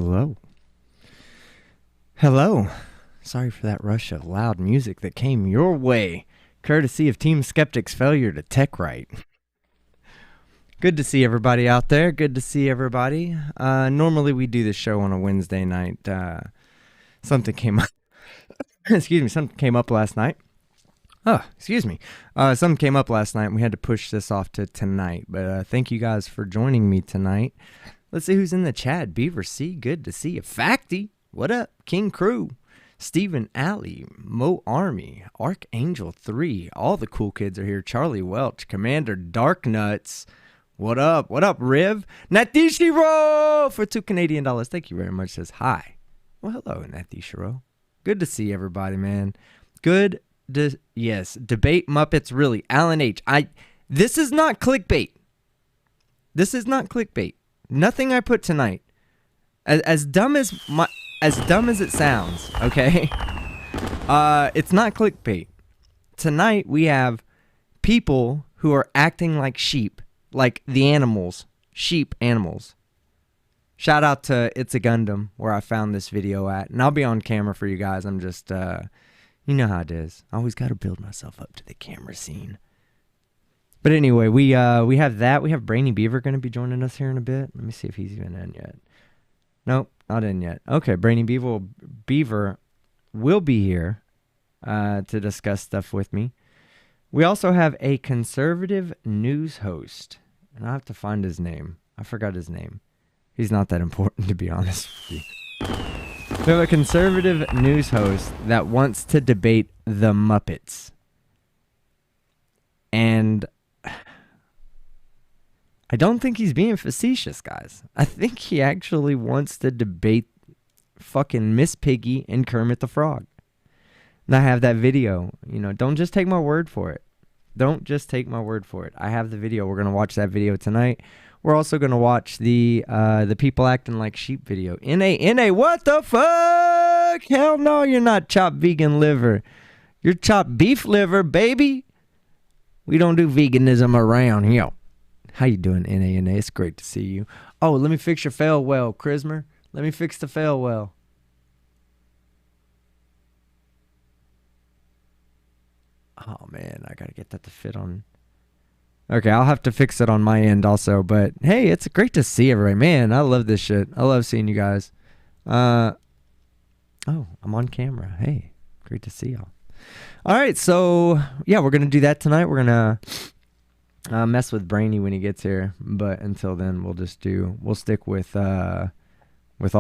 Hello. Hello. Sorry for that rush of loud music that came your way, courtesy of Team Skeptic's failure to tech right. Good to see everybody out there. Good to see everybody. Normally we do this show on a Wednesday night. Something came up. Excuse me. Something came up last night. Something came up last night and we had to push this off to tonight. But thank you guys for joining me tonight. Let's see who's in the chat. Beaver C, good to see you. Facty, what up? King Crew, Stephen Alley, Mo Army, Archangel 3. All the cool kids are here. Charlie Welch, Commander Darknuts. What up? What up, Riv? Natishiro for $2 Canadian. Thank you very much. Says hi. Well, hello, Natishiro. Good to see everybody, man. Yes, debate Muppets, really. Alan H. This is not clickbait. This is not clickbait. Nothing I put tonight, as dumb as it sounds, okay? It's not clickbait. Tonight we have people who are acting like sheep, like the animals, sheep animals. Shout out to It's a Gundam, where I found this video at, and I'll be on camera for you guys. I'm just, you know how it is. I always got to build myself up to the camera scene. But anyway, we have that. We have Brainy Beaver going to be joining us here in a bit. Let me see if he's even in yet. Nope, not in yet. Okay, Brainy Beaver will be here to discuss stuff with me. We also have a conservative news host, and I have to find his name. I forgot his name. He's not that important, to be honest with you. We have a conservative news host that wants to debate the Muppets. And I don't think he's being facetious, guys. I think he actually wants to debate fucking Miss Piggy and Kermit the Frog. And I have that video. You know, don't just take my word for it. Don't just take my word for it. I have the video. We're going to watch that video tonight. We're also going to watch the people acting like sheep video. NA, what the fuck? Hell no, you're not chopped vegan liver. You're chopped beef liver, baby. We don't do veganism around here. How you doing, NA? It's great to see you. Oh, let me fix your fail well, Chrismer. Let me fix the fail well. Oh, man, I got to get that to fit on. Okay, I'll have to fix it on my end also. But, hey, it's great to see everybody. Man, I love this shit. I love seeing you guys. Oh, I'm on camera. Hey, great to see y'all. All right, so, yeah, we're going to do that tonight. We're going to mess with Brainy when he gets here. But until then, we'll stick with all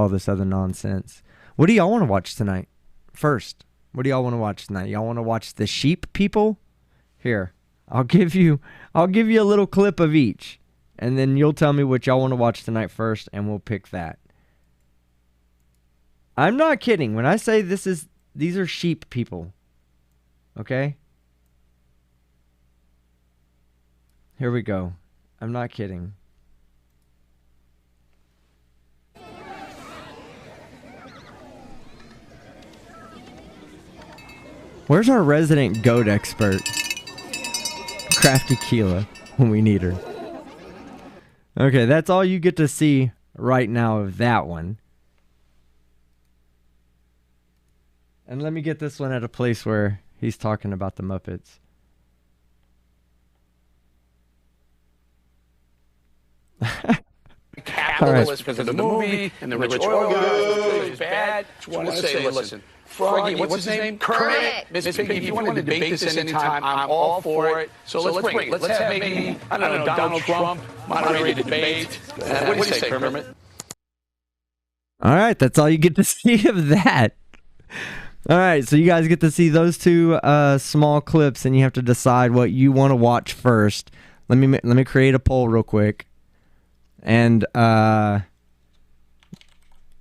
this other nonsense. What do y'all want to watch tonight? First, what do y'all want to watch tonight? Y'all want to watch the sheep people? Here, I'll give you a little clip of each. And then you'll tell me what y'all want to watch tonight first, and we'll pick that. I'm not kidding. When I say these are sheep people. Okay? Here we go. I'm not kidding. Where's our resident goat expert? Crafty Keela, when we need her. Okay, that's all you get to see right now of that one. And let me get this one at a place where he's talking about the Muppets. Capitalist because of the movie and the rich oil guys is bad. I want to say, listen, Froggy, what's his name? Kermit. Miss Piggy, if you want to debate this anytime, I'm all for it. So let's bring it. Let's have maybe, I don't know, Donald Trump moderate a debate. What do you say, Kermit? All right, that's all you get to see of that. All right, so you guys get to see those two small clips, and you have to decide what you want to watch first. Let me create a poll real quick. And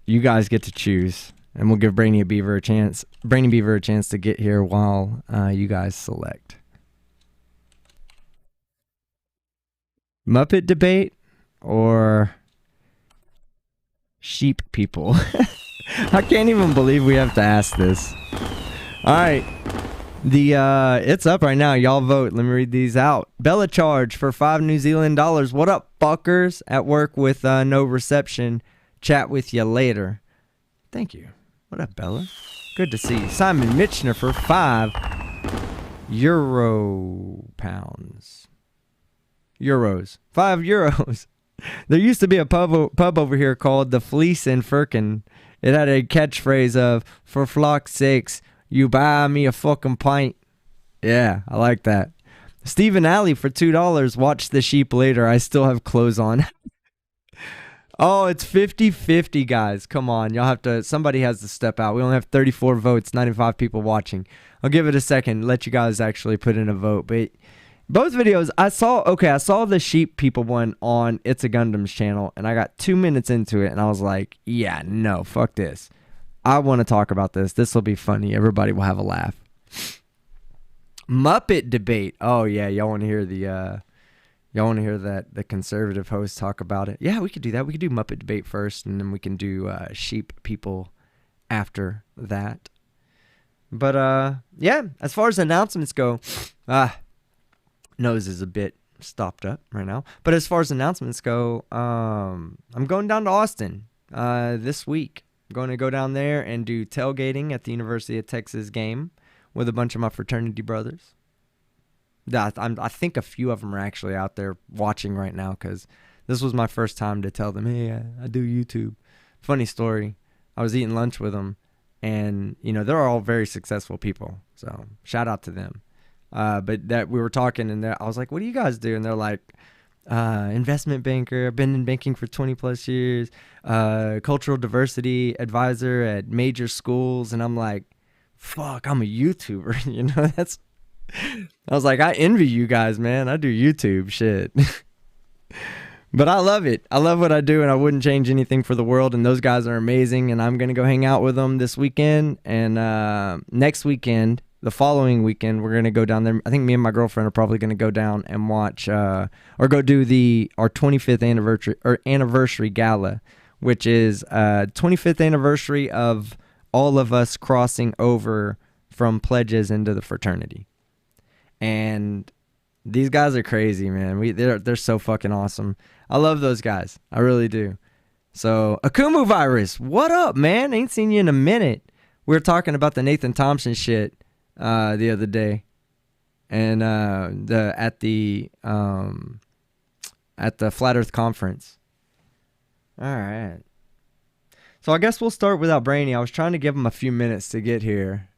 you guys get to choose, and we'll give Brainy Beaver a chance to get here while you guys select. Muppet debate or sheep people? I can't even believe we have to ask this. All right. It's up right now. Y'all vote. Let me read these out. Bella Charge for $5 New Zealand. What up, fuckers? At work with no reception. Chat with you later. Thank you. What up, Bella? Good to see you. Simon Mitchner for 5 euro pounds. Euros. 5 euros. There used to be a pub over here called the Fleece and Firkin. It had a catchphrase of, for flock's sakes, you buy me a fucking pint. Yeah, I like that. Stephen Alley for $2. Watch the sheep later. I still have clothes on. Oh, it's 50-50, guys. Come on. Y'all have to, somebody has to step out. We only have 34 votes, 95 people watching. I'll give it a second, let you guys actually put in a vote. But both videos, I saw the sheep people one on It's a Gundam's channel, and I got 2 minutes into it, and I was like, yeah, no, fuck this. I want to talk about this. This will be funny. Everybody will have a laugh. Muppet debate. Oh, yeah, y'all want to hear the... Y'all want to hear the conservative host talk about it? Yeah, we could do that. We could do Muppet debate first, and then we can do sheep people after that. But, yeah, as far as announcements go, nose is a bit stopped up right now. But as far as announcements go, I'm going down to Austin this week. I'm going to go down there and do tailgating at the University of Texas game with a bunch of my fraternity brothers. I think a few of them are actually out there watching right now because this was my first time to tell them, hey, I do YouTube. Funny story. I was eating lunch with them, and, you know, they're all very successful people. So shout out to them. But that we were talking, and I was like, what do you guys do? And they're like, investment banker. I've been in banking for 20 plus years. Cultural diversity advisor at major schools. And I'm like, fuck, I'm a YouTuber. You know, I was like, I envy you guys, man. I do YouTube shit. But I love it. I love what I do, and I wouldn't change anything for the world. And those guys are amazing, and I'm going to go hang out with them this weekend. And next weekend, the following weekend, we're going to go down there. I think me and my girlfriend are probably going to go down and watch or go do our 25th anniversary gala, which is 25th anniversary of all of us crossing over from pledges into the fraternity. And these guys are crazy, man. They're so fucking awesome. I love those guys. I really do. So, Akumu Virus, what up, man? Ain't seen you in a minute. We were talking about the Nathan Thompson shit the other day, and at the Flat Earth conference. All right. So I guess we'll start without Brainy. I was trying to give him a few minutes to get here.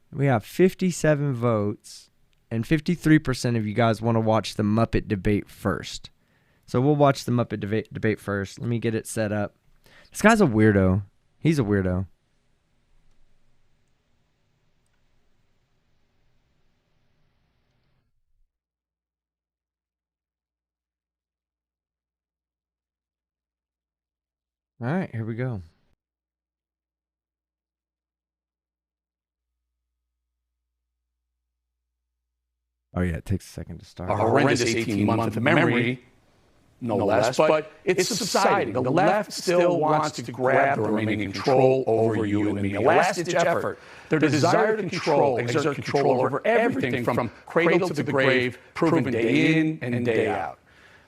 We have 57 votes, and 53% of you guys want to watch the Muppet debate first. So we'll watch the Muppet debate first. Let me get it set up. This guy's a weirdo. He's a weirdo. All right, here we go. Oh, yeah, it takes a second to start. A horrendous 18-month memory, no less, but it's subsiding. The left still wants to grab the remaining control over you and me. A last-ditch effort. Their desire to exert control over everything from cradle to the grave, proven day in and day out.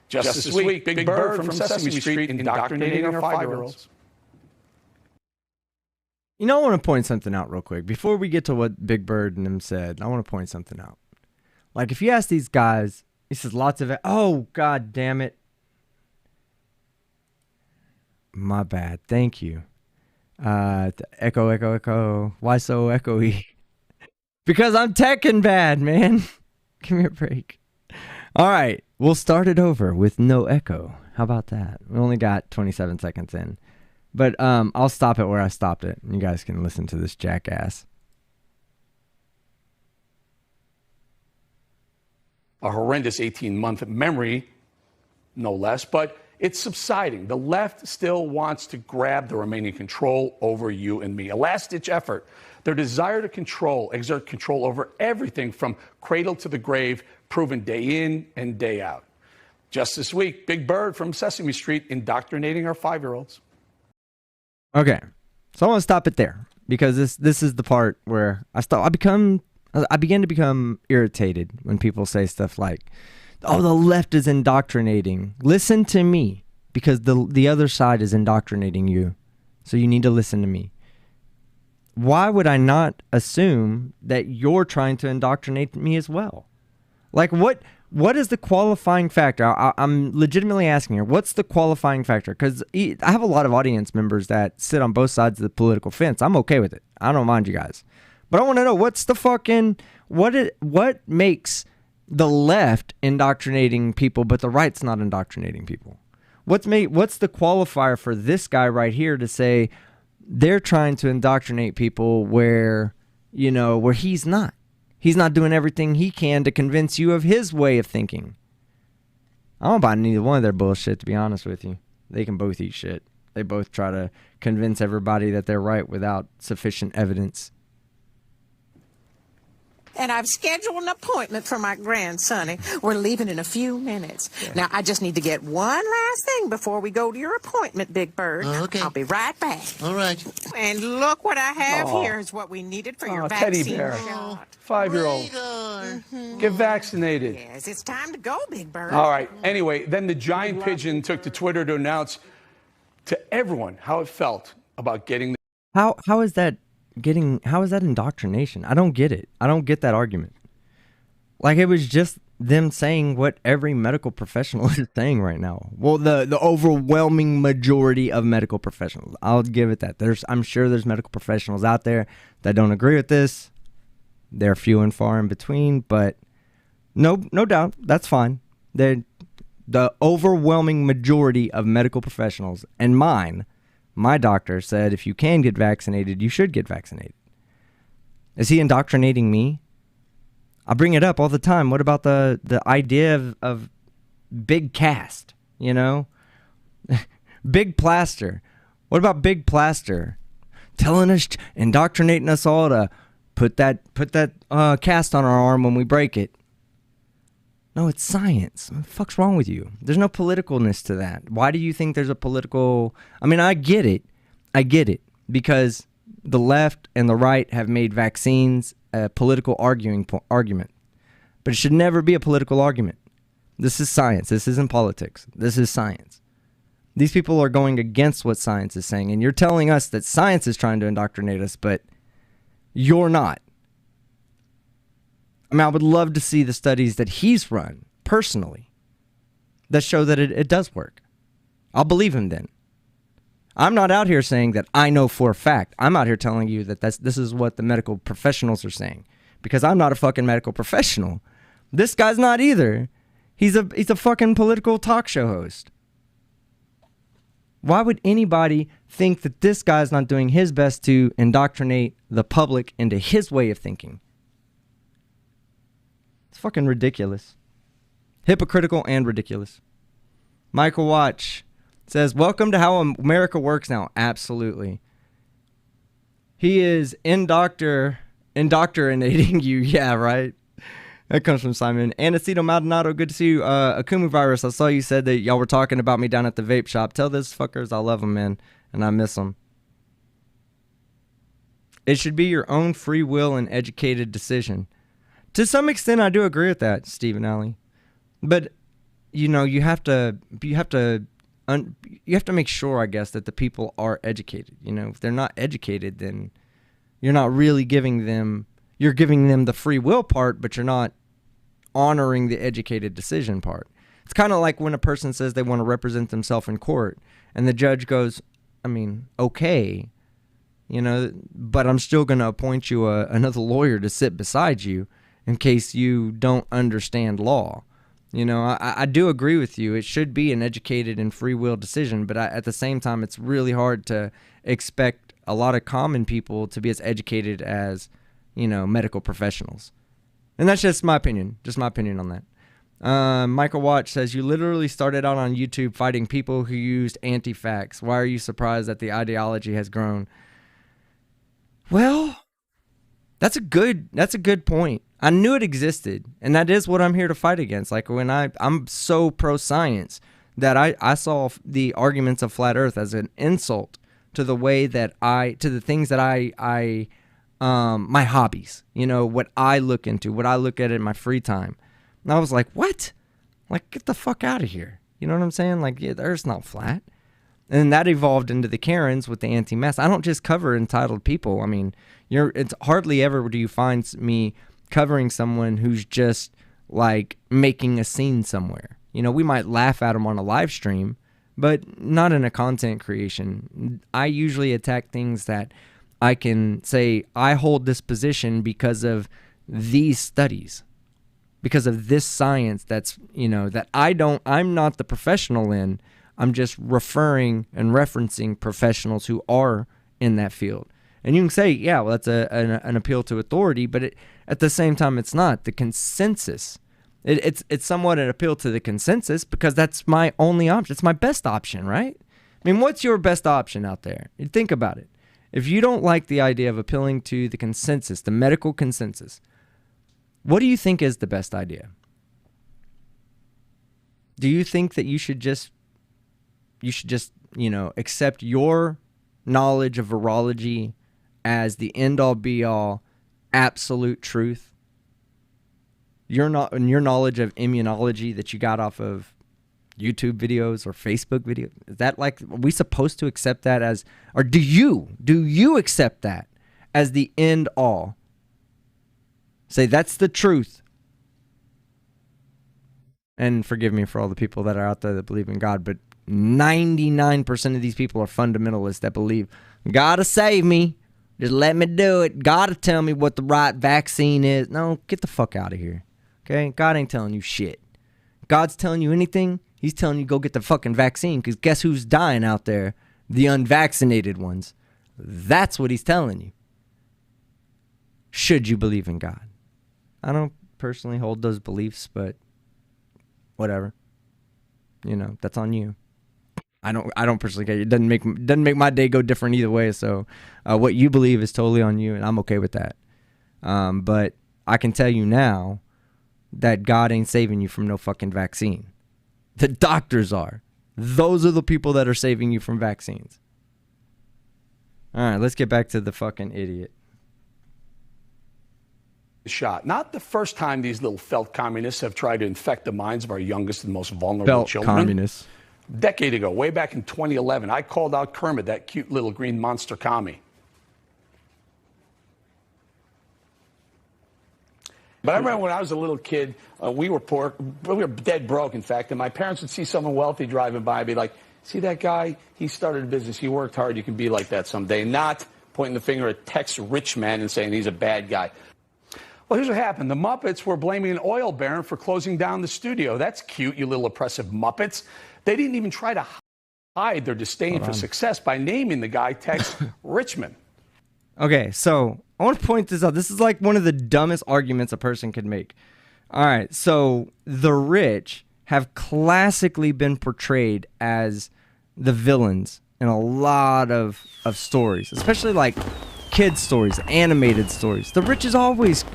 Just this week, Big Bird from Sesame Street indoctrinating our 5-year-olds. You know, I want to point something out real quick. Before we get to what Big Bird and him said, I want to point something out. Like, if you ask these guys, he says lots of it. Oh, God damn it. My bad. Thank you. Echo. Why so echoey? Because I'm teching bad, man. Give me a break. All right. We'll start it over with no echo. How about that? We only got 27 seconds in. But I'll stop it where I stopped it. You guys can listen to this jackass. A horrendous 18-month memory, no less, but it's subsiding. The left still wants to grab the remaining control over you and me. A last-ditch effort. Their desire to exert control over everything from cradle to the grave, proven day in and day out. Just this week, Big Bird from Sesame Street indoctrinating our 5-year-olds. Okay, so I want to stop it there because this is the part where I began to become irritated when people say stuff like, oh, the left is indoctrinating. Listen to me. because the other side is indoctrinating you. So you need to listen to me. Why would I not assume that you're trying to indoctrinate me as well? Like, what is the qualifying factor? I'm legitimately asking here, what's the qualifying factor? Because I have a lot of audience members that sit on both sides of the political fence. I'm okay with it. I don't mind you guys. But I want to know, what's the fucking, what makes the left indoctrinating people, but the right's not indoctrinating people? What's the qualifier for this guy right here to say they're trying to indoctrinate people where he's not? He's not doing everything he can to convince you of his way of thinking. I don't buy neither one of their bullshit, to be honest with you. They can both eat shit. They both try to convince everybody that they're right without sufficient evidence. And I've scheduled an appointment for my grandson. We're leaving in a few minutes. Okay. Now, I just need to get one last thing before we go to your appointment, Big Bird. Okay. I'll be right back. All right. And look what I have here is what we needed for your vaccine Teddy bear. shot. 5-year-old. Get vaccinated. Yes, it's time to go, Big Bird. All right. Anyway, then the giant pigeon took to Twitter to announce to everyone how it felt about getting How is that indoctrination? I don't get it. I don't get that argument. Like, it was just them saying what every medical professional is saying right now. Well, the overwhelming majority of medical professionals. I'll give it that. I'm sure there's medical professionals out there that don't agree with this. They're few and far in between, but no doubt, that's fine. The overwhelming majority of medical professionals, and my doctor said, if you can get vaccinated, you should get vaccinated. Is he indoctrinating me? I bring it up all the time. What about the idea of big cast, Big plaster. What about big plaster? Telling us, indoctrinating us all to put that cast on our arm when we break it. No, it's science. What the fuck's wrong with you? There's no politicalness to that. Why do you think there's a political... I mean, I get it. Because the left and the right have made vaccines a political argument. But it should never be a political argument. This is science. This isn't politics. This is science. These people are going against what science is saying. And you're telling us that science is trying to indoctrinate us, but you're not. I mean, I would love to see the studies that he's run personally that show that it does work. I'll believe him then. I'm not out here saying that I know for a fact. I'm out here telling you that this is what the medical professionals are saying, because I'm not a fucking medical professional. This guy's not either. He's a fucking political talk show host. Why would anybody think that this guy's not doing his best to indoctrinate the public into his way of thinking? It's fucking ridiculous. Hypocritical and ridiculous. Michael Watch says, welcome to how America works now. Absolutely. He is indoctrinating you. Yeah, right. That comes from Simon. Anacito Maldonado, good to see you. Akumu Virus, I saw you said that y'all were talking about me down at the vape shop. Tell those fuckers I love them, man, and I miss them. It should be your own free will and educated decision. To some extent, I do agree with that, Stephen Alley. But you have to make sure, I guess, that the people are educated. If they're not educated, then you're not really giving them. You're giving them the free will part, but you're not honoring the educated decision part. It's kind of like when a person says they want to represent themselves in court, and the judge goes, I mean, okay, but I'm still going to appoint you another lawyer to sit beside you in case you don't understand law. I do agree with you. It should be an educated and free will decision, but at the same time, it's really hard to expect a lot of common people to be as educated as, medical professionals. And that's just my opinion. Just my opinion on that. Michael Watch says, you literally started out on YouTube fighting people who used anti-facts. Why are you surprised that the ideology has grown? Well, that's a good point. I knew it existed, and that is what I'm here to fight against. Like, when I'm so pro-science that I saw the arguments of flat earth as an insult to the way that to the things that I my hobbies, what I look into, what I look at in my free time. And I was like, what? Like, get the fuck out of here. You know what I'm saying? Like, yeah, the Earth's not flat. And that evolved into the Karens with the anti-mask. I don't just cover entitled people. I mean, it's hardly ever do you find me covering someone who's just like making a scene somewhere. You know, we might laugh at them on a live stream, but not in a content creation. I usually attack things that I can say, I hold this position because of these studies, because of this science that's, you know, that I'm not the professional in. I'm just referring and referencing professionals who are in that field. And you can say, yeah, well, that's an appeal to authority, but at the same time, it's not. The consensus, it's somewhat an appeal to the consensus because that's my only option. It's my best option, right? I mean, what's your best option out there? You think about it. If you don't like the idea of appealing to the consensus, the medical consensus, what do you think is the best idea? Do you think that you should just, you know, accept your knowledge of virology as the end-all, be-all, absolute truth? Your knowledge of immunology that you got off of YouTube videos or Facebook videos, is that like, are we supposed to accept that as, or do you accept that as the end-all? Say, that's the truth. And forgive me for all the people that are out there that believe in God, but 99% of these people are fundamentalists that believe, gotta save me. Just let me do it. Gotta tell me what the right vaccine is. No, get the fuck out of here. Okay? God ain't telling you shit. God's telling you anything, he's telling you go get the fucking vaccine, because guess who's dying out there? The unvaccinated ones. That's what he's telling you. Should you believe in God? I don't personally hold those beliefs, but whatever. You know, that's on you. I don't personally get it. It doesn't make my day go different either way. So what you believe is totally on you, and I'm okay with that. But I can tell you now that God ain't saving you from no fucking vaccine. The doctors are. Those are the people that are saving you from vaccines. All right, let's get back to the fucking idiot. Shot. Not the first time these little felt communists have tried to infect the minds of our youngest and most vulnerable children. Communists. A decade ago, way back in 2011, I called out Kermit, that cute little green monster commie. But I remember when I was a little kid, we were poor, we were dead broke, in fact, and my parents would see someone wealthy driving by and be like, see that guy? He started a business, he worked hard, you can be like that someday. Not pointing the finger at Tex rich man and saying he's a bad guy. Well, here's what happened. The Muppets were blaming an oil baron for closing down the studio. That's cute, you little oppressive Muppets. They didn't even try to hide their disdain for success by naming the guy Tex Richmond. Okay, so I want to point this out. This is like one of the dumbest arguments a person could make. All right, so the rich have classically been portrayed as the villains in a lot of stories, especially like kids' stories, animated stories. The rich is always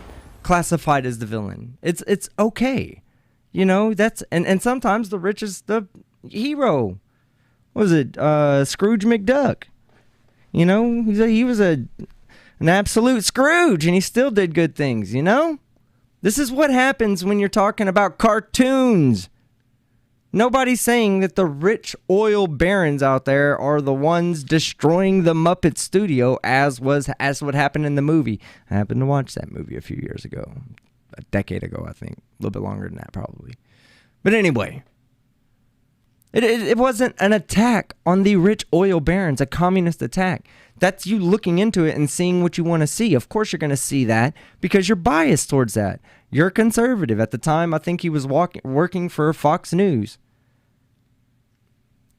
classified as the villain. It's okay. You know, that's and sometimes the rich is the hero. What was it? Scrooge McDuck. You know, he was an absolute Scrooge, and he still did good things, you know? This is what happens when you're talking about cartoons. Nobody's saying that the rich oil barons out there are the ones destroying the Muppet studio as what happened in the movie. I happened to watch that movie a few years ago. A decade ago, I think. A little bit longer than that, probably. But anyway, it wasn't an attack on the rich oil barons, a communist attack. That's you looking into it and seeing what you want to see. Of course you're going to see that because you're biased towards that. You're conservative. At the time, I think he was working for Fox News.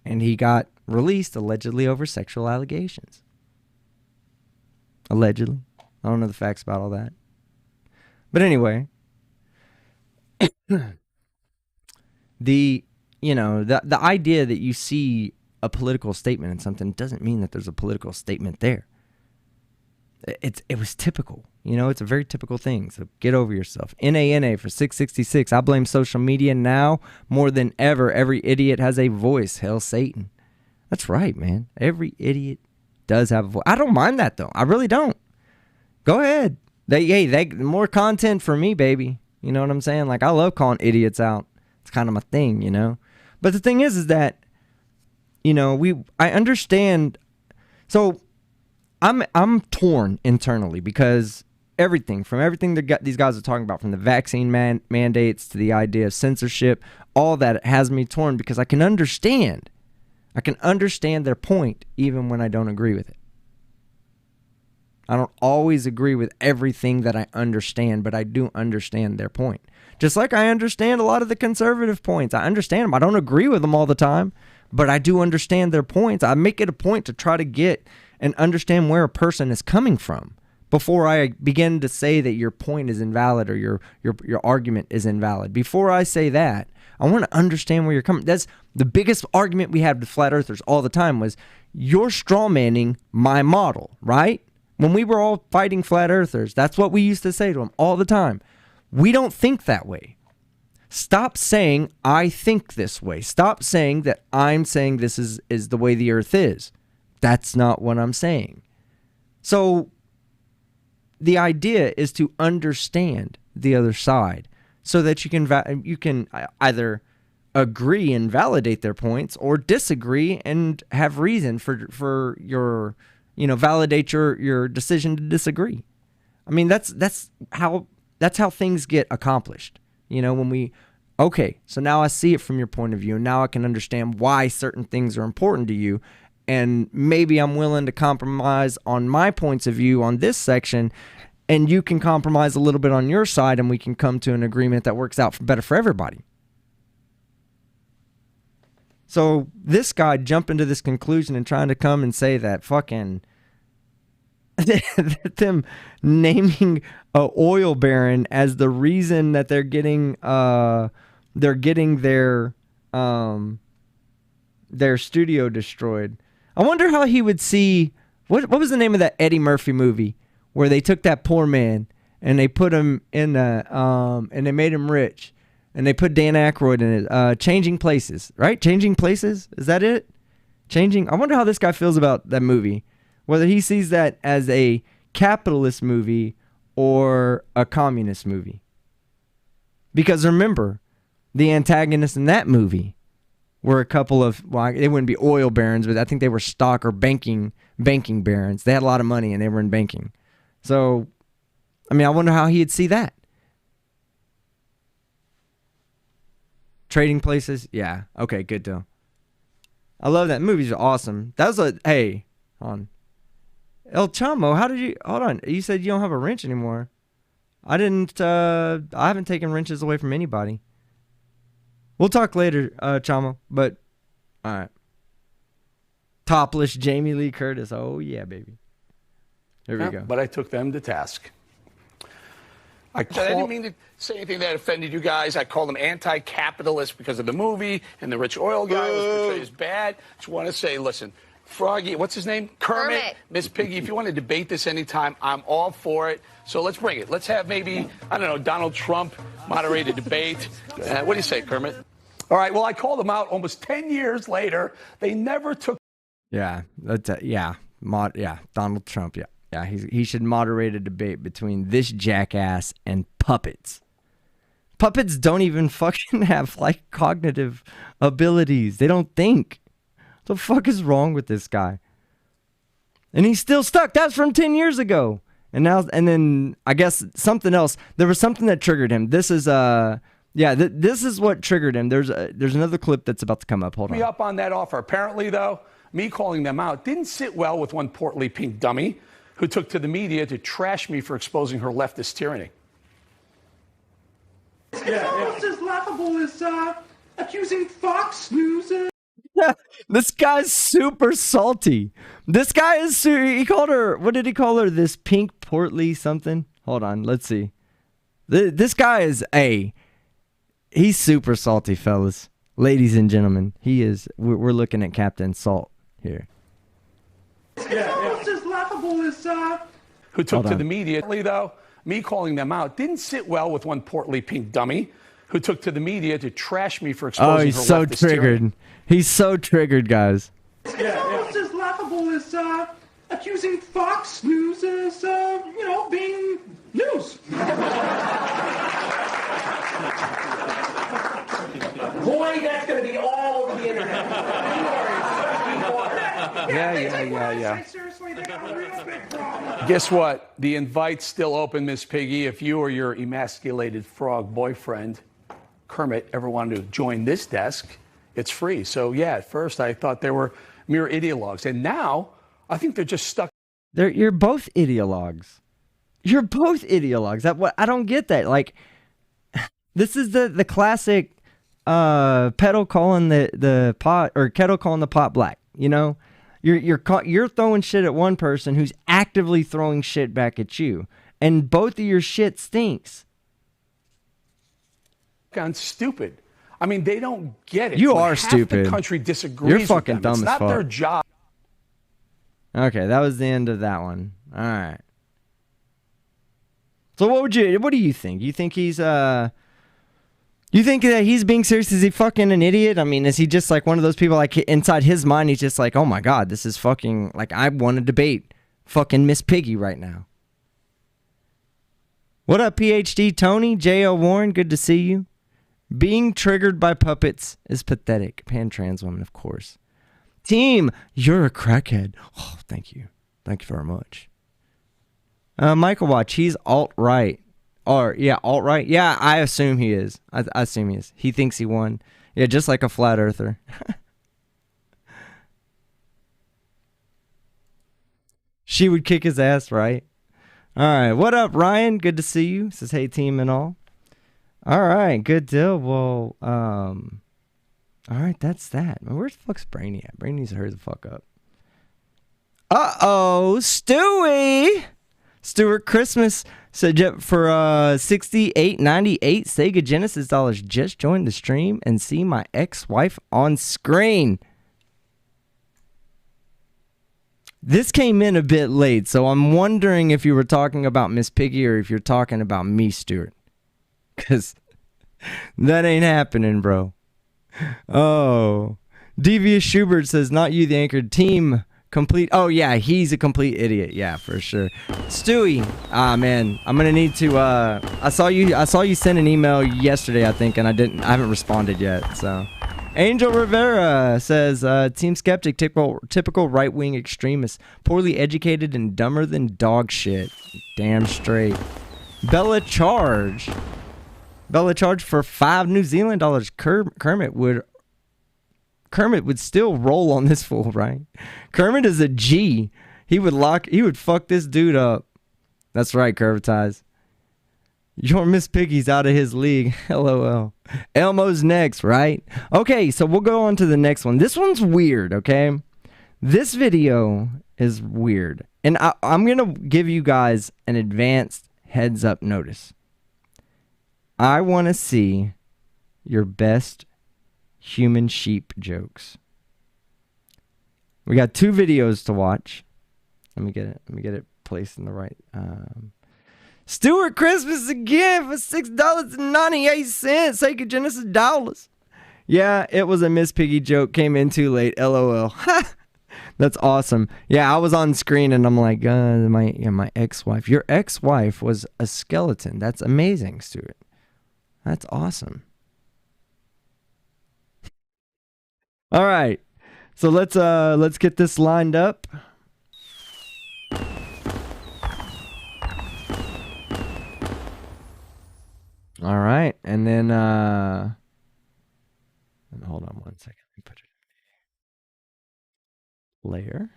And he got released allegedly over sexual allegations. Allegedly. I don't know the facts about all that. But anyway, the idea that you see a political statement in something doesn't mean that there's a political statement there. It was typical. You know, it's a very typical thing. So get over yourself. NANA for 666. I blame social media now more than ever. Every idiot has a voice. Hell, Satan. That's right, man. Every idiot does have a voice. I don't mind that, though. I really don't. Go ahead. They more content for me, baby. You know what I'm saying? Like, I love calling idiots out. It's kind of my thing, you know? But the thing is that, I understand. So I'm torn internally because everything that these guys are talking about, from the vaccine mandates to the idea of censorship, all that has me torn because I can understand their point even when I don't agree with it. I don't always agree with everything that I understand, but I do understand their point. Just like I understand a lot of the conservative points. I understand them. I don't agree with them all the time, but I do understand their points. I make it a point to try to get and understand where a person is coming from before I begin to say that your point is invalid or your argument is invalid. Before I say that, I want to understand where you're coming. That's the biggest argument we had with flat earthers all the time was, you're strawmanning my model, right? When we were all fighting flat earthers, that's what we used to say to them all the time. We don't think that way. Stop saying I think this way. Stop saying that I'm saying this is the way the earth is. That's not what I'm saying. So the idea is to understand the other side so that you can either agree and validate their points or disagree and have reason for your validate your decision to disagree. I mean, that's how things get accomplished. So now I see it from your point of view. Now I can understand why certain things are important to you. And maybe I'm willing to compromise on my points of view on this section, and you can compromise a little bit on your side, and we can come to an agreement that works out better for everybody. So this guy jumping to this conclusion and trying to come and say that fucking them naming a oil baron as the reason that they're getting their studio destroyed. I wonder how he would see what was the name of that Eddie Murphy movie where they took that poor man and they put him in and they made him rich. And they put Dan Aykroyd in it. Changing Places, right? Changing Places? Is that it? I wonder how this guy feels about that movie. Whether he sees that as a capitalist movie or a communist movie. Because remember, the antagonists in that movie were a couple of, well, they wouldn't be oil barons, but I think they were stock or banking barons. They had a lot of money and they were in banking. So, I mean, I wonder how he'd see that. Trading Places? Yeah. Okay, good deal. I love that. Movies are awesome. That was hey, hold on. El Chamo, how did you, hold on. You said you don't have a wrench anymore. I haven't taken wrenches away from anybody. We'll talk later, Chamo, but, all right. Topless Jamie Lee Curtis. Oh, yeah, baby. Here we go. But I took them to task. I didn't mean to say anything that offended you guys. I called them anti-capitalist because of the movie, and the rich oil guy was portrayed as bad. Just want to say, listen, Froggy, what's his name? Kermit. Miss Piggy, if you want to debate this anytime, I'm all for it. So let's bring it. Let's have maybe, I don't know, Donald Trump moderate a debate. What do you say, Kermit? All right, well, I called them out almost 10 years later. They never took... Yeah, Donald Trump, yeah. Yeah, he should moderate a debate between this jackass and puppets. Puppets don't even fucking have, like, cognitive abilities. They don't think. What the fuck is wrong with this guy? And he's still stuck. That's from 10 years ago. And then I guess something else. There was something that triggered him. This is this is what triggered him. There's another clip that's about to come up. Hold on. Me up on that offer. Apparently, though, me calling them out didn't sit well with one portly pink dummy who took to the media to trash me for exposing her leftist tyranny. It's almost as laughable as accusing Fox News. This guy's super salty. This guy is he called her, what did he call her? This pink portly something? Hold on, let's see. This guy is he's super salty, fellas. Ladies and gentlemen, he is. We're looking at Captain Salt here. It's almost as laughable as who took to the media, though, me calling them out didn't sit well with one portly pink dummy who took to the media to trash me for exposing her leftist he's so triggered. Tyranny. He's so triggered, guys. It's almost as laughable as accusing Fox News as, being news. Boy, that's going to be all Yeah. Seriously, they got a real big problem. Guess what? The invite's still open, Miss Piggy. If you or your emasculated frog boyfriend, Kermit, ever wanted to join this desk, it's free. So, yeah, at first I thought they were mere ideologues. And now I think they're just stuck. You're both ideologues. You're both ideologues. I don't get that. Like, this is the classic pedal calling the pot, or kettle calling the pot black. You know, you're throwing shit at one person who's actively throwing shit back at you, and both of your shit stinks. On stupid. I mean, they don't get it. You When are half stupid. The country disagrees. You're with fucking them. dumb It's as not fuck. their job. Okay, that was the end of that one. All right. So what do you think? You think he's you think that he's being serious? Is he fucking an idiot? I mean, is he just like one of those people, like inside his mind he's just like, oh my god, this is fucking, like, I want to debate fucking Miss Piggy right now. What up, PhD Tony? J.O. Warren, good to see you. Being triggered by puppets is pathetic. Pan trans woman, of course. Team, you're a crackhead. Oh, thank you. Thank you very much. Michael Watch, he's alt-right. Or, yeah, alt-right. Yeah, I assume he is. I assume he is. He thinks he won. Yeah, just like a flat earther. She would kick his ass, right? All right. What up, Ryan? Good to see you. Says, hey, team and all. All right. Good deal. Well, all right. That's that. Where's the fuck's Brainy at? Brainy needs to hurry the fuck up. Uh-oh. Stewie. Stuart Christmas said, yep, for $68.98 Sega Genesis dollars, just joined the stream and see my ex-wife on screen. This came in a bit late, so I'm wondering if you were talking about Miss Piggy or if you're talking about me, Stuart. Because that ain't happening, bro. Oh. Devious Schubert says, not you, the anchored team. Complete. Oh, yeah, he's a complete idiot. Yeah, for sure. Stewie. Ah, man. I'm going to need to, I saw you send an email yesterday, I think, and I haven't responded yet, so. Angel Rivera says, Team Skeptic, typical right-wing extremist, poorly educated and dumber than dog shit. Damn straight. Bella Charge for $5 New Zealand dollars. Kermit would still roll on this fool, right? Kermit is a G. He would fuck this dude up. That's right, Curvitize. Your Miss Piggy's out of his league. LOL. Elmo's next, right? Okay, so we'll go on to the next one. This one's weird, okay? This video is weird. And I'm going to give you guys an advanced heads up notice. I want to see your best human sheep jokes. We got 2 videos to watch. Let me get it placed in the right. Stuart Christmas again for $6.98 Sega Genesis dollars. Yeah, it was a Miss Piggy joke. Came in too late. LOL. That's awesome. Yeah, I was on screen and I'm like, my ex-wife. Your ex-wife was a skeleton. That's amazing, Stuart. That's awesome. All right, so let's get this lined up. All right, and then hold on one second. Let me put it in layer.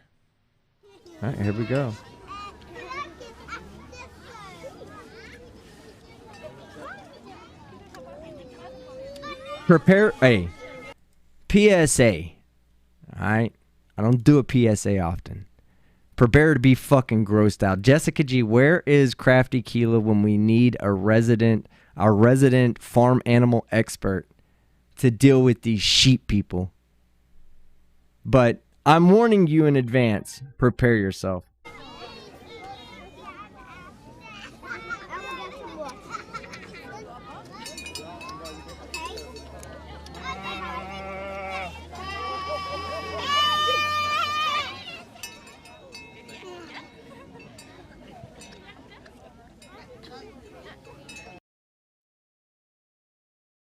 All right, here we go. Prepare a PSA. All right, I don't do a PSA often. Prepare to be fucking grossed out. Jessica G, where is Crafty Keela when we need our resident farm animal expert to deal with these sheep people? But I'm warning you in advance. Prepare yourself.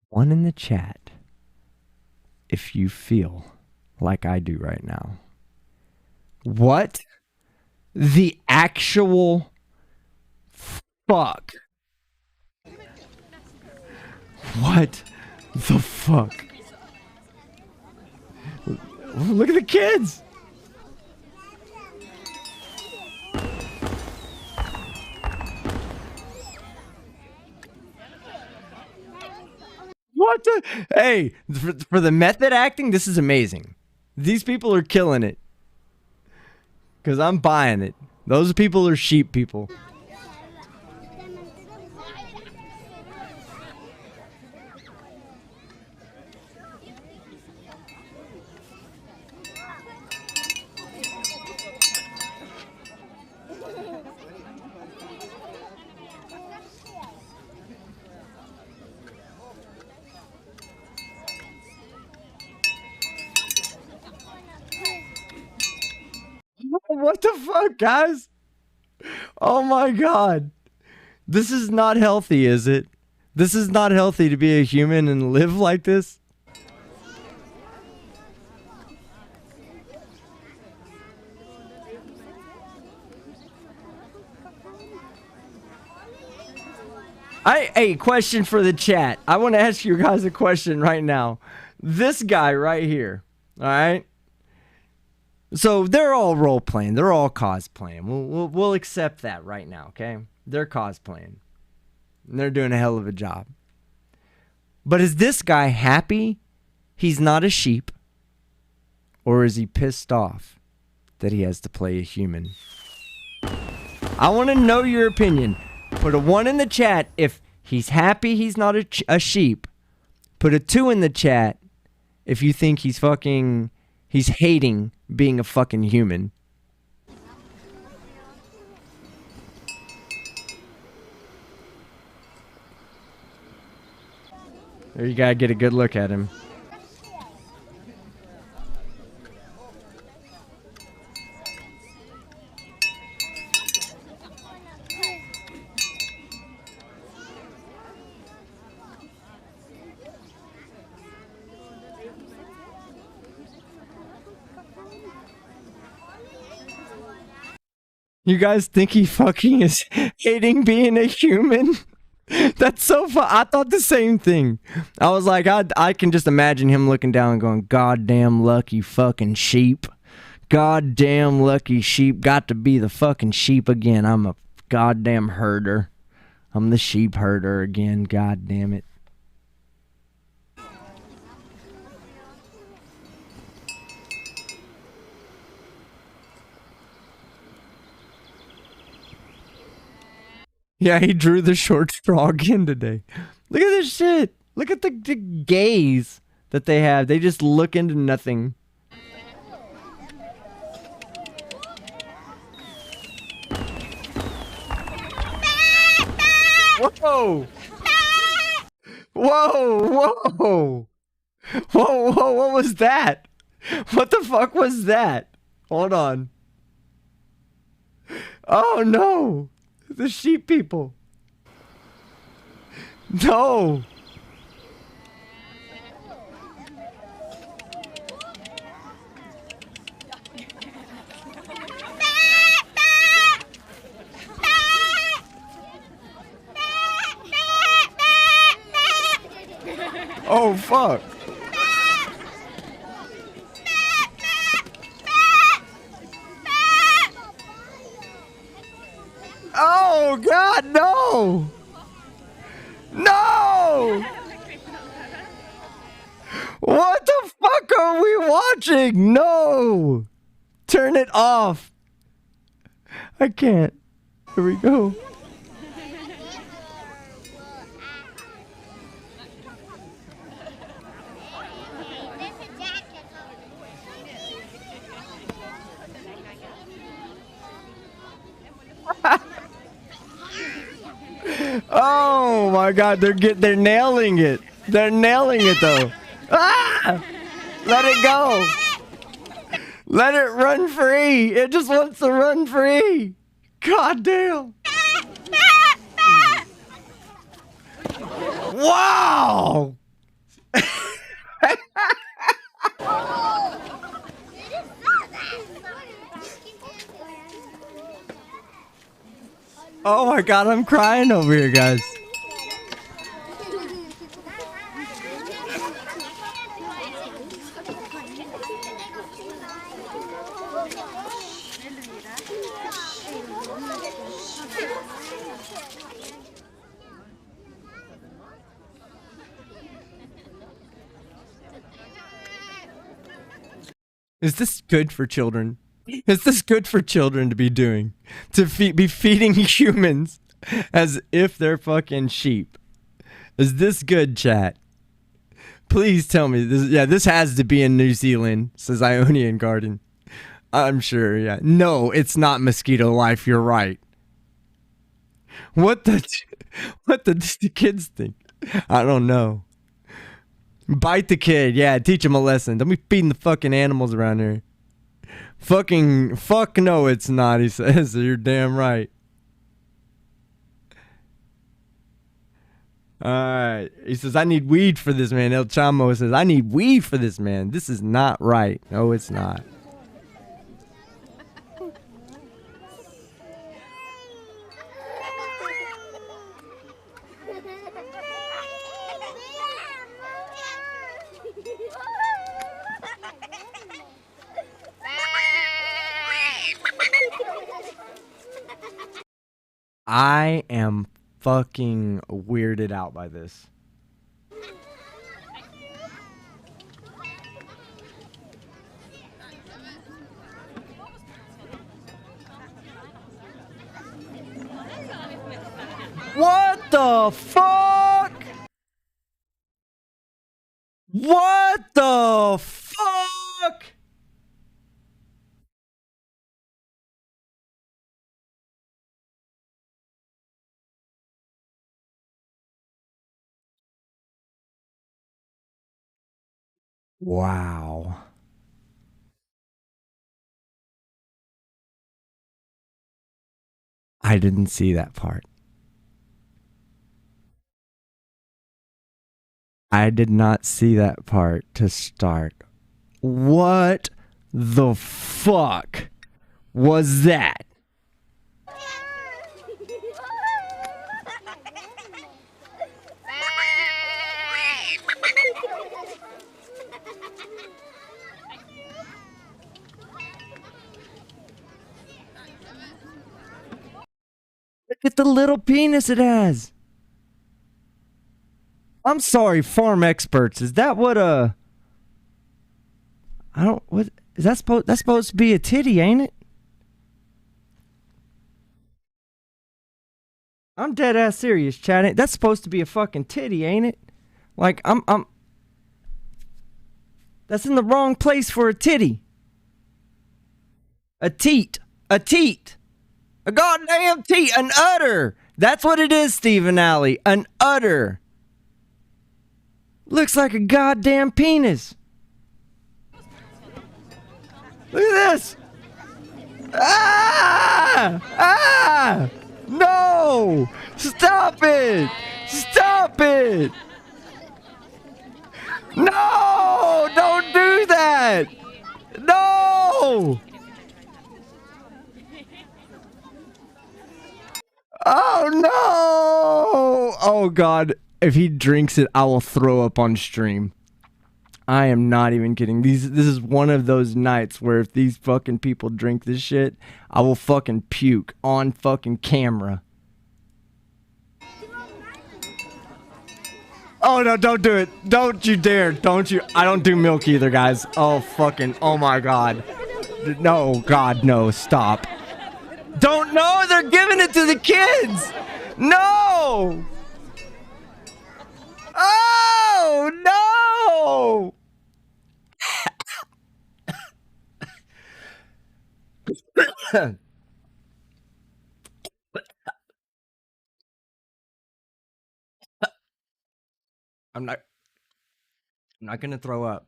One in the chat, if you feel like I do right now. What the actual fuck? What the fuck? Look at the kids. What the? Hey, for the method acting, this is amazing. These people are killing it. Because I'm buying it. Those people are sheep people. What the fuck, guys? Oh my god. This is not healthy, is it? This is not healthy to be a human and live like this. Hey, question for the chat. I want to ask you guys a question right now. This guy right here, all right? So they're all role playing. They're all cosplaying. We'll accept that right now, okay? They're cosplaying. And they're doing a hell of a job. But is this guy happy he's not a sheep? Or is he pissed off that he has to play a human? I want to know your opinion. Put a 1 in the chat if he's happy he's not a sheep. Put a 2 in the chat if you think he's hating being a fucking human. There, you gotta get a good look at him. You guys think he fucking is hating being a human? That's so fun. I thought the same thing. I was like, I can just imagine him looking down and going, "Goddamn lucky fucking sheep. Goddamn lucky sheep. Got to be the fucking sheep again. I'm a goddamn herder. I'm the sheep herder again. God damn it." Yeah, he drew the short straw again today. Look at this shit. Look at the gaze that they have. They just look into nothing. Whoa! Whoa! Whoa! Whoa! Whoa! What was that? What the fuck was that? Hold on. Oh no! The sheep people. No. Oh fuck. Oh God, no! No! What the fuck are we watching? No! Turn it off. I can't. Here we go. Oh my God, they're nailing it. They're nailing it though. Ah! Let it go. Let it run free. It just wants to run free. God damn. Wow. Oh my god, I'm crying over here, guys. Is this good for children? Is this good for children to be doing? To be feeding humans as if they're fucking sheep? Is this good, chat? Please tell me this. Yeah, this has to be in New Zealand, says Ionian Garden. I'm sure, yeah. No, it's not Mosquito Life. You're right. What the kids think? I don't know. Bite the kid. Yeah, teach him a lesson. Don't be feeding the fucking animals around here. Fuck no, it's not, he says. You're damn right. Alright. He says, I need weed for this man. El Chamo says, I need weed for this man. This is not right. No, it's not. I am fucking weirded out by this. What the fuck? What the fuck? Wow. I didn't see that part. I did not see that part to start. What the fuck was that? Look at the little penis it has. I'm sorry, farm experts. Is that what I don't, what is that supposed, that's supposed to be a titty, ain't it? I'm dead ass serious, Chad. That's supposed to be a fucking titty, ain't it? Like I'm that's in the wrong place for a titty. A teat. A teat. A goddamn teat. An udder. That's what it is, Stephen Alley. An udder. Looks like a goddamn penis. Look at this. Ah! Ah! No! Stop it! Stop it! No! Don't do that! No! Oh no! Oh god. If he drinks it, I will throw up on stream. I am not even kidding. This is one of those nights where if these fucking people drink this shit, I will fucking puke on fucking camera. Oh no, don't do it. Don't you dare. Don't you. I don't do milk either, guys. Oh fucking, oh my god. No, god, no, stop. Don't know, they're giving it to the kids. No. Oh no! I'm not gonna throw up,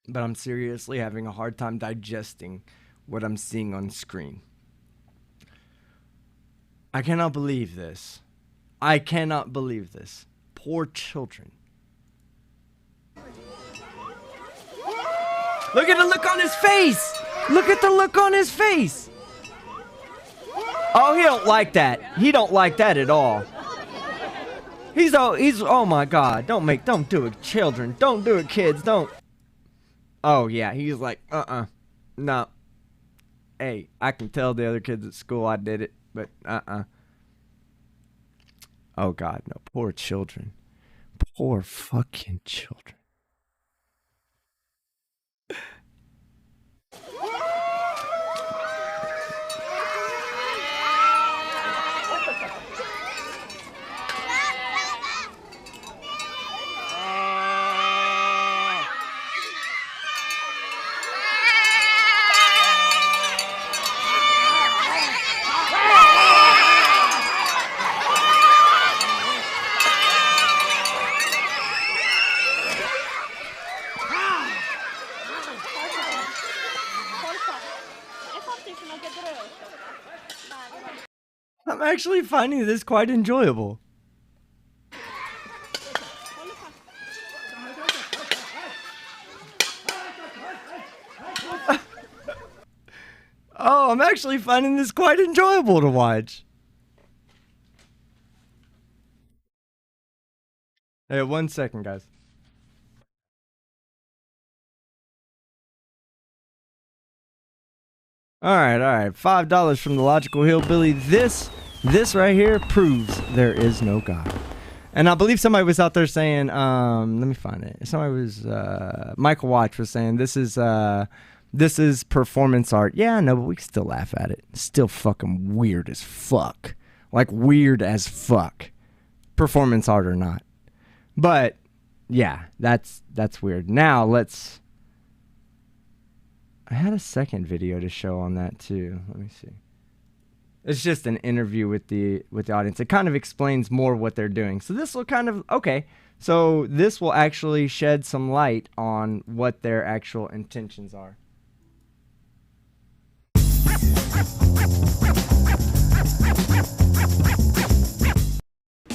but I'm seriously having a hard time digesting what I'm seeing on screen. I cannot believe this. I cannot believe this. Poor children. Look at the look on his face! Look at the look on his face! Oh, he don't like that. He don't like that at all. He's oh my God, don't do it, children. Don't do it, kids, don't. Oh yeah, he's like, no. Hey, I can tell the other kids at school I did it, but Oh God, no, poor children. Poor fucking children. I'm actually finding this quite enjoyable. Oh, I'm actually finding this quite enjoyable to watch. Hey, 1 second, guys. All right. $5 from the Logical Hillbilly. This right here proves there is no God. And I believe somebody was out there saying, let me find it. Somebody was, Michael Watch was saying, this is performance art. Yeah, I know, but we can still laugh at it. It's still fucking weird as fuck. Like, weird as fuck. Performance art or not. But, yeah, that's weird. Now, I had a second video to show on that too. Let me see. It's just an interview with the audience. It kind of explains more what they're doing. So this will kind of, okay. So this will actually shed some light on what their actual intentions are.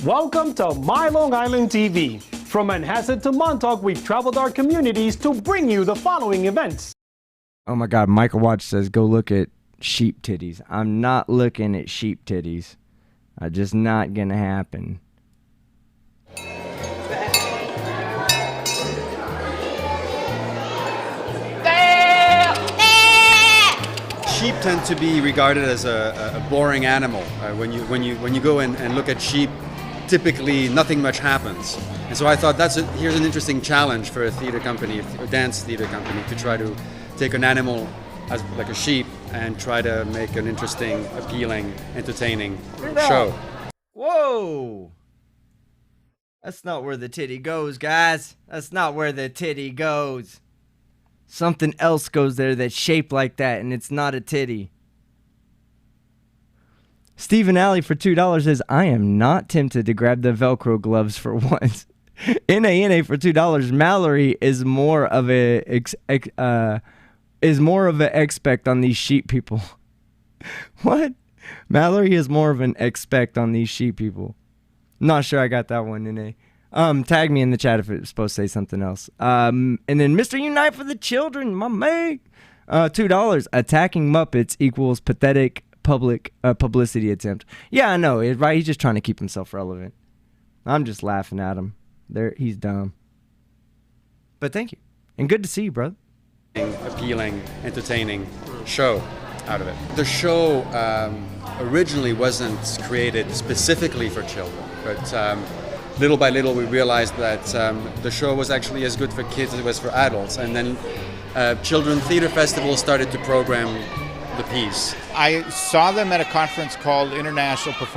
Welcome to My Long Island TV. From Manhasset to Montauk, we've traveled our communities to bring you the following events. Oh my God, Michael Watch says, go look at sheep titties. I'm not looking at sheep titties. Just not gonna happen. Sheep tend to be regarded as a boring animal. When you go and look at sheep, typically nothing much happens. And so I thought here's an interesting challenge for a theater company, a dance theater company, to try to take an animal as like a sheep and try to make an interesting, appealing, entertaining show. Whoa! That's not where the titty goes, guys. That's not where the titty goes. Something else goes there that's shaped like that, and it's not a titty. Stephen Alley for $2 says, I am not tempted to grab the Velcro gloves for once. NA for $2. Mallory is more of a expect on these sheep people. What? Mallory is more of an expect on these sheep people. Not sure I got that one, NA. Tag me in the chat if it's supposed to say something else. And then Mr. Unite for the Children, my man. $2. Attacking Muppets equals pathetic publicity attempt. Yeah, I know, right? He's just trying to keep himself relevant. I'm just laughing at him. He's dumb. But thank you. And good to see you, brother. Appealing, entertaining show out of it. The show originally wasn't created specifically for children, but little by little we realized that the show was actually as good for kids as it was for adults. And then Children Theater Festival started to program the piece. I saw them at a conference called International Performance.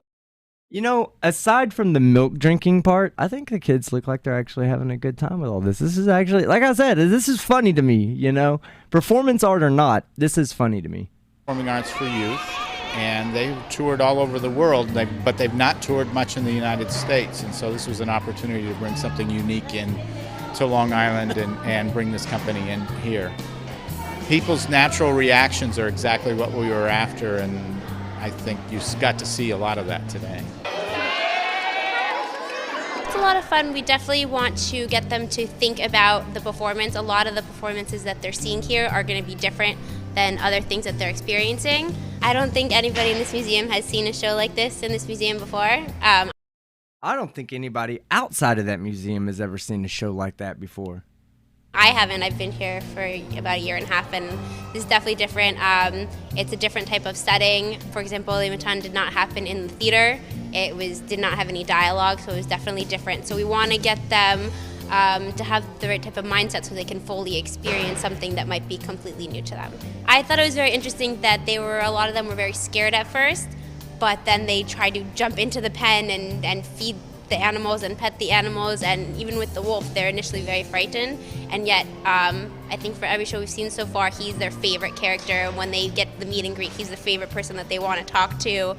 You know, aside from the milk drinking part, I think the kids look like they're actually having a good time with all this. This is actually, like I said, this is funny to me, you know? Performance art or not, this is funny to me. Performing arts for youth, and they've toured all over the world, but they've not toured much in the United States, and so this was an opportunity to bring something unique in to Long Island and bring this company in here. People's natural reactions are exactly what we were after, and I think you got to see a lot of that today. It's a lot of fun. We definitely want to get them to think about the performance. A lot of the performances that they're seeing here are going to be different than other things that they're experiencing. I don't think anybody in this museum has seen a show like this in this museum before. I don't think anybody outside of that museum has ever seen a show like that before. I haven't. I've been here for about a year and a half, and this is definitely different. It's a different type of setting. For example, the Matan did not happen in the theater. Did not have any dialogue, so it was definitely different. So we want to get them to have the right type of mindset so they can fully experience something that might be completely new to them. I thought it was very interesting that a lot of them were very scared at first, but then they tried to jump into the pen and feed the animals and pet the animals, and even with the wolf, they're initially very frightened, and yet I think for every show we've seen so far, he's their favorite character. When they get the meet and greet, he's the favorite person that they want to talk to,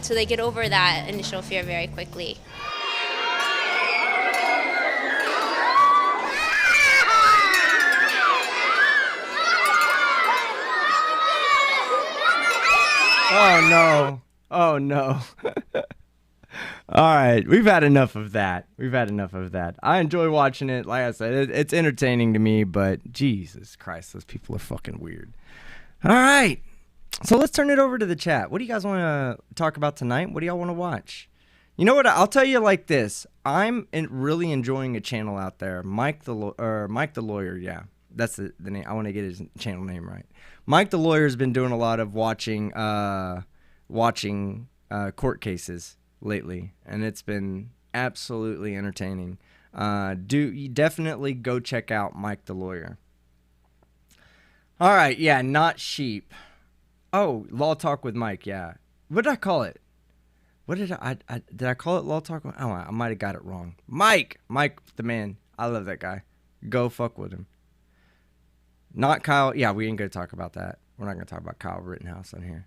so they get over that initial fear very quickly. Oh no. Oh no. All right, we've had enough of that. I enjoy watching it. Like I said, it's entertaining to me, but Jesus Christ, those people are fucking weird. All right, so let's turn it over to the chat. What do you guys want to talk about tonight? What do y'all want to watch? You know what? I'll tell you like this. I'm really enjoying a channel out there, Mike the Lawyer. Yeah, that's the name. I want to get his channel name right. Mike the Lawyer has been doing a lot of watching court cases lately, and it's been absolutely entertaining. You definitely go check out Mike the Lawyer. All right, yeah, not sheep. Oh, Law Talk with Mike, yeah. What did I call it? What did did I call it Law Talk? Oh, I might have got it wrong. Mike the man. I love that guy. Go fuck with him. Not Kyle. Yeah, we ain't gonna talk about that. We're not gonna talk about Kyle Rittenhouse on here.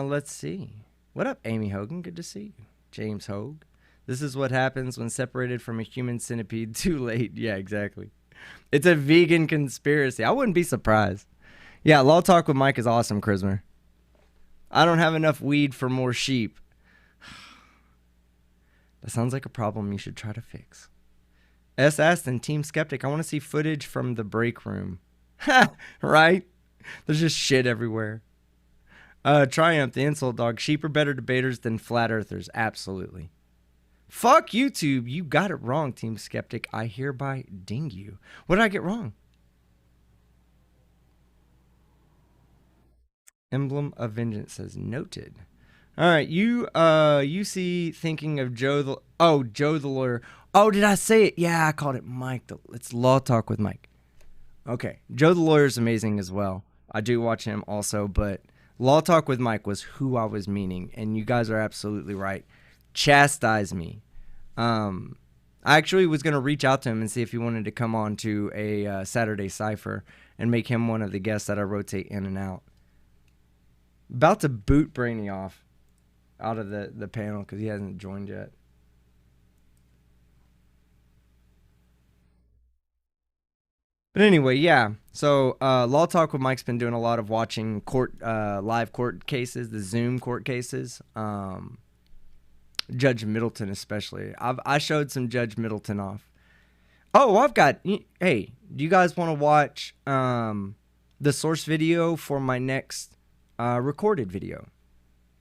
Let's see. What up, Amy Hogan? Good to see you. James Hogue. This is what happens when separated from a human centipede too late. Yeah, exactly. It's a vegan conspiracy. I wouldn't be surprised. Yeah, Law Talk with Mike is awesome, Chrismer. I don't have enough weed for more sheep. That sounds like a problem you should try to fix. S. Aston, Team Skeptic. I want to see footage from the break room. Right? There's just shit everywhere. Triumph, the insult dog. Sheep are better debaters than flat earthers. Absolutely. Fuck YouTube. You got it wrong, Team Skeptic. I hereby ding you. What did I get wrong? Emblem of Vengeance says noted. All right, you see thinking of Joe the Lawyer. Oh, did I say it? Yeah, I called it Mike. It's Law Talk with Mike. Okay, Joe the Lawyer is amazing as well. I do watch him also, but Law Talk with Mike was who I was meaning, and you guys are absolutely right. Chastise me. I actually was going to reach out to him and see if he wanted to come on to a Saturday Cypher and make him one of the guests that I rotate in and out. About to boot Brainy off out of the panel because he hasn't joined yet. But anyway, yeah. So Law Talk with Mike's been doing a lot of watching live court cases, the Zoom court cases. Judge Middleton especially. I showed some Judge Middleton off. Oh, I've got. Hey, do you guys want to watch the source video for my next recorded video?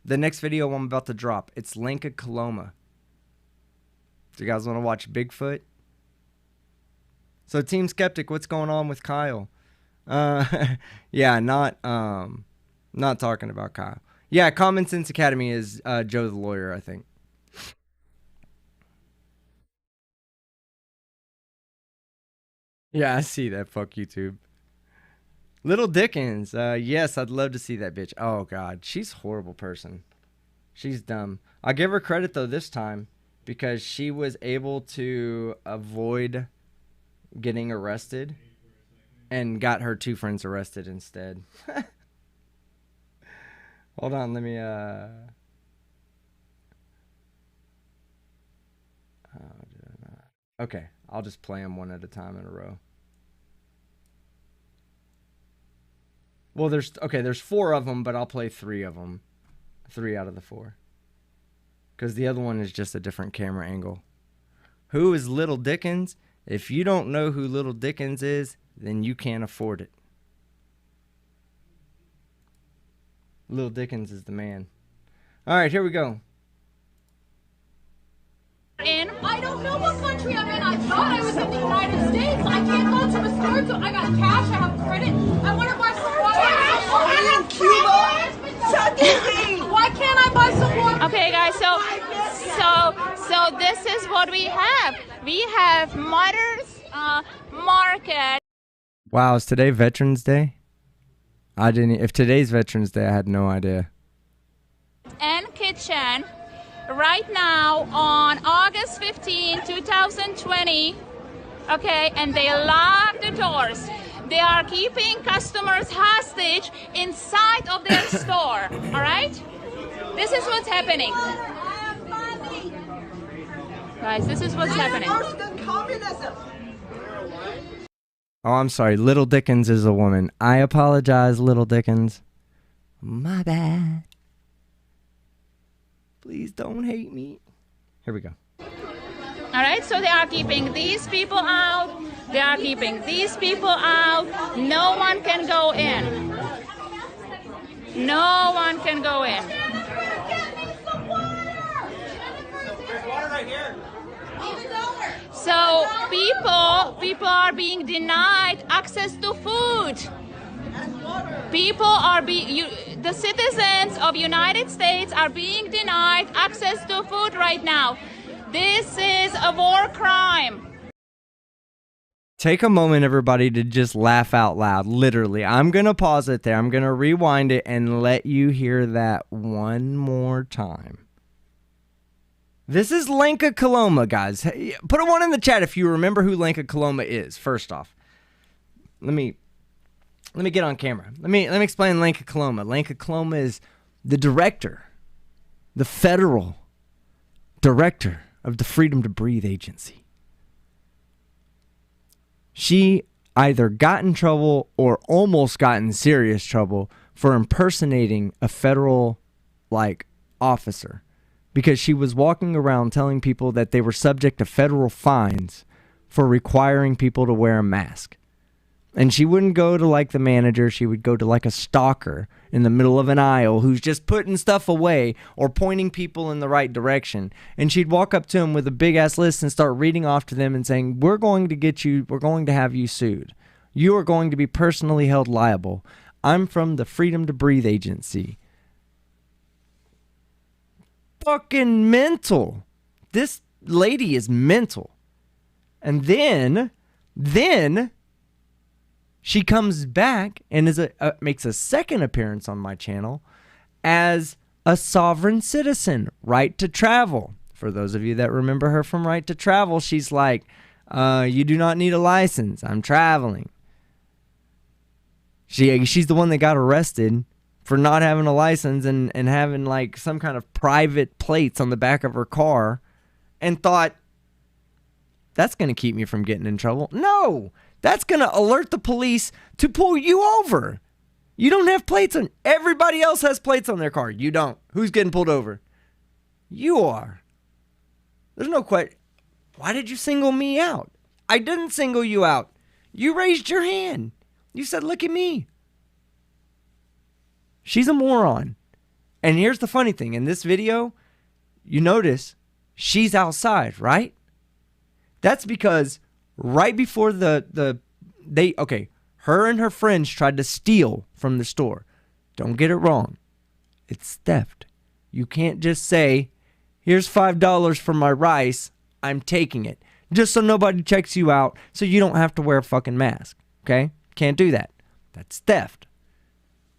The next video I'm about to drop. It's Lanka Coloma. Do you guys want to watch Bigfoot? So Team Skeptic, what's going on with Kyle? Yeah, not talking about Kyle. Yeah, Common Sense Academy is Joe the Lawyer, I think. Yeah, I see that. Fuck YouTube. Little Dickens. Yes, I'd love to see that bitch. Oh, God. She's a horrible person. She's dumb. I'll give her credit, though, this time. Because she was able to avoid getting arrested. And got her 2 friends arrested instead. Hold on, let me... Okay, I'll just play them one at a time in a row. Well, there's 4 of them, but I'll play 3 of them. 3 out of the 4. Because the other one is just a different camera angle. Who is Little Dickens? If you don't know who Little Dickens is, then you can't afford it. Lil Dickens is the man. All right, here we go. I don't know what country I'm in. I thought I was in the United States. I can't go to the store. I got cash. I have credit. I want to buy some water. I'm in Cuba. Why can't I buy some water? Okay, guys. So this is what we have. We have Mother's Market. Wow, is today Veterans Day? If today's Veterans Day, I had no idea. And kitchen. Right now on August 15, 2020, okay, and they lock the doors. They are keeping customers hostage inside of their store, all right? This is what's happening. Guys, this is what's happening. Oh, I'm sorry. Little Dickens is a woman. I apologize, Little Dickens. My bad. Please don't hate me. Here we go. All right, so they are keeping these people out. They are keeping these people out. No one can go in. No one can go in. So people are being denied access to food. People are the citizens of United States are being denied access to food right now. This is a war crime. Take a moment, everybody, to just laugh out loud. Literally. I'm going to pause it there. I'm going to rewind it and let you hear that one more time. This is Lenka Coloma, guys. Hey, put a 1 in the chat if you remember who Lenka Coloma is, first off. Let me get on camera. Let me explain Lenka Coloma. Lenka Coloma is the director, the federal director of the Freedom to Breathe Agency. She either got in trouble or almost got in serious trouble for impersonating a federal officer because she was walking around telling people that they were subject to federal fines for requiring people to wear a mask. And she wouldn't go to the manager. She would go to a stalker in the middle of an aisle who's just putting stuff away or pointing people in the right direction. And she'd walk up to him with a big ass list and start reading off to them and saying, we're going to have you sued. You are going to be personally held liable. I'm from the Freedom to Breathe Agency. Fucking mental. This lady is mental. And then she comes back and makes a second appearance on my channel as a sovereign citizen, right to travel. For those of you that remember her from Right to Travel, she's like, you do not need a license. I'm traveling. She's the one that got arrested for not having a license and having some kind of private plates on the back of her car and thought, that's going to keep me from getting in trouble. No! That's going to alert the police to pull you over. You don't have plates on. Everybody else has plates on their car. You don't. Who's getting pulled over? You are. There's no question. Why did you single me out? I didn't single you out. You raised your hand. You said, look at me. She's a moron. And here's the funny thing. In this video, you notice she's outside, right? That's because right before her and her friends tried to steal from the store. Don't get it wrong. It's theft. You can't just say, here's $5 for my rice. I'm taking it. Just so nobody checks you out so you don't have to wear a fucking mask. Okay? Can't do that. That's theft.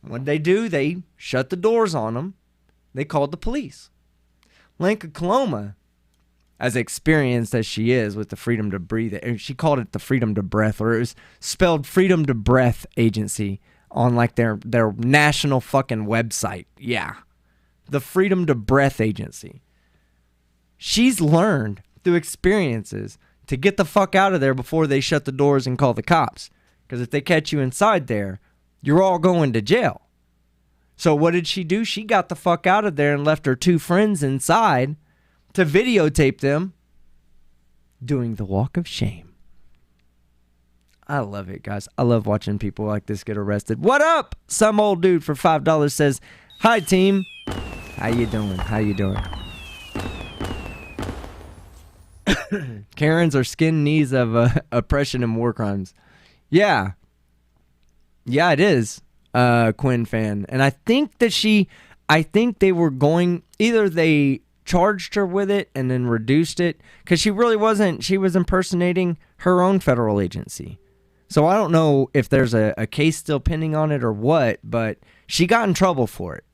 What they do, they shut the doors on them. They called the police. Lenka Coloma, as experienced as she is with the Freedom to Breathe, she called it the Freedom to Breath, or it was spelled Freedom to Breath Agency on their national fucking website. Yeah. The Freedom to Breath Agency. She's learned through experiences to get the fuck out of there before they shut the doors and call the cops. Because if they catch you inside there, you're all going to jail. So what did she do? She got the fuck out of there and left her 2 friends inside to videotape them doing the walk of shame. I love it, guys. I love watching people like this get arrested. What up? Some old dude for $5 says, Hi, team. How you doing? How you doing? Karens are skin knees of oppression and war crimes. Yeah. Yeah, it is, Quinn fan. And I think they were going, either they charged her with it and then reduced it, because she really wasn't, she was impersonating her own federal agency. So I don't know if there's a case still pending on it or what, but she got in trouble for it.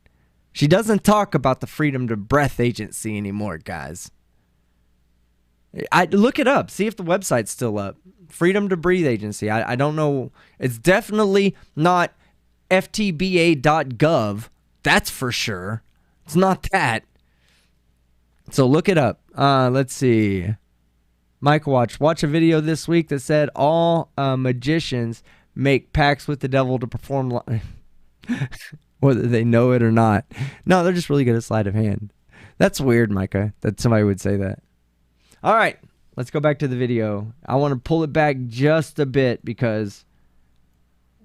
She doesn't talk about the Freedom to Breath Agency anymore, guys. I look it up. See if the website's still up. Freedom to Breathe Agency. I don't know. It's definitely not ftba.gov. That's for sure. It's not that. So look it up. Let's see. Mike watch a video this week that said all magicians make pacts with the devil to perform whether they know it or not. No, they're just really good at sleight of hand. That's weird, Micah, that somebody would say that. All right, let's go back to the video. I want to pull it back just a bit because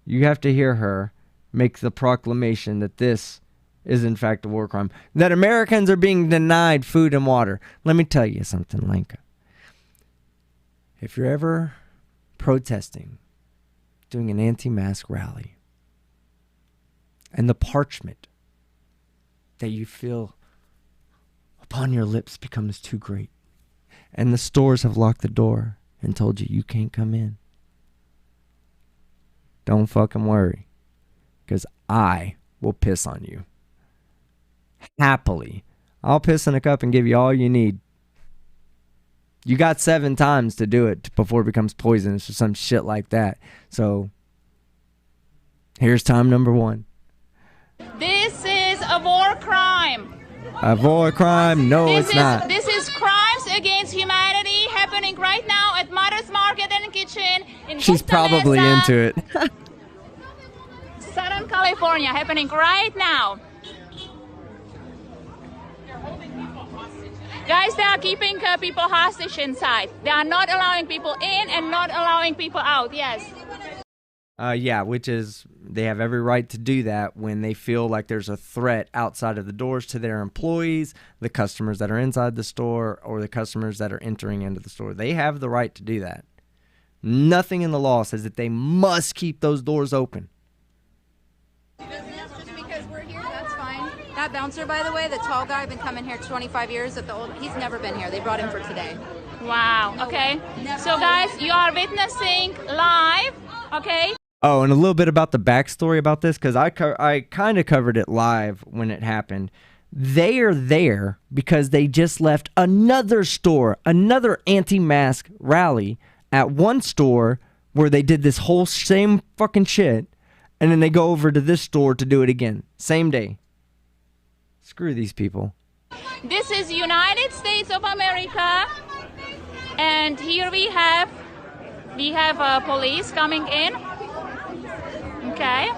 you have to hear her make the proclamation that this is in fact a war crime, that Americans are being denied food and water. Let me tell you something, Lenka. If you're ever protesting, doing an anti-mask rally, and the parchment that you feel upon your lips becomes too great, and the stores have locked the door and told you you can't come in, don't fucking worry, because I will piss on you. Happily. I'll piss in a cup and give you all you need. You got 7 times to do it before it becomes poisonous or some shit like that. So, here's time number 1. This is a war crime. A war crime? No, it's not. This is crimes against humanity happening right now at Mother's Market and Kitchen in She's Costa probably Mesa, into it. Southern California, happening right now. Guys, they are keeping people hostage inside. They are not allowing people in and not allowing people out. Yes. Yeah, which is, they have every right to do that when they feel like there's a threat outside of the doors to their employees, the customers that are inside the store, or the customers that are entering into the store. They have the right to do that. Nothing in the law says that they must keep those doors open. Just because we're here, that's fine. That bouncer, by the way, the tall guy, been coming here 25 years at the old, he's never been here. They brought him for today. Wow. Okay. So guys, you are witnessing live. Okay. Oh, and a little bit about the backstory about this, because I kind of covered it live when it happened. They are there because they just left another store, another anti-mask rally at one store where they did this whole same fucking shit, and then they go over to this store to do it again. Same day. Screw these people. This is United States of America, and here we have police coming in. Okay.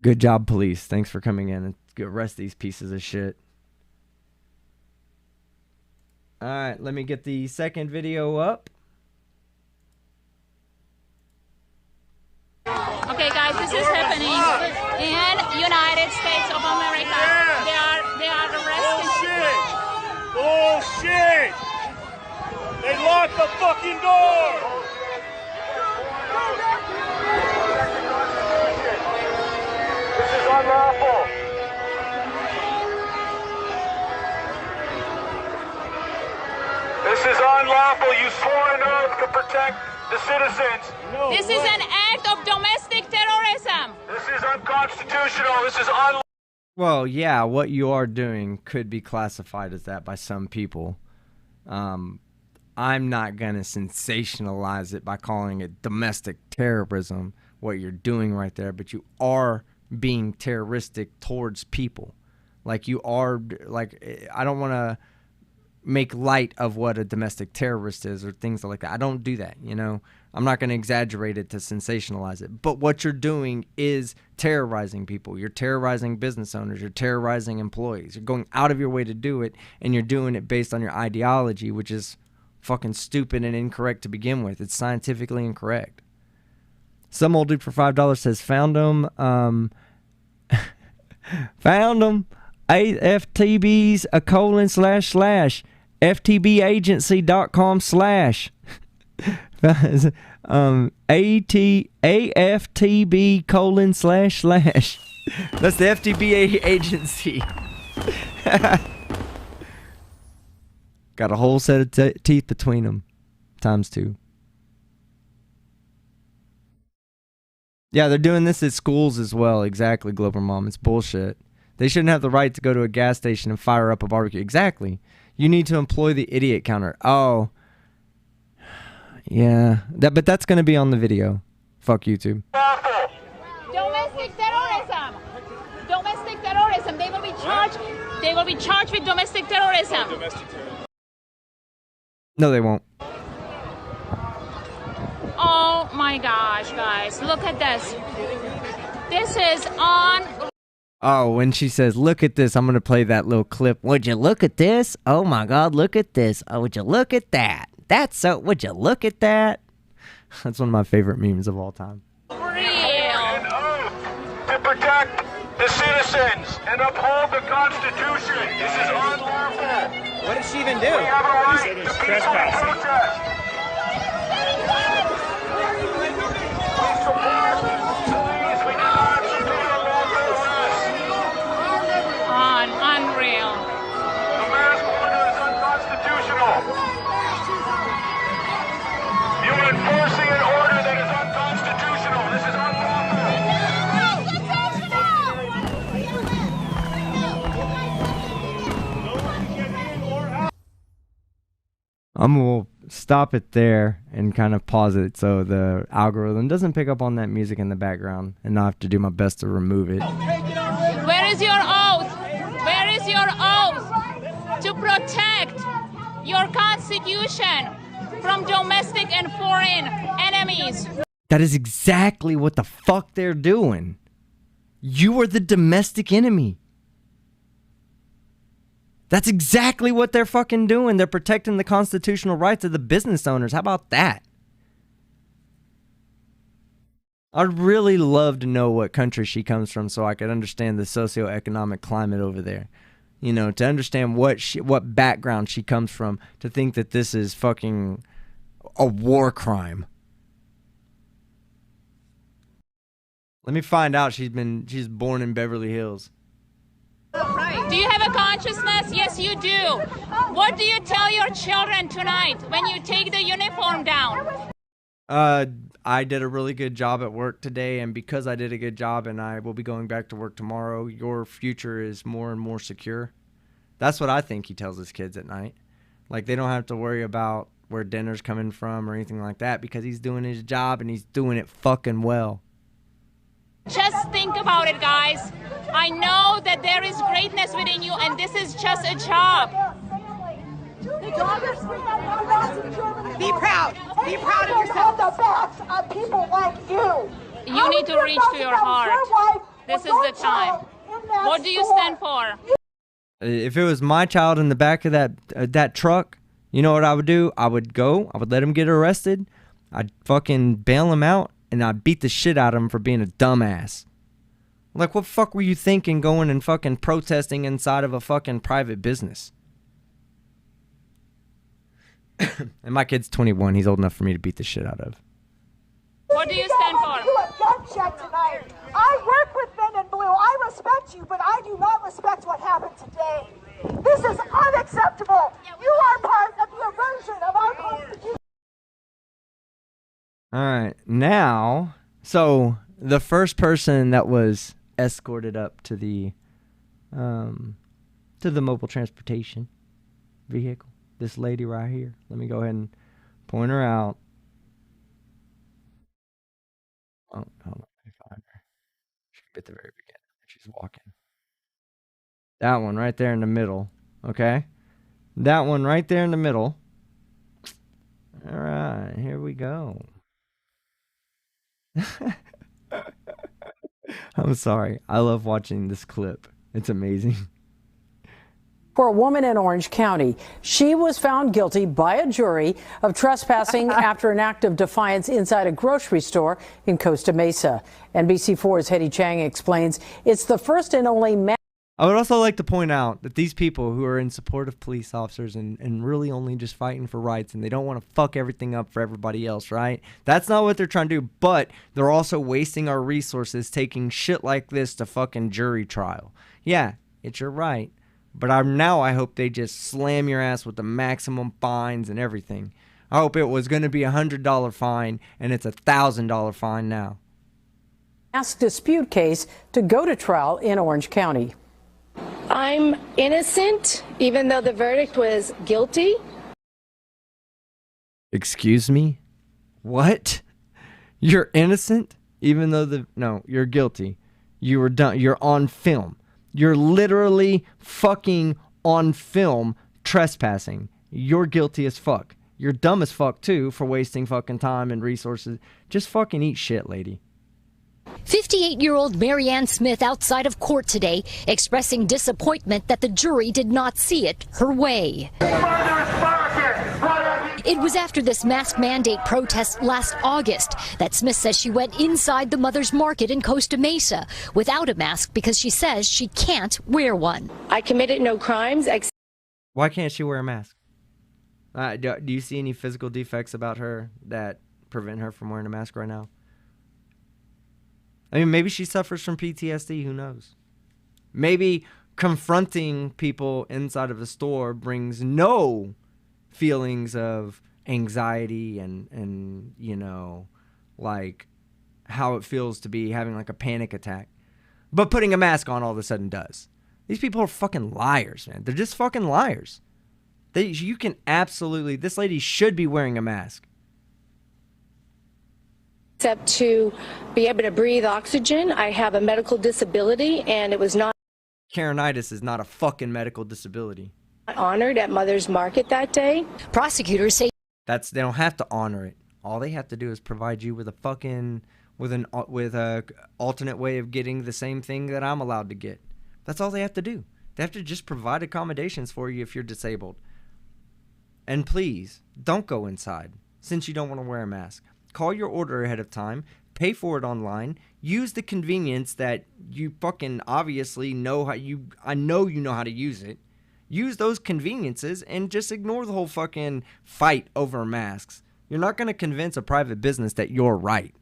Good job, police. Thanks for coming in and arrest these pieces of shit. All right, let me get the second video up. Okay, guys, this is happening in United States of America. They are arresting. Bullshit! They locked the fucking door! This is unlawful. This is unlawful. You swore an oath to protect the citizens. No this is an act of domestic terrorism. This is unconstitutional. This is unlawful. Well, yeah, what you are doing could be classified as that by some people. I'm not going to sensationalize it by calling it domestic terrorism, what you're doing right there, but you are being terroristic towards people. Like you are, like, I don't want to make light of what a domestic terrorist is or things like that. I don't do that, you know. I'm not going to exaggerate it to sensationalize it. But what you're doing is terrorizing people. You're terrorizing business owners. You're terrorizing employees. You're going out of your way to do it, and you're doing it based on your ideology, which is fucking stupid and incorrect to begin with. It's scientifically incorrect. Some old dude for $5 says, found them. Found them. AFTB's a colon / FTBagency.com / AFTB colon / That's the FTB agency. Got a whole set of teeth between them. ×2. Yeah, they're doing this at schools as well. Exactly, Glober Mom. It's bullshit. They shouldn't have the right to go to a gas station and fire up a barbecue. Exactly. You need to employ the idiot counter. Oh. Yeah. But that's going to be on the video. Fuck YouTube. Domestic terrorism. Domestic terrorism. They will be charged. They will be charged with domestic terrorism. No, they won't. Oh my gosh, guys. Look at this. This is on. Oh, when she says, look at this, I'm going to play that little clip. Would you look at this? Oh my God, look at this. Oh, would you look at that? That's so, would you look at that? That's one of my favorite memes of all time. Real. To protect the citizens and uphold the Constitution. This is unlawful. What did she even do? We have a right to peacefully protest. We support police. We do not support a lawful arrest. Unreal. The mask order is unconstitutional. You are enforcing an order that is unconstitutional. This is unlawful. I'm going to stop it there and kind of pause it so the algorithm doesn't pick up on that music in the background and I'll have to do my best to remove it. Where is your oath? Where is your oath to protect your Constitution from domestic and foreign enemies? That is exactly what the fuck they're doing. You are the domestic enemy. That's exactly what they're fucking doing. They're protecting the constitutional rights of the business owners. How about that? I'd really love to know what country she comes from so I could understand the socioeconomic climate over there. You know, to understand what background she comes from, to think that this is fucking a war crime. Let me find out she's born in Beverly Hills. Do you have a consciousness? Yes, you do. What do you tell your children tonight when you take the uniform down? I did a really good job at work today, and because I did a good job and I will be going back to work tomorrow, your future is more and more secure. That's what I think he tells his kids at night. Like, they don't have to worry about where dinner's coming from or anything like that because he's doing his job and he's doing it fucking well. Just think about it, guys. I know that there is greatness within you, and this is just a job. Be proud. Be proud of yourself. The backs of people like you. You need to reach to your heart. This is the time. What do you stand for? If it was my child in the back of that truck, you know what I would do? I would let him get arrested. I'd fucking bail him out, and I'd beat the shit out of him for being a dumbass. Like, what the fuck were you thinking going and fucking protesting inside of a fucking private business? And my kid's 21. He's old enough for me to beat the shit out of. What do you stand for? You a gun check tonight. I work with Men in Blue. I respect you, but I do not respect what happened today. This is unacceptable. You are part of the erosion of our Constitution. All right, now, so the first person that was escorted up to the mobile transportation vehicle, this lady right here. Let me go ahead and point her out. Oh, hold on, let me find her. She could be at the very beginning. She's walking. That one right there in the middle. Okay, that one right there in the middle. All right, here we go. I'm sorry. I love watching this clip. It's amazing. for a woman in Orange County. She was found guilty by a jury of trespassing after an act of defiance inside a grocery store in Costa Mesa. NBC4's Hetty Chang explains it's the first and only I would also like to point out that these people who are in support of police officers and really only just fighting for rights and they don't want to fuck everything up for everybody else, right? That's not what they're trying to do, but they're also wasting our resources taking shit like this to fucking jury trial. Yeah, it's your right, but I hope they just slam your ass with the maximum fines and everything. I hope it was going to be $100 fine and it's $1,000 fine now. mask dispute case to go to trial in Orange County. I'm innocent, even though the verdict was guilty. Excuse me? What? You're innocent? Even though no, you're guilty. You were done. You're on film. You're literally fucking on film trespassing. You're guilty as fuck. You're dumb as fuck too for wasting fucking time and resources. Just fucking eat shit, lady. 58-year-old Marianne Smith outside of court today expressing disappointment that the jury did not see it her way. It was after this mask mandate protest last August that Smith says she went inside the Mother's Market in Costa Mesa without a mask because she says she can't wear one. I committed no crimes. Why can't she wear a mask? Do you see any physical defects about her that prevent her from wearing a mask right now? I mean, maybe she suffers from PTSD. Who knows? Maybe confronting people inside of a store brings no feelings of anxiety and you know, like how it feels to be having like a panic attack. But putting a mask on all of a sudden does. These people are fucking liars, man. They're just fucking liars. You can absolutely, this lady should be wearing a mask. Except to be able to breathe oxygen. I have a medical disability, and it was not. Karenitis is not a fucking medical disability. Honored at Mother's Market that day. Prosecutors say they don't have to honor it. All they have to do is provide you with a alternate way of getting the same thing that I'm allowed to get. That's all they have to do. They have to just provide accommodations for you if you're disabled. And please, don't go inside since you don't want to wear a mask. Call your order ahead of time, pay for it online, use the convenience that you fucking obviously know I know you know how to use it. Use those conveniences and just ignore the whole fucking fight over masks. You're not going to convince a private business that you're right.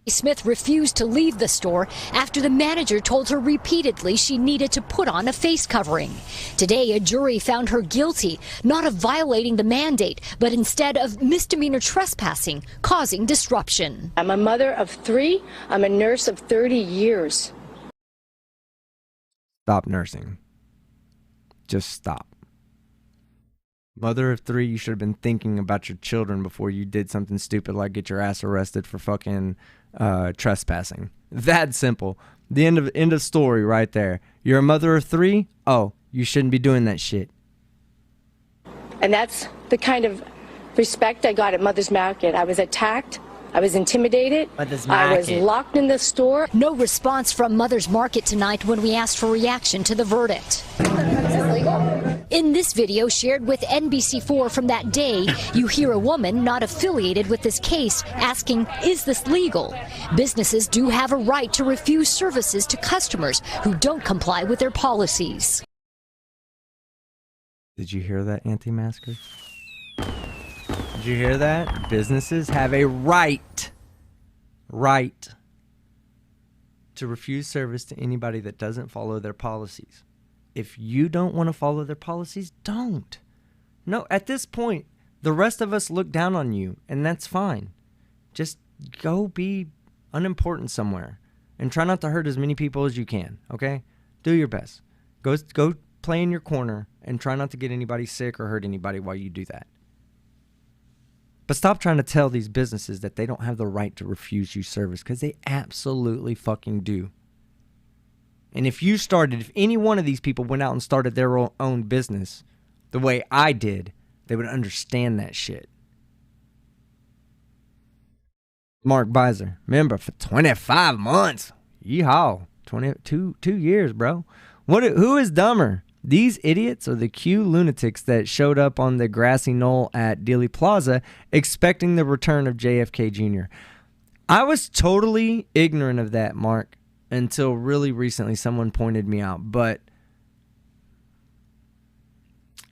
Smith refused to leave the store after the manager told her repeatedly she needed to put on a face covering. Today, a jury found her guilty, not of violating the mandate, but instead of misdemeanor trespassing, causing disruption. I'm a mother of 3. I'm a nurse of 30 years. Stop nursing. Just stop. Mother of 3, you should have been thinking about your children before you did something stupid like get your ass arrested for fucking trespassing. That simple. The end of story right there. You're a mother of 3? Oh, you shouldn't be doing that shit. And that's the kind of respect I got at Mother's Market. I was attacked. I was intimidated. I was locked in the store. No response from Mother's Market tonight when we asked for reaction to the verdict. Is this legal? In this video shared with NBC4 from that day, you hear a woman not affiliated with this case asking, is this legal? Businesses do have a right to refuse services to customers who don't comply with their policies. Did you hear that, anti-masker? Did you hear that? Businesses have a right to refuse service to anybody that doesn't follow their policies. If you don't want to follow their policies, don't. No, at this point, the rest of us look down on you, and that's fine. Just go be unimportant somewhere and try not to hurt as many people as you can, okay? Do your best. Go play in your corner and try not to get anybody sick or hurt anybody while you do that. But stop trying to tell these businesses that they don't have the right to refuse you service, because they absolutely fucking do. And if any one of these people went out and started their own business the way I did, they would understand that shit. Mark Beiser, member for 25 months. Yeehaw. 2 years, bro. Who is dumber? These idiots are the Q lunatics that showed up on the grassy knoll at Dealey Plaza expecting the return of JFK Jr. I was totally ignorant of that, Mark, until really recently someone pointed me out. But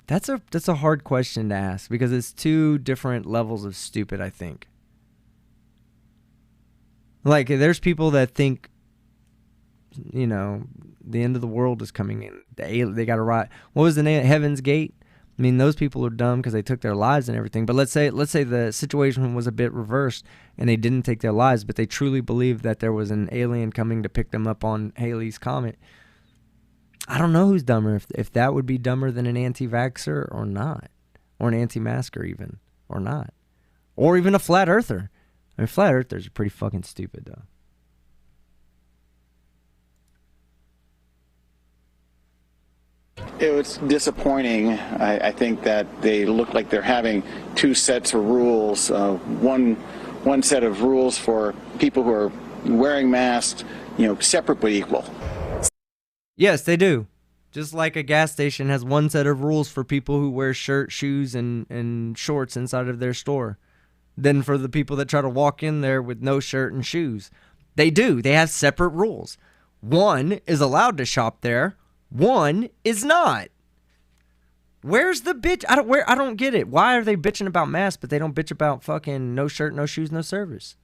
that's a hard question to ask because it's two different levels of stupid, I think. Like, there's people that think, you know, the end of the world is coming in. They got to ride. What was the name? Heaven's Gate? I mean, those people are dumb because they took their lives and everything. But let's say the situation was a bit reversed and they didn't take their lives, but they truly believed that there was an alien coming to pick them up on Halley's Comet. I don't know who's dumber, if that would be dumber than an anti-vaxxer or not, or an anti-masker even, or not, or even a flat earther. I mean, flat earthers are pretty fucking stupid, though. It was disappointing. I think that they look like they're having two sets of rules. One set of rules for people who are wearing masks, separate but equal. Yes, they do. Just like a gas station has one set of rules for people who wear shirt, shoes, and shorts inside of their store. Then for the people that try to walk in there with no shirt and shoes. They do. They have separate rules. One is allowed to shop there. One is not. Where's the bitch? I don't get it. Why are they bitching about masks, but they don't bitch about fucking no shirt, no shoes, no service?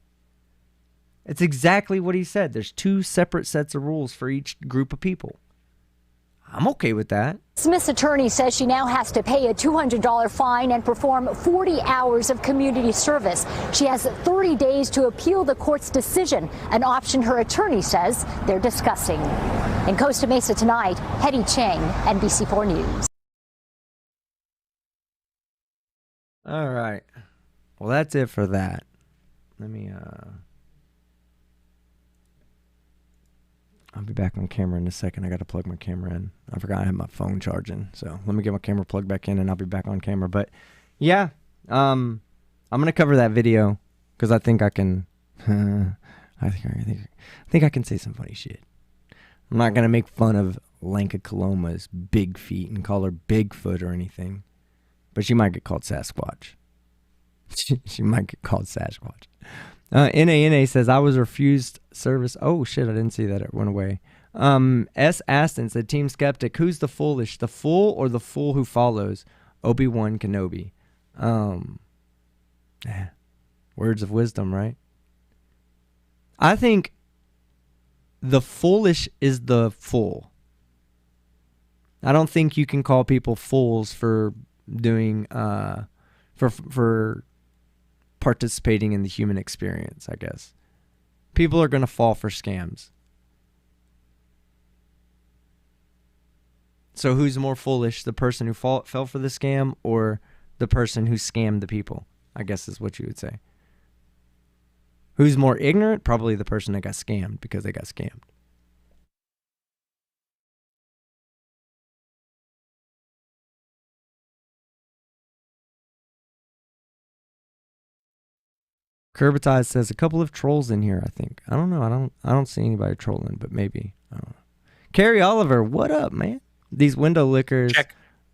It's exactly what he said. There's two separate sets of rules for each group of people. I'm okay with that. Smith's attorney says she now has to pay a $200 fine and perform 40 hours of community service. She has 30 days to appeal the court's decision, an option her attorney says they're discussing. In Costa Mesa tonight, Hetty Chang, NBC4 News. All right. Well, that's it for that. Let me, I'll be back on camera in a second. I got to plug my camera in. I forgot I had my phone charging. So let me get my camera plugged back in and I'll be back on camera. But yeah, I'm going to cover that video because I think I can, I think I can say some funny shit. I'm not going to make fun of Lanka Coloma's big feet and call her Bigfoot or anything. But she might get called Sasquatch. She might get called Sasquatch. NANA says, I was refused service. Oh, shit, I didn't see that. It went away. S. Aston said, Team Skeptic, who's the foolish? The fool or the fool who follows? Obi-Wan Kenobi. Words of wisdom, right? I think the foolish is the fool. I don't think you can call people fools for doing, for participating in the human experience, I guess. People are going to fall for scams. So who's more foolish, the person who fell for the scam or the person who scammed the people? I guess is what you would say. Who's more ignorant? Probably the person that got scammed because they got scammed. Curbitize says a couple of trolls in here, I think. I don't know. I don't see anybody trolling, but maybe. I don't know. Carrie Oliver, what up, man? These window lickers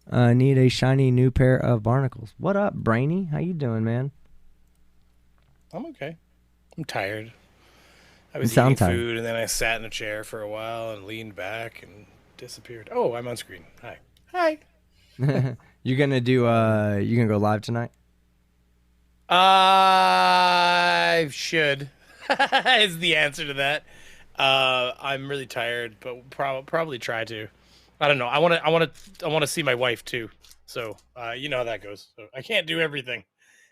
need a shiny new pair of barnacles. What up, Brainy? How you doing, man? I'm okay. I'm tired. I was eating food and then I sat in a chair for a while and leaned back and disappeared. Oh, I'm on screen. Hi. Hi. You gonna go live tonight? I should. Is the answer to that. I'm really tired, but probably try to. I don't know. I want to see my wife too. So you know how that goes. So I can't do everything.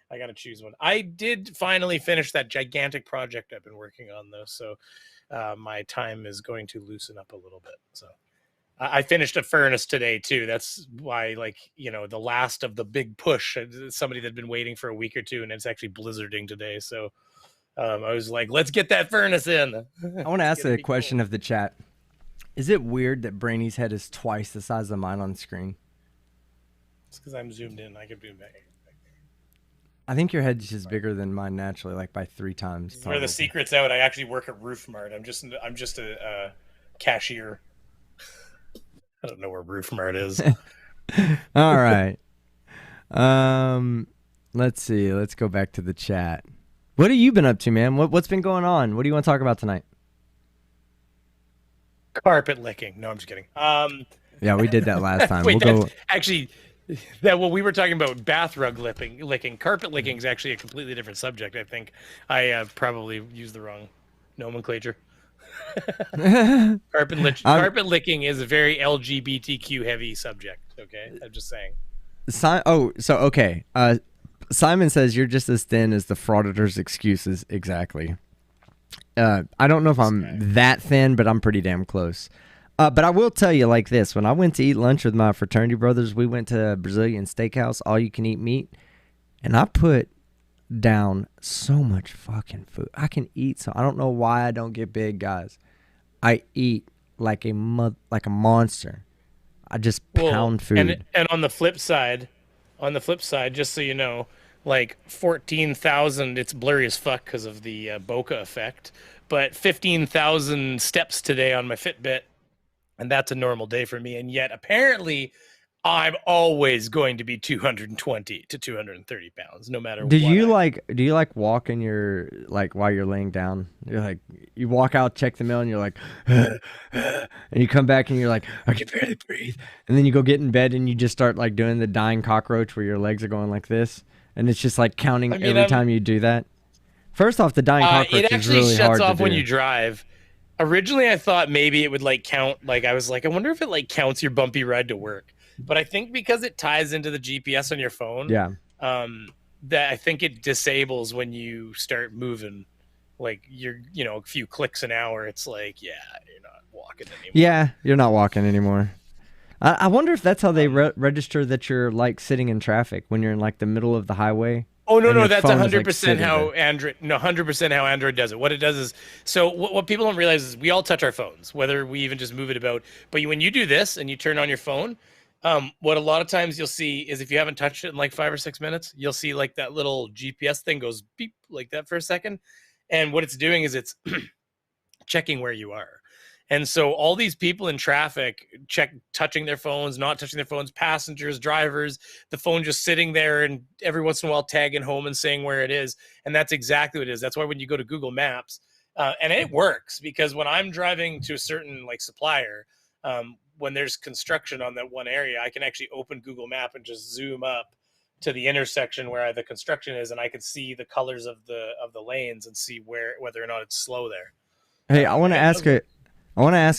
I got to choose one. I did finally finish that gigantic project I've been working on though. So my time is going to loosen up a little bit. So I finished a furnace today too. That's why, the last of the big push, somebody that'd been waiting for a week or two, and it's actually blizzarding today. So I was like, let's get that furnace in. I want to ask a question of the chat. Is it weird that Brainy's head is twice the size of mine on screen? It's because I'm zoomed in. I could be back. I think your head's just bigger than mine naturally, like by 3 times. Where the secret's out, I actually work at Roof Mart. I'm just a cashier. I don't know where Roof Mart is. All right. Let's see. Let's go back to the chat. What have you been up to, man? What's been going on? What do you want to talk about tonight? – Carpet licking. No, I'm just kidding. Yeah, we did that last time. Wait, we'll go. Actually, we were talking about bath rug licking. Carpet licking is actually a completely different subject. I think I probably used the wrong nomenclature. Carpet licking is a very LGBTQ heavy subject. Okay, I'm just saying. Okay. Simon says you're just as thin as the frauditor's excuses. Exactly. I don't know if I'm that thin, but I'm pretty damn close. But I will tell you like this. When I went to eat lunch with my fraternity brothers, we went to a Brazilian steakhouse, all you can eat meat. And I put down so much fucking food. I can eat so I don't know why I don't get big, guys. I eat like a monster. I just pound food. And on the flip side, just so you know, like 14,000, it's blurry as fuck because of the bokeh effect, but 15,000 steps today on my Fitbit, and that's a normal day for me. And yet apparently I'm always going to be 220 to 230 pounds, no matter what. Do you like walk in your, like, while you're laying down? You're like, you walk out, check the mail, and you're like, and you come back and you're like, I can barely breathe. And then you go get in bed and you just start like doing the dying cockroach where your legs are going like this. And it's just like counting every time you do that. First off, the dying cockroach it is really hard to do. It actually shuts off when you drive. Originally, I thought maybe it would like count. Like I was like, I wonder if it like counts your bumpy ride to work. But I think because it ties into the GPS on your phone, that I think it disables when you start moving. Like you're, a few clicks an hour. It's like, you're not walking anymore. Yeah, you're not walking anymore. I wonder if that's how they register that you're like sitting in traffic when you're in like the middle of the highway. Oh no, that's 100% how Android. No, 100% how Android does it. What it does is, so what people don't realize is we all touch our phones, whether we even just move it about. But when you do this and you turn on your phone, what a lot of times you'll see is if you haven't touched it in like 5 or 6 minutes, you'll see like that little GPS thing goes beep like that for a second, and what it's doing is it's checking where you are. And so all these people in traffic touching their phones, not touching their phones, passengers, drivers, the phone just sitting there and every once in a while tagging home and saying where it is. And that's exactly what it is. That's why when you go to Google Maps, and it works because when I'm driving to a certain like supplier, when there's construction on that one area, I can actually open Google Map and just zoom up to the intersection where the construction is, and I can see the colors of the lanes and see whether or not it's slow there. Hey, I want to ask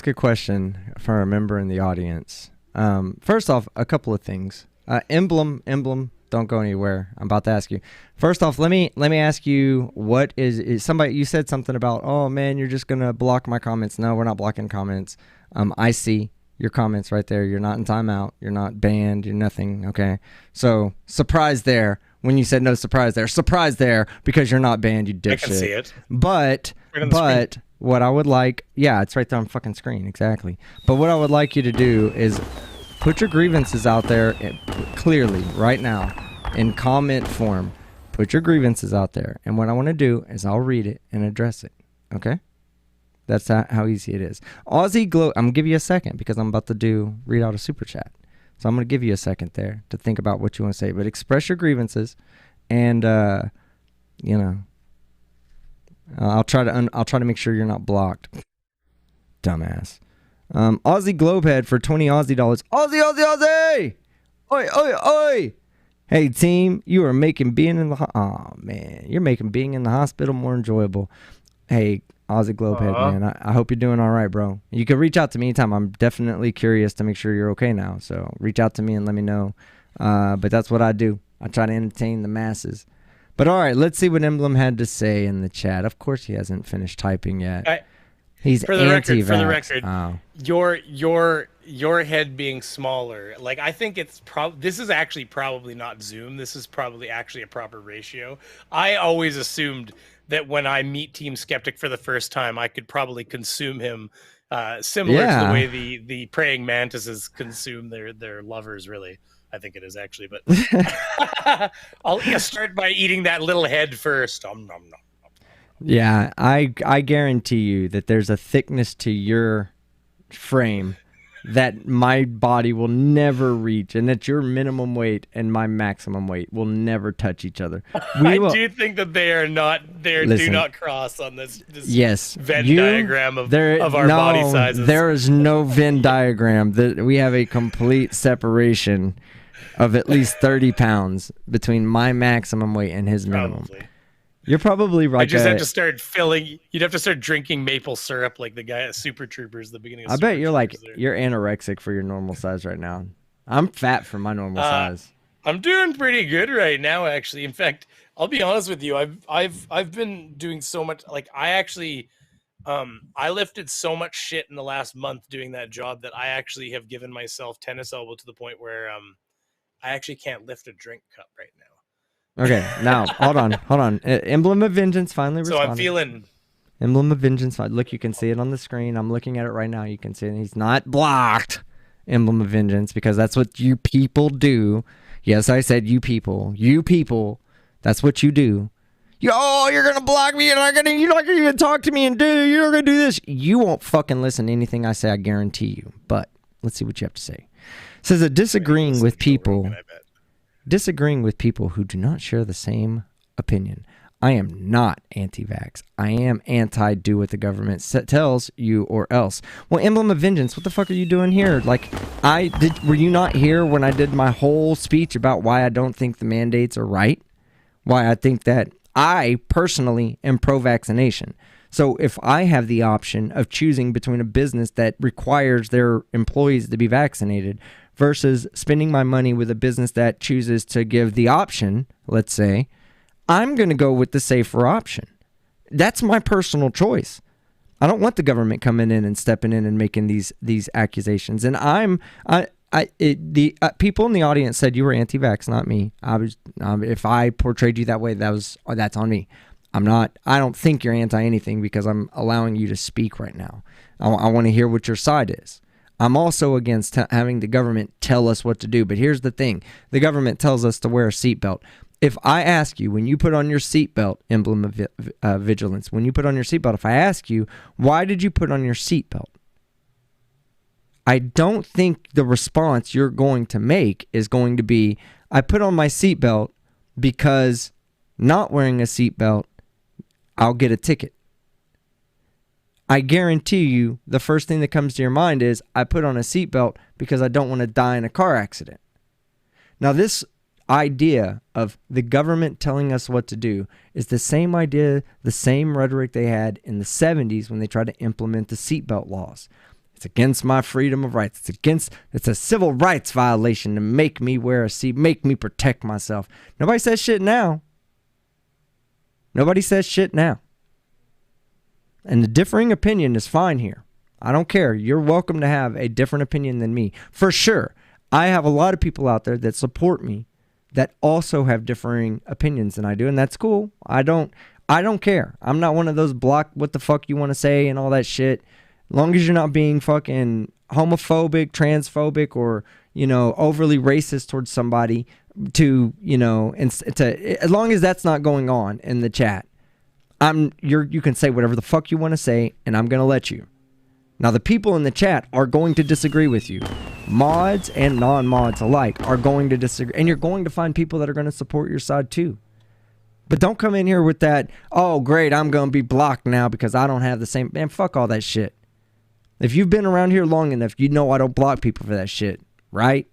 a question for a member in the audience. First off, a couple of things. Emblem, don't go anywhere. I'm about to ask you. First off, let me ask you, what is somebody, you said something about, oh man, you're just going to block my comments. No, we're not blocking comments. I see your comments right there. You're not in timeout. You're not banned. You're nothing. Okay. So surprise there. When you said no surprise there because you're not banned, you dipshit. I can see it. But what I would like, it's right there on fucking screen, exactly. But what I would like you to do is put your grievances out there clearly right now in comment form. Put your grievances out there. And what I want to do is I'll read it and address it. Okay? That's how easy it is. Aussie Glow, I'm going to give you a second because I'm about to read out a super chat. So I'm going to give you a second there to think about what you want to say. But express your grievances and, I'll try to make sure you're not blocked. Dumbass. Aussie Globehead for 20 Aussie dollars. Aussie! Oi, oi, oi! Hey team, you are making being in the you're making being in the hospital more enjoyable. Hey, Aussie Globehead, man, I hope you're doing all right, bro. You can reach out to me anytime. I'm definitely curious to make sure you're okay now. So reach out to me and let me know. But that's what I do. I try to entertain the masses. But all right, let's see what Emblem had to say in the chat. Of course, he hasn't finished typing yet. He's anti-vax. For the record, your head being smaller, like I think it's this is actually probably not Zoom. This is probably actually a proper ratio. I always assumed that when I meet Team Skeptic for the first time, I could probably consume him similar to the way the praying mantises consume their lovers, really. I think it is actually, but I'll start by eating that little head first. Yeah, I guarantee you that there's a thickness to your frame that my body will never reach, and that your minimum weight and my maximum weight will never touch each other. I do think that they are not. They do not cross on this yes, Venn diagram of our no, body sizes. There is no Venn diagram. We have a complete separation of at least 30 pounds between my maximum weight and his minimum. Probably. You're probably right. I just have to start filling. You'd have to start drinking maple syrup like the guy at Super Troopers, the beginning of I Super bet you're Troopers like, you're anorexic for your normal size right now. I'm fat for my normal size. I'm doing pretty good right now, actually. In fact, I'll be honest with you. I've been doing so much. Like I actually, I lifted so much shit in the last month doing that job that I actually have given myself tennis elbow to the point where I actually can't lift a drink cup right now. Okay, now hold on. Emblem of Vengeance finally responded. So I'm feeling. Emblem of Vengeance. Look, you can see it on the screen. I'm looking at it right now. You can see it. He's not blocked. Emblem of Vengeance, because that's what you people do. Yes, I said you people. You people. That's what you do. You're gonna block me. You're not gonna even talk to me, and you're not gonna do this. You won't fucking listen to anything I say. I guarantee you. But let's see what you have to say. It says that disagreeing with people who do not share the same opinion. I am not anti-vax. I am anti-do what the government tells you or else. Well, Emblem of Vengeance, what the fuck are you doing here? Like, were you not here when I did my whole speech about why I don't think the mandates are right? Why I think that I personally am pro-vaccination. So if I have the option of choosing between a business that requires their employees to be vaccinated versus spending my money with a business that chooses to give the option, let's say, I'm going to go with the safer option. That's my personal choice. I don't want the government coming in and stepping in and making these accusations. And the people in the audience said you were anti-vax, not me. If I portrayed you that way, that's on me. I don't think you're anti anything because I'm allowing you to speak right now. I want to hear what your side is. I'm also against having the government tell us what to do. But here's the thing. The government tells us to wear a seatbelt. If I ask you, when you put on your seatbelt, emblem of vigilance, when you put on your seatbelt, if I ask you, why did you put on your seatbelt? I don't think the response you're going to make is going to be, I put on my seatbelt because not wearing a seatbelt, I'll get a ticket. I guarantee you the first thing that comes to your mind is, I put on a seatbelt because I don't want to die in a car accident. Now, this idea of the government telling us what to do is the same idea, the same rhetoric they had in the 70s when they tried to implement the seatbelt laws. It's against my freedom of rights. It's a civil rights violation to make me wear a seat, make me protect myself. Nobody says shit now. Nobody says shit now. And the differing opinion is fine here. I don't care. You're welcome to have a different opinion than me. For sure. I have a lot of people out there that support me that also have differing opinions than I do, and that's cool. I don't care. I'm not one of those block what the fuck you want to say and all that shit. As long as you're not being fucking homophobic, transphobic, or, overly racist towards somebody as long as that's not going on in the chat, you can say whatever the fuck you want to say, and I'm going to let you. Now, the people in the chat are going to disagree with you. Mods and non-mods alike are going to disagree. And you're going to find people that are going to support your side too. But don't come in here with that, oh, great, I'm going to be blocked now because I don't have the same... Man, fuck all that shit. If you've been around here long enough, you know I don't block people for that shit, right?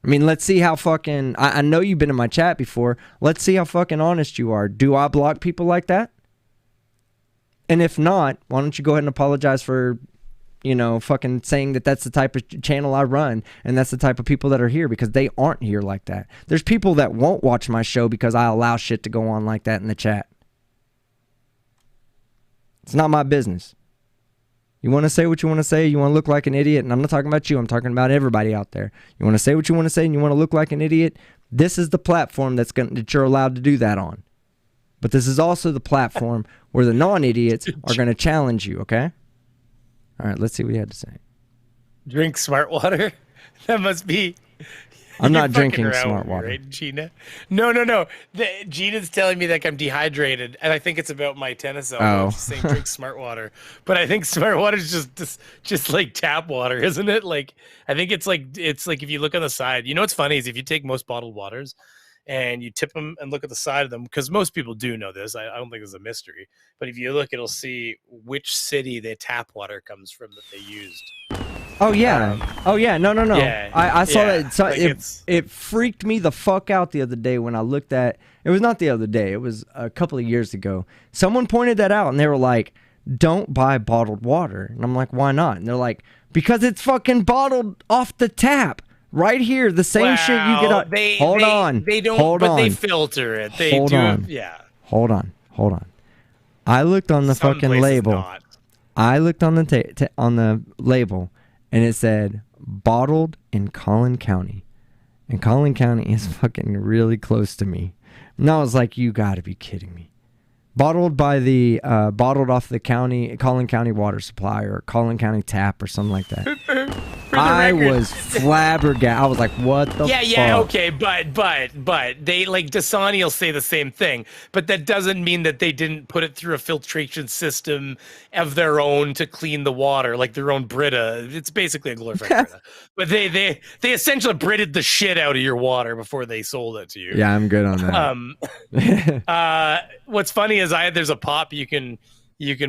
I mean, let's see how fucking... I know you've been in my chat before. Let's see how fucking honest you are. Do I block people like that? And if not, why don't you go ahead and apologize for, fucking saying that that's the type of channel I run and that's the type of people that are here, because they aren't here like that. There's people that won't watch my show because I allow shit to go on like that in the chat. It's not my business. You want to say what you want to say, you want to look like an idiot, and I'm not talking about you, I'm talking about everybody out there. You want to say what you want to say and you want to look like an idiot, this is the platform that you're allowed to do that on. But this is also the platform where the non-idiots are going to challenge you, okay? All right, let's see what you had to say. Drink smart water? That must be I'm not You're drinking fucking around smart with me, water. right, Gina? No. Gina's telling me like I'm dehydrated, and I think it's about my tennis elbow. Oh. She's saying drink smart water, but I think smart water is just like tap water, isn't it? Like I think it's like if you look on the side. You know what's funny is if you take most bottled waters and you tip them and look at the side of them, because most people do know this. I don't think it's a mystery, but if you look, it'll see which city the tap water comes from that they used. Oh yeah. No. Yeah, I saw yeah, that. So like it freaked me the fuck out the other day when I looked at. It was not the other day. It was a couple of years ago. Someone pointed that out, and they were like, "Don't buy bottled water." And I'm like, "Why not?" And they're like, "Because it's fucking bottled off the tap right here. The same shit you get out." Hold on. They don't. Hold but on. they filter it. They Hold do. on. Yeah. Hold on. I looked on the Some fucking places label. not. I looked on the on the label, and it said bottled in Collin County, and Collin County is fucking really close to me. And I was like, you got to be kidding me. Bottled by the bottled off the Collin County water supply or Collin County tap or something like that. I was flabbergasted. I was like, what the fuck? Okay, but they like Dasani will say the same thing, but that doesn't mean that they didn't put it through a filtration system of their own to clean the water, like their own Brita. It's basically a glorified Brita, but they essentially Brited the shit out of your water before they sold it to you. Yeah, I'm good on that. What's funny is there's a pop you can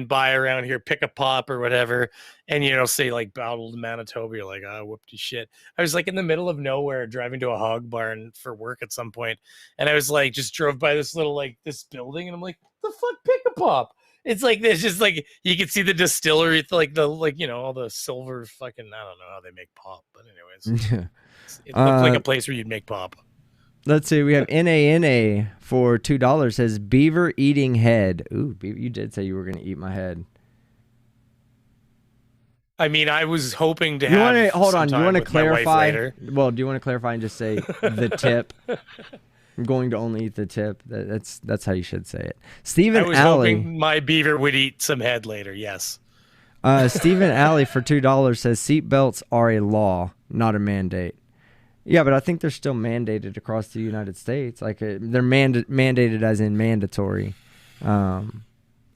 buy around here, pick a pop or whatever, and say like bottled Manitoba. You're like, whoopty shit. I was like in the middle of nowhere driving to a hog barn for work at some point, and I was like just drove by this little like this building, and I'm like, the fuck, pick a pop. It's like there's just like you can see the distillery, like all the silver fucking I don't know how they make pop, but anyways, it looked like a place where you'd make pop. Let's see. We have NANA for $2 says beaver eating head. Ooh, you did say you were going to eat my head. I mean, I was hoping to You have. wanna, hold some on. You time want to with my wife clarify? later. Well, do you want to clarify and just say the tip? I'm going to only eat the tip. That's how you should say it. Stephen I was Alley. hoping my beaver would eat some head later. Yes. Stephen Alley for $2 says seatbelts are a law, not a mandate. Yeah, but I think they're still mandated across the United States. Like they're mandated as in mandatory. I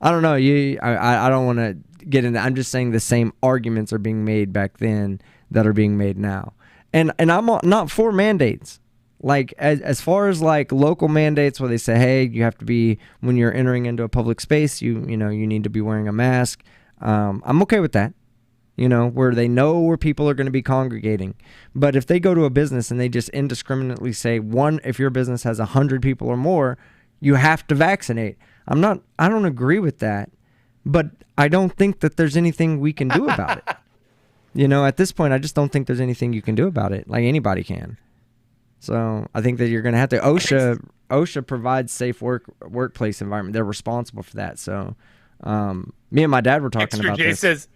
don't know. I don't want to get into. I'm just saying the same arguments are being made back then that are being made now. And I'm not for mandates. Like as far as like local mandates where they say, hey, you have to be when you're entering into a public space, you need to be wearing a mask. I'm okay with that. Where they know where people are going to be congregating. But if they go to a business and they just indiscriminately say, if your business has 100 people or more, you have to vaccinate. I don't agree with that, but I don't think that there's anything we can do about it. At this point, I just don't think there's anything you can do about it, like anybody can. So I think that you're going to have to, OSHA provides safe workplace environment. They're responsible for that. So me and my dad were talking about this. Says,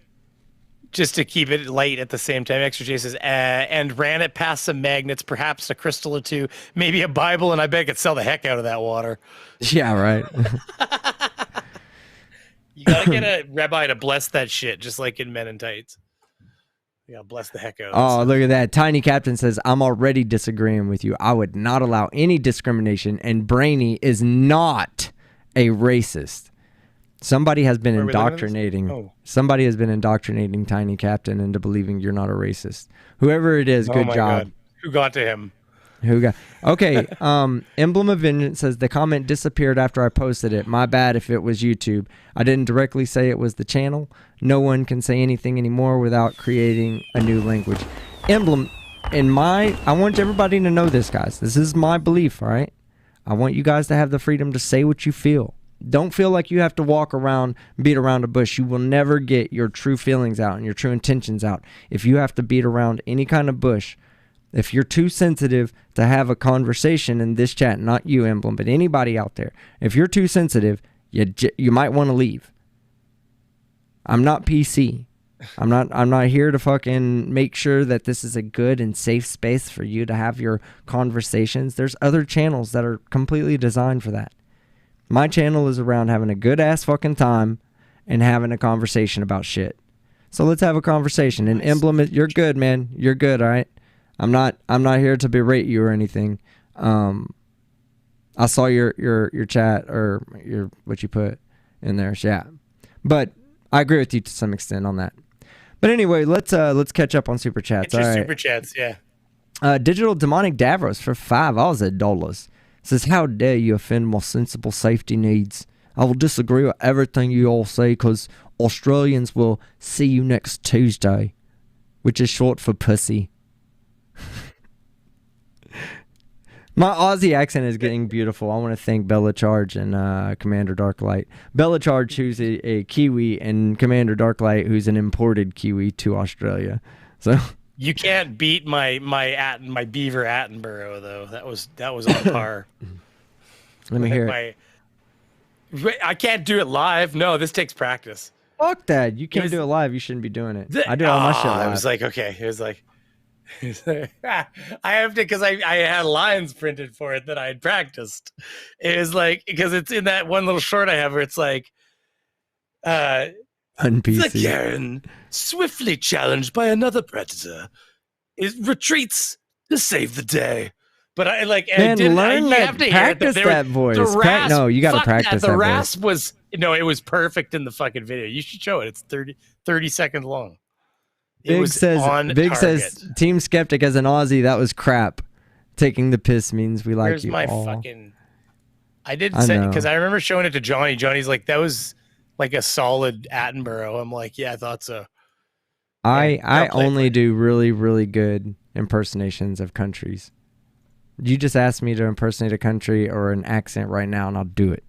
just to keep it light at the same time, Extra J says, and ran it past some magnets, perhaps a crystal or two, maybe a Bible, and I bet I could sell the heck out of that water. Yeah, right. You gotta get a rabbi to bless that shit, just like in Men in Tights. Yeah, bless the heck out of it. Oh, look at that. Tiny Captain says, I'm already disagreeing with you. I would not allow any discrimination, and Brainy is not a racist. Somebody has been indoctrinating. Somebody has been indoctrinating Tiny Captain into believing you're not a racist. Whoever it is, good job. God. Who got to him? Okay. Emblem of Vengeance says the comment disappeared after I posted it. My bad if it was YouTube. I didn't directly say it was the channel. No one can say anything anymore without creating a new language. Emblem, I want everybody to know this, guys. This is my belief, all right? I want you guys to have the freedom to say what you feel. Don't feel like you have to walk around, beat around a bush. You will never get your true feelings out and your true intentions out if you have to beat around any kind of bush. If you're too sensitive to have a conversation in this chat, not you, Emblem, but anybody out there, if you're too sensitive, you might want to leave. I'm not PC. I'm not here to fucking make sure that this is a good and safe space for you to have your conversations. There's other channels that are completely designed for that. My channel is around having a good ass fucking time and having a conversation about shit. So let's have a conversation. And Emblem, you're good, man. You're good, all right? I'm not here to berate you or anything. I saw your chat or what you put in there. Yeah. But I agree with you to some extent on that. But anyway, let's catch up on super chats. It's your All right. super chats, yeah. Digital Demonic Davros for $5 says, how dare you offend my sensible safety needs? I will disagree with everything you all say because Australians will see you next Tuesday, which is short for pussy. My Aussie accent is getting beautiful. I want to thank Bella Charge and Commander Darklight. Bella Charge, who's a Kiwi, and Commander Darklight, who's an imported Kiwi to Australia. So you can't beat my Beaver Attenborough though. That was on par. Let me hear it. I can't do it live. No, this takes practice. Fuck that. You can't do it live. You shouldn't be doing it. I do all my shit live. I was like, okay. It was like I have to, because I had lines printed for it that I had practiced. It was like, because it's in that one little short I have where it's like, the Karen, swiftly challenged by another predator, retreats to save the day. But I like, man, learn that. Practice that voice. No, you got to practice that. The rasp was, no, it was perfect in the fucking video. You should show it. It's 30 seconds long. Big says Team Skeptic as an Aussie, that was crap. Taking the piss means we like Where's you my all. fucking I did say, because I remember showing it to Johnny. Johnny's like, that was like a solid Attenborough. I'm like, yeah, I thought so. I only do really, really good impersonations of countries. You just ask me to impersonate a country or an accent right now, and I'll do it.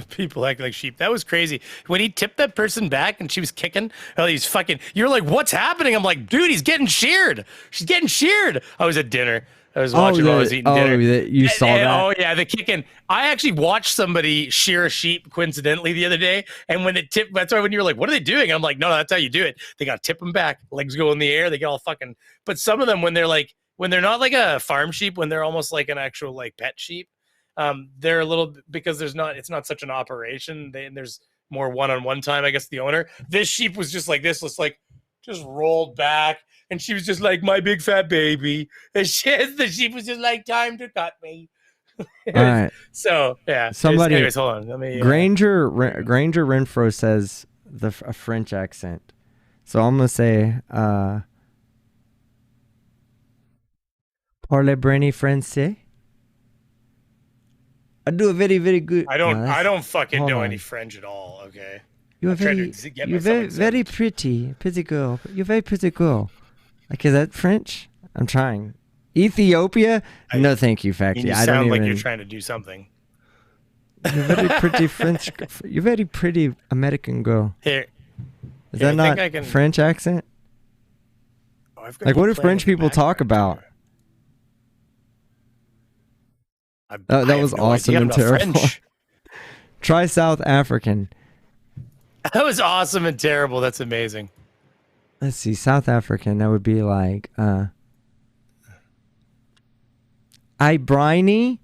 People act like sheep. That was crazy. When he tipped that person back and she was kicking, oh, he's fucking, you're like, what's happening? I'm like, dude, he's getting sheared. She's getting sheared. I was at dinner. I was watching while I was eating dinner. You saw that? Oh, yeah, the kicking. I actually watched somebody shear a sheep coincidentally the other day. And when it tipped, that's why when you were like, what are they doing? I'm like, no, that's how you do it. They got to tip them back. Legs go in the air. They get all fucking, but some of them, when they're not like a farm sheep, when they're almost like an actual like pet sheep, they're a little, because it's not such an operation. There's more one-on-one time, I guess, the owner. This sheep was just like this, just rolled back, and she was just like, my big fat baby. And the sheep was just like, time to cut me. All right. So yeah. Somebody. Anyways, hold on. Let me. Granger Renfro says a French accent. So I'm gonna say, parlez-vous français? I do a very, very good. I don't fucking know any French at all. Okay. You're very pretty girl. You're very pretty girl. Like, is that French? I'm trying. Ethiopia? No, thank you, Facty. You I sound don't like even. you're trying to do something. You're very pretty French. You're very pretty American girl. Here. Is that not French accent? Oh, like, what do French people talk about? That was awesome and terrible. Try South African. That was awesome and terrible. That's amazing. Let's see, South African. That would be like, "Hey, Briny,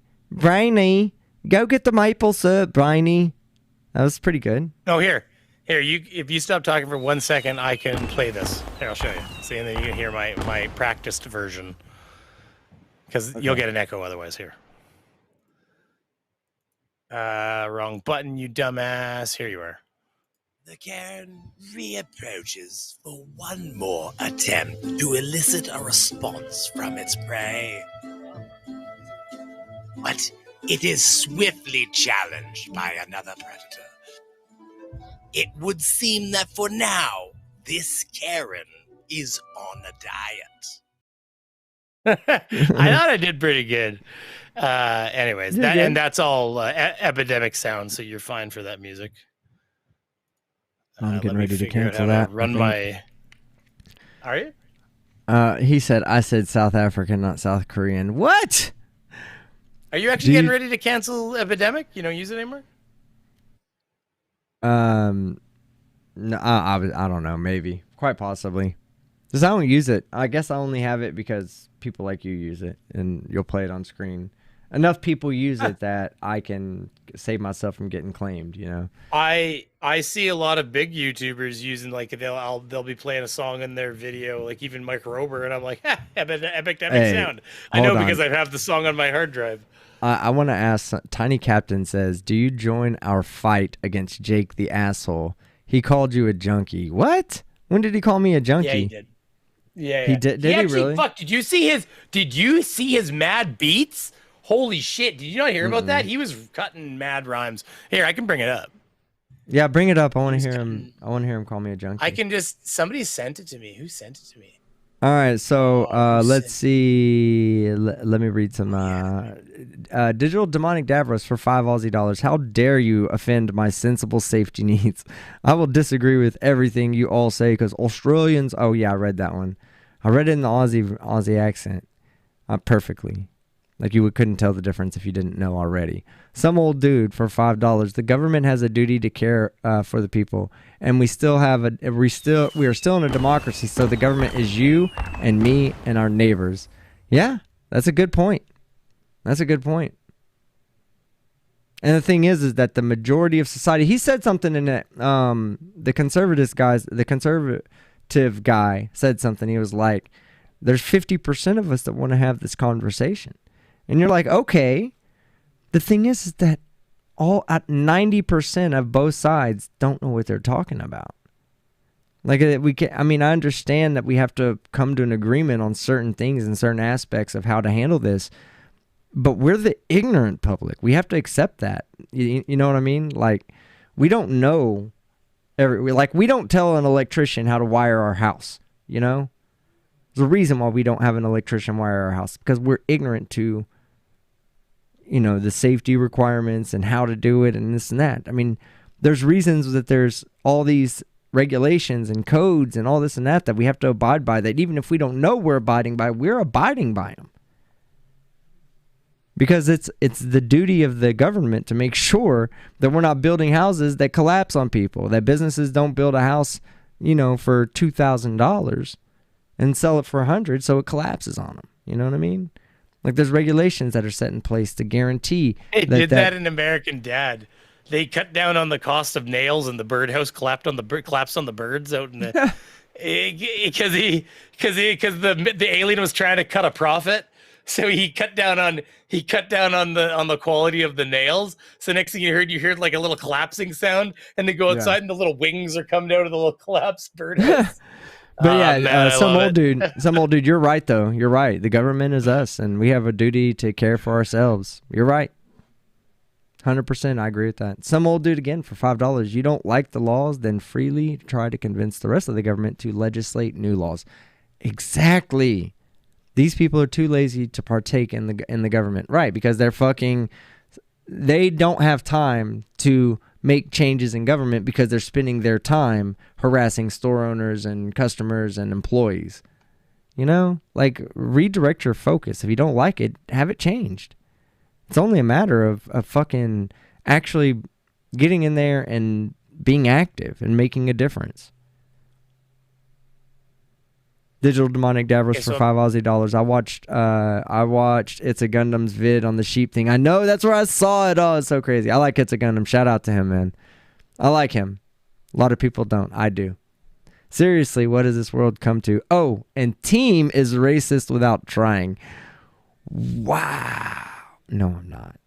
go get the maple syrup, Briny." That was pretty good. Oh, here. If you stop talking for 1 second, I can play this. Here, I'll show you. See, and then you can hear my practiced version. Because you'll get an echo otherwise. Here. Wrong button, you dumbass. Here you are. The Karen reapproaches for one more attempt to elicit a response from its prey. But it is swiftly challenged by another predator. It would seem that for now, this Karen is on a diet. I thought I did pretty good. Anyways, that's all epidemic sound, so you're fine for that music. I'm getting ready to cancel that. Are you? He said, I said South African, not South Korean. What? Are you actually getting ready to cancel epidemic? You don't use it anymore? No, I don't know. Maybe. Quite possibly. Because I don't use it. I guess I only have it because people like you use it, and you'll play it on screen. enough people use it that I can save myself from getting claimed, you know? I see a lot of big YouTubers using, like, they'll be playing a song in their video, like even Mike Rober, and I'm like, epic Hey, sound. I know because I have the song on my hard drive. I want to ask, Tiny Captain says, do you join our fight against Jake the asshole? He called you a junkie. What? When did he call me a junkie? Yeah, he did. Yeah, He did he actually, really? Fuck, did you see his mad beats? Holy shit, did you not hear about that? He was cutting mad rhymes. Here, I can bring it up. Yeah, bring it up. I want to hear him. I want to hear him call me a junkie. Somebody sent it to me. Who sent it to me? All right, so let's see. Let me read some. Digital Demonic Davros for $5 Aussie. How dare you offend my sensible safety needs? I will disagree with everything you all say because Australians. Oh yeah, I read that one. I read it in the Aussie accent, perfectly. Like you couldn't tell the difference if you didn't know already. Some old dude for $5. The government has a duty to care for the people, and we are still in a democracy. So the government is you and me and our neighbors. Yeah, that's a good point. That's a good point. And the thing is that the majority of society. He said something in it. The conservative guy said something. He was like, "There's 50% of us that want to have this conversation." And you're like, okay. The thing is that all at 90% of both sides don't know what they're talking about. Like I understand that we have to come to an agreement on certain things and certain aspects of how to handle this, but we're the ignorant public. We have to accept that. You know what I mean? Like, we don't know we don't tell an electrician how to wire our house, you know? There's a reason why we don't have an electrician wire our house, because we're ignorant to the safety requirements and how to do it and this and that. I mean, there's reasons that there's all these regulations and codes and all this and that we have to abide by, that even if we don't know we're abiding by them. Because it's the duty of the government to make sure that we're not building houses that collapse on people, that businesses don't build a house, for $2,000 and sell it for $100 so it collapses on them. You know what I mean? Like, there's regulations that are set in place to guarantee They did that in American Dad. They cut down on the cost of nails, and the birdhouse collapsed on the birds out in the because the alien was trying to cut a profit, so he cut down on the quality of the nails. So next thing you heard like a little collapsing sound, and they go outside and the little wings are coming out of the little collapsed birdhouse. But some old dude, you're right though. You're right. The government is us, and we have a duty to care for ourselves. You're right. 100%. I agree with that. Some old dude again for $5. You don't like the laws, then freely try to convince the rest of the government to legislate new laws. Exactly. These people are too lazy to partake in the government, right? Because they don't have time to make changes in government because they're spending their time harassing store owners and customers and employees. Like, redirect your focus. If you don't like it, have it changed. It's only a matter of fucking actually getting in there and being active and making a difference. Digital Demonic Davros for $5 Aussie. I watched It's a Gundam's vid on the sheep thing. I know, that's where I saw it. Oh, it's so crazy. I like It's a Gundam. Shout out to him, man. I like him. A lot of people don't. I do. Seriously, what does this world come to? Oh, and Team is racist without trying. Wow. No, I'm not.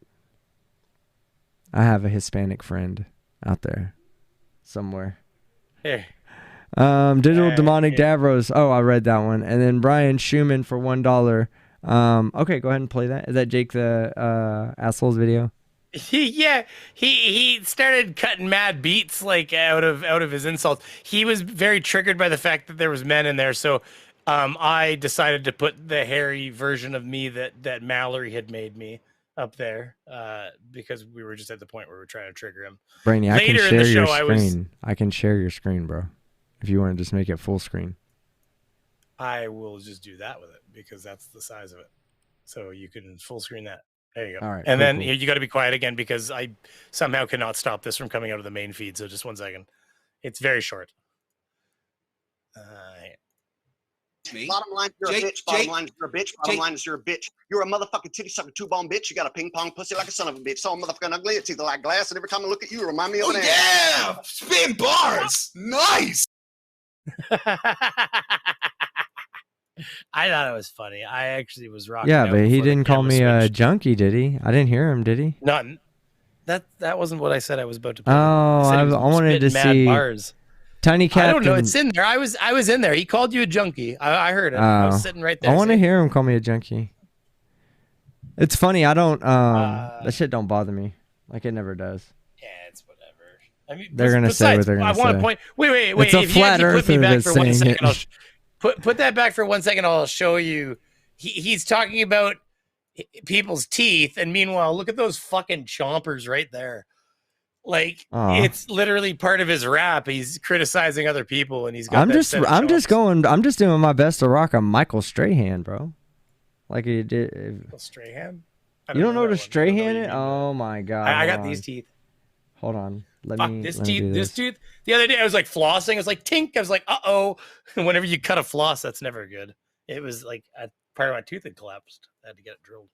I have a Hispanic friend out there somewhere. Here. Digital Demonic Davros. Oh, I read that one. And then Brian Schumann for $1. Okay, go ahead and play that. Is that Jake the assholes video? He started cutting mad beats like out of his insults. He was very triggered by the fact that there was men in there, so I decided to put the hairy version of me that Mallory had made me up there because we were just at the point where we were trying to trigger him. Brainy, I can share your screen. I can share your screen, bro. If you want to just make it full screen. I will just do that with it because that's the size of it. So you can full screen that. There you go. All right. And then you got to be quiet again because I somehow cannot stop this from coming out of the main feed. So just 1 second. It's very short. me. Bottom line, you're a bitch. Bottom line, you're a bitch. Bottom line is you're a bitch. You're a motherfucking titty sucker, two-bone bitch. You got a ping-pong pussy like a son of a bitch. So motherfucking ugly. It's either like glass, and every time I look at you, remind me of an ass. Yeah! Spin bars! Nice! I thought it was funny. I actually was rocking. Yeah, out but he before the didn't call camera me a switched. junkie, did he? I didn't hear him, did he? None. That wasn't what I said I was about to play. Oh, said I he was wanted to spitting mad see bars. Tiny Captain. I don't know. It's in there. I was in there. He called you a junkie. I heard it. I was sitting right there. I want to hear him call me a junkie. It's funny. I don't. That shit don't bother me. Like it never does. Yeah, it's whatever. I mean, They're gonna say what they're gonna say. I want to point. Wait. It's a If you flat actually put me earther back that's for 1 saying second, it. put that back for 1 second. I'll show you. He's talking about people's teeth, and meanwhile, look at those fucking chompers right there. Like it's literally part of his rap. He's criticizing other people, and he's got. I'm just doing my best to rock a Michael Strahan, bro. Like he did. Strahan. You don't know what a Strahan is? Oh my god! I got these teeth. Hold on. Let me this do tooth. The other day I was like flossing. I was like tink. I was like, uh-oh. Whenever you cut a floss, that's never good. It was like a part of my tooth had collapsed. I had to get it drilled.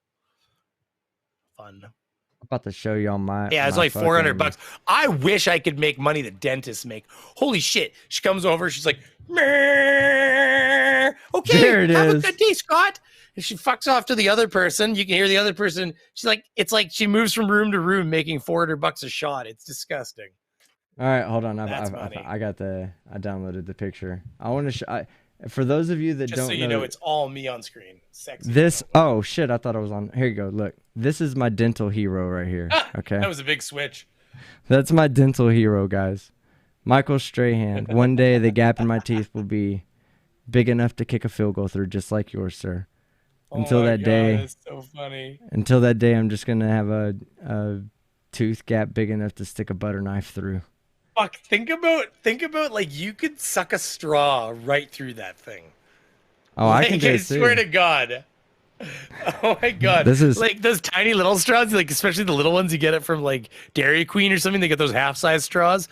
Fun. I'm about to show you on my. Yeah, it's my like $400. fucking- I wish I could make money that dentists make. Holy shit. She comes over. She's like, "Meh. Okay, There it have is. a good day, Scott." And she fucks off to the other person. You can hear the other person. She's like, it's like she moves from room to room making $400 a shot. It's disgusting. All right, hold on. That's I funny. I downloaded the picture. I want to show. For those of you that Just don't so you know, it's all me on screen. Sexy. this. Oh shit! I thought I was on. Here you go. Look, this is my dental hero right here. Okay, That was a big switch. that's my dental hero, guys. Michael Strahan. One day the gap in my teeth will be big enough to kick a field goal through, just like yours, sir. Until that day, that's so funny. Until that day, I'm just gonna have a tooth gap big enough to stick a butter knife through. Fuck, think about like you could suck a straw right through that thing. Oh, I can do I it swear too. to God. Oh my God. This is- like those tiny little straws, like especially the little ones you get it from like Dairy Queen or something. They get those half-size straws.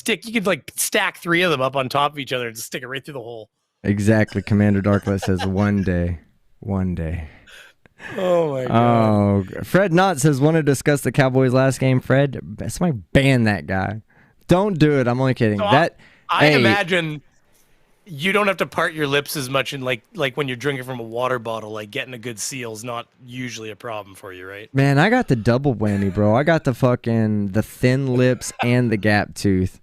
You could like stack 3 of them up on top of each other and just stick it right through the hole. Exactly. Commander Darklet says one day. One day. Oh my God. Oh, Fred Knott says, want to discuss the Cowboys' last game. Fred, somebody ban that guy. Don't do it. I'm only kidding. So I imagine you don't have to part your lips as much, and like when you're drinking from a water bottle, like getting a good seal is not usually a problem for you, right? Man, I got the double whammy, bro. I got the thin lips and the gap tooth.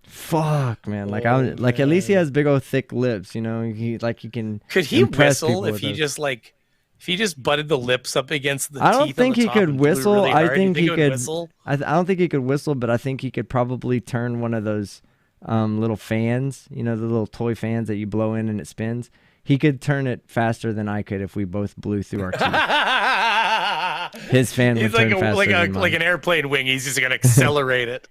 Fuck, man. Like at least he has big old thick lips, you know. He can. Could he impress whistle people if with he those. just butted the lips up against the teeth? I don't think he could whistle. I think he could whistle. I don't think he could whistle, but I think he could probably turn one of those little fans, you know, the little toy fans that you blow in and it spins. He could turn it faster than I could if we both blew through our teeth. His fan would He's turn faster than mine. like an airplane wing. He's just gonna accelerate it.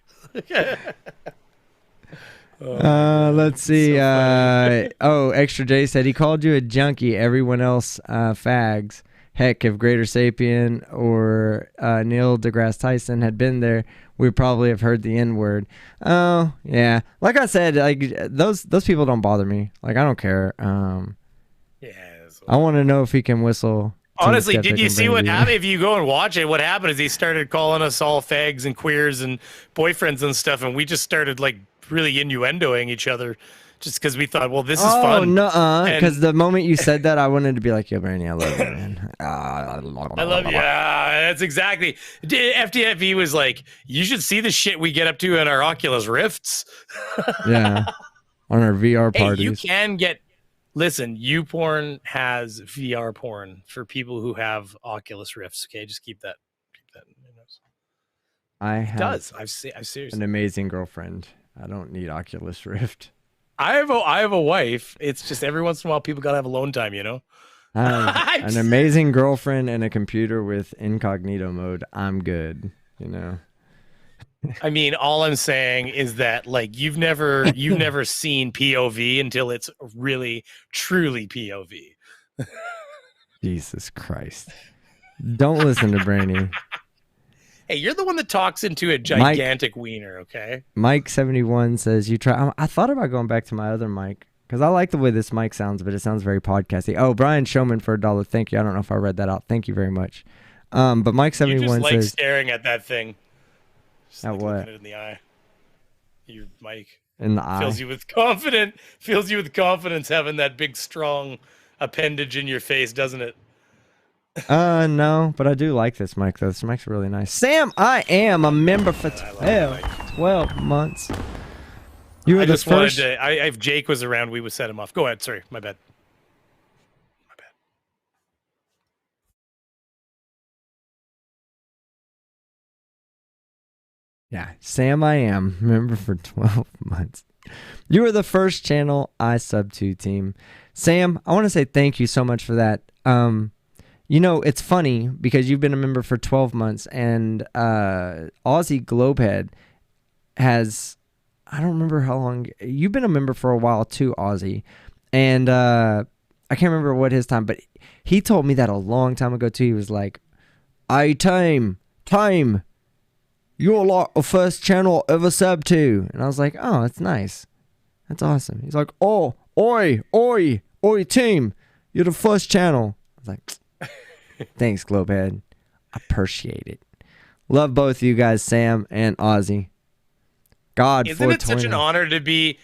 Let's see. Extra J said he called you a junkie. Everyone else fags. Heck, if Greater Sapien or Neil deGrasse Tyson had been there, we'd probably have heard the N-word. Oh, yeah. Like I said, like those people don't bother me. Like I don't care. I want to know if he can whistle. Honestly, did you see what happened? If you go and watch it, what happened is he started calling us all fags and queers and boyfriends and stuff, and we just started like really innuendoing each other just because we thought, well, this is fun. Oh, no, because the moment you said that, I wanted to be like, yo, Bernie, I love you, man. I love you. That's exactly. FTFE was like, you should see the shit we get up to in our Oculus Rifts. Yeah, on our VR parties. Hey, you can get. Listen, YouPorn has VR porn for people who have Oculus Rifts. Okay, just keep that. In your nose. I It have does. I've seriously. an amazing girlfriend. I don't need Oculus Rift. I have a wife. It's just every once in a while people gotta have alone time, you know. I have an amazing girlfriend and a computer with incognito mode. I'm good, you know. I mean, all I'm saying is that like you've never seen POV until it's really truly POV. Jesus Christ! Don't listen to Brainy. Hey, you're the one that talks into a gigantic wiener, okay? Mike 71 says you try. I thought about going back to my other mic Because I like the way this mic sounds, but it sounds very podcasty. Oh, Brian Showman for $1. Thank you. I don't know if I read that out. Thank you very much. But Mike 71 You just like says, staring at that thing. Just at like what? looking it in the eye. Your mic. In the eye. Fills you with confidence having that big strong appendage in your face, doesn't it? No, but I do like this mic though. This mic's really nice. Sam, I am a member for 12 months. You were I the just first. wanted to. If Jake was around, we would set him off. Go ahead. Sorry, my bad. Yeah, Sam, I am member for 12 months. You were the first channel I subbed to, team. Sam, I want to say thank you so much for that. You know, it's funny because you've been a member for 12 months, and Aussie Globehead has, I don't remember how long, you've been a member for a while too, Aussie. And I can't remember what his time, but he told me that a long time ago too. He was like, "Hey, time, you're like the first channel I ever subbed to." And I was like, "Oh, that's nice. That's awesome." He's like, "Oh, oi, team, you're the first channel." I was like, "Thanks, Globehead. I appreciate it. Love both of you guys, Sam and Ozzy. God, Isn't it such an honor to be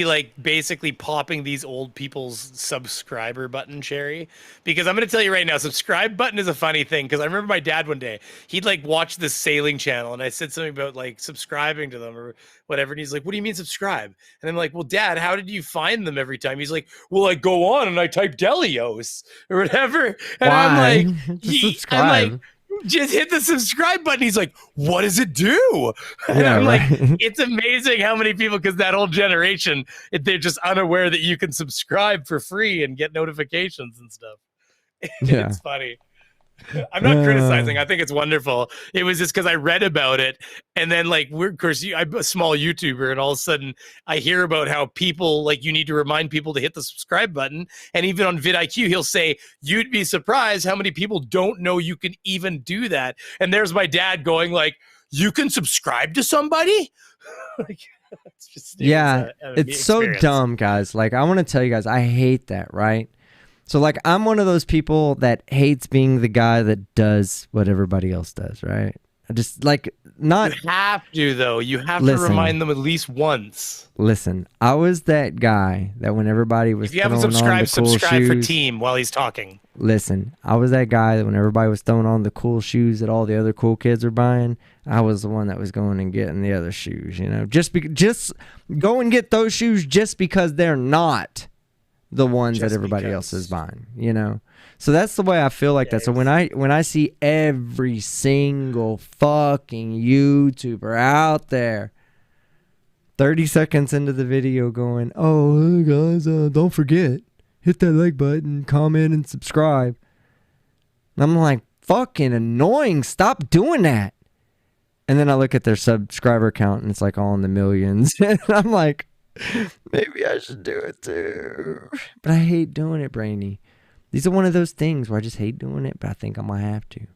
like basically popping these old people's subscriber button, Sherry? Because I'm going to tell you right now, subscribe button is a funny thing. Because I remember my dad one day, he'd like watch this sailing channel, and I said something about like subscribing to them or whatever, and he's like, "What do you mean subscribe?" And I'm like, "Well, Dad, how did you find them every time?" He's like, "Well, I go on and I type Delios or whatever," and I'm like, subscribe. "Just hit the subscribe button." He's like, "What does it do?" And Yeah, I'm like, right. it's amazing how many people, because that whole generation, they're just unaware that you can subscribe for free and get notifications and stuff. Yeah. It's funny. I'm not criticizing. I think it's wonderful. It was just because I read about it, and then like of course, I'm a small YouTuber, and all of a sudden I hear about how people like you need to remind people to hit the subscribe button, and even on vidIQ he'll say you'd be surprised how many people don't know you can even do that. And there's my dad going like, "You can subscribe to somebody?" Like, it's just Yeah, an it's so experience. dumb, guys. Like, I want to tell you guys, I hate that, right? So, like, I'm one of those people that hates being the guy that does what everybody else does, right? I just, like, not... You have to, though. You have Listen. to remind them at least once. Listen, I was that guy that when everybody was If you haven't throwing on the subscribed, cool subscribe for shoes... Team while he's talking. Listen, I was that guy that when everybody was throwing on the cool shoes that all the other cool kids were buying, I was the one that was going and getting the other shoes, you know? Just go and get those shoes just because they're not the ones that everybody else is buying, you know? So that's the way I feel like that. So when I see every single fucking YouTuber out there 30 seconds into the video going, "Oh, hey guys, don't forget, hit that like button, comment, and subscribe." And I'm like, fucking annoying. Stop doing that. And then I look at their subscriber count and it's like all in the millions. And I'm like, maybe I should do it too. But I hate doing it, Brainy. These are one of those things where I just hate doing it, but I think I'm going to have to.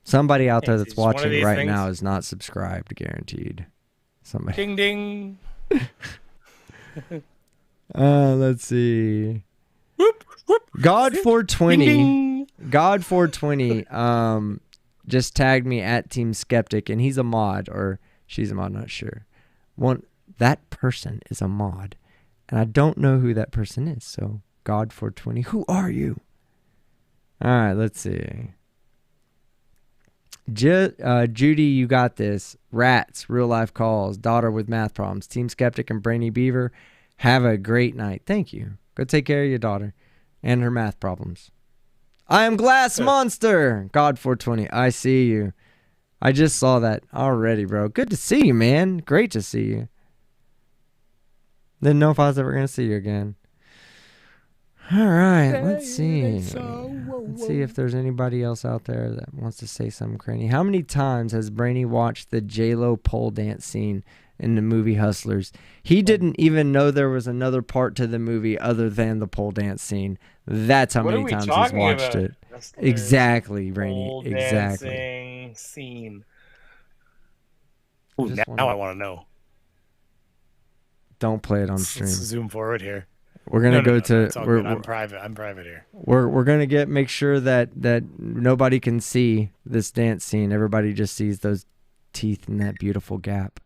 Somebody out there that's watching right now is not subscribed, guaranteed. Somebody. Ding, ding. Let's see. God420. God420 just tagged me at Team Skeptic, and he's a mod, or she's a mod, not sure. That person is a mod, and I don't know who that person is. So God420, who are you? All right, let's see. Judy, you got this. Rats, real life calls. Daughter with math problems. Team Skeptic and Brainy Beaver. Have a great night. Thank you. Go take care of your daughter and her math problems. I am Glass Monster. God420. I see you. I just saw that already, bro. Good to see you, man. Great to see you. Didn't know if I was ever going to see you again. All right, let's see. Let's see if there's anybody else out there that wants to say something crazy. How many times has Brainy watched the J-Lo pole dance scene in the movie Hustlers? He didn't even know there was another part to the movie other than the pole dance scene. That's how many times he's watched it. Exactly, Brainy. Pole Exactly. dancing scene. Ooh, now I want to know. Don't play it on Let's stream. zoom forward here. We're gonna go to. It's all we're, good. I'm private. I'm private here. We're gonna make sure that nobody can see this dance scene. Everybody just sees those teeth in that beautiful gap.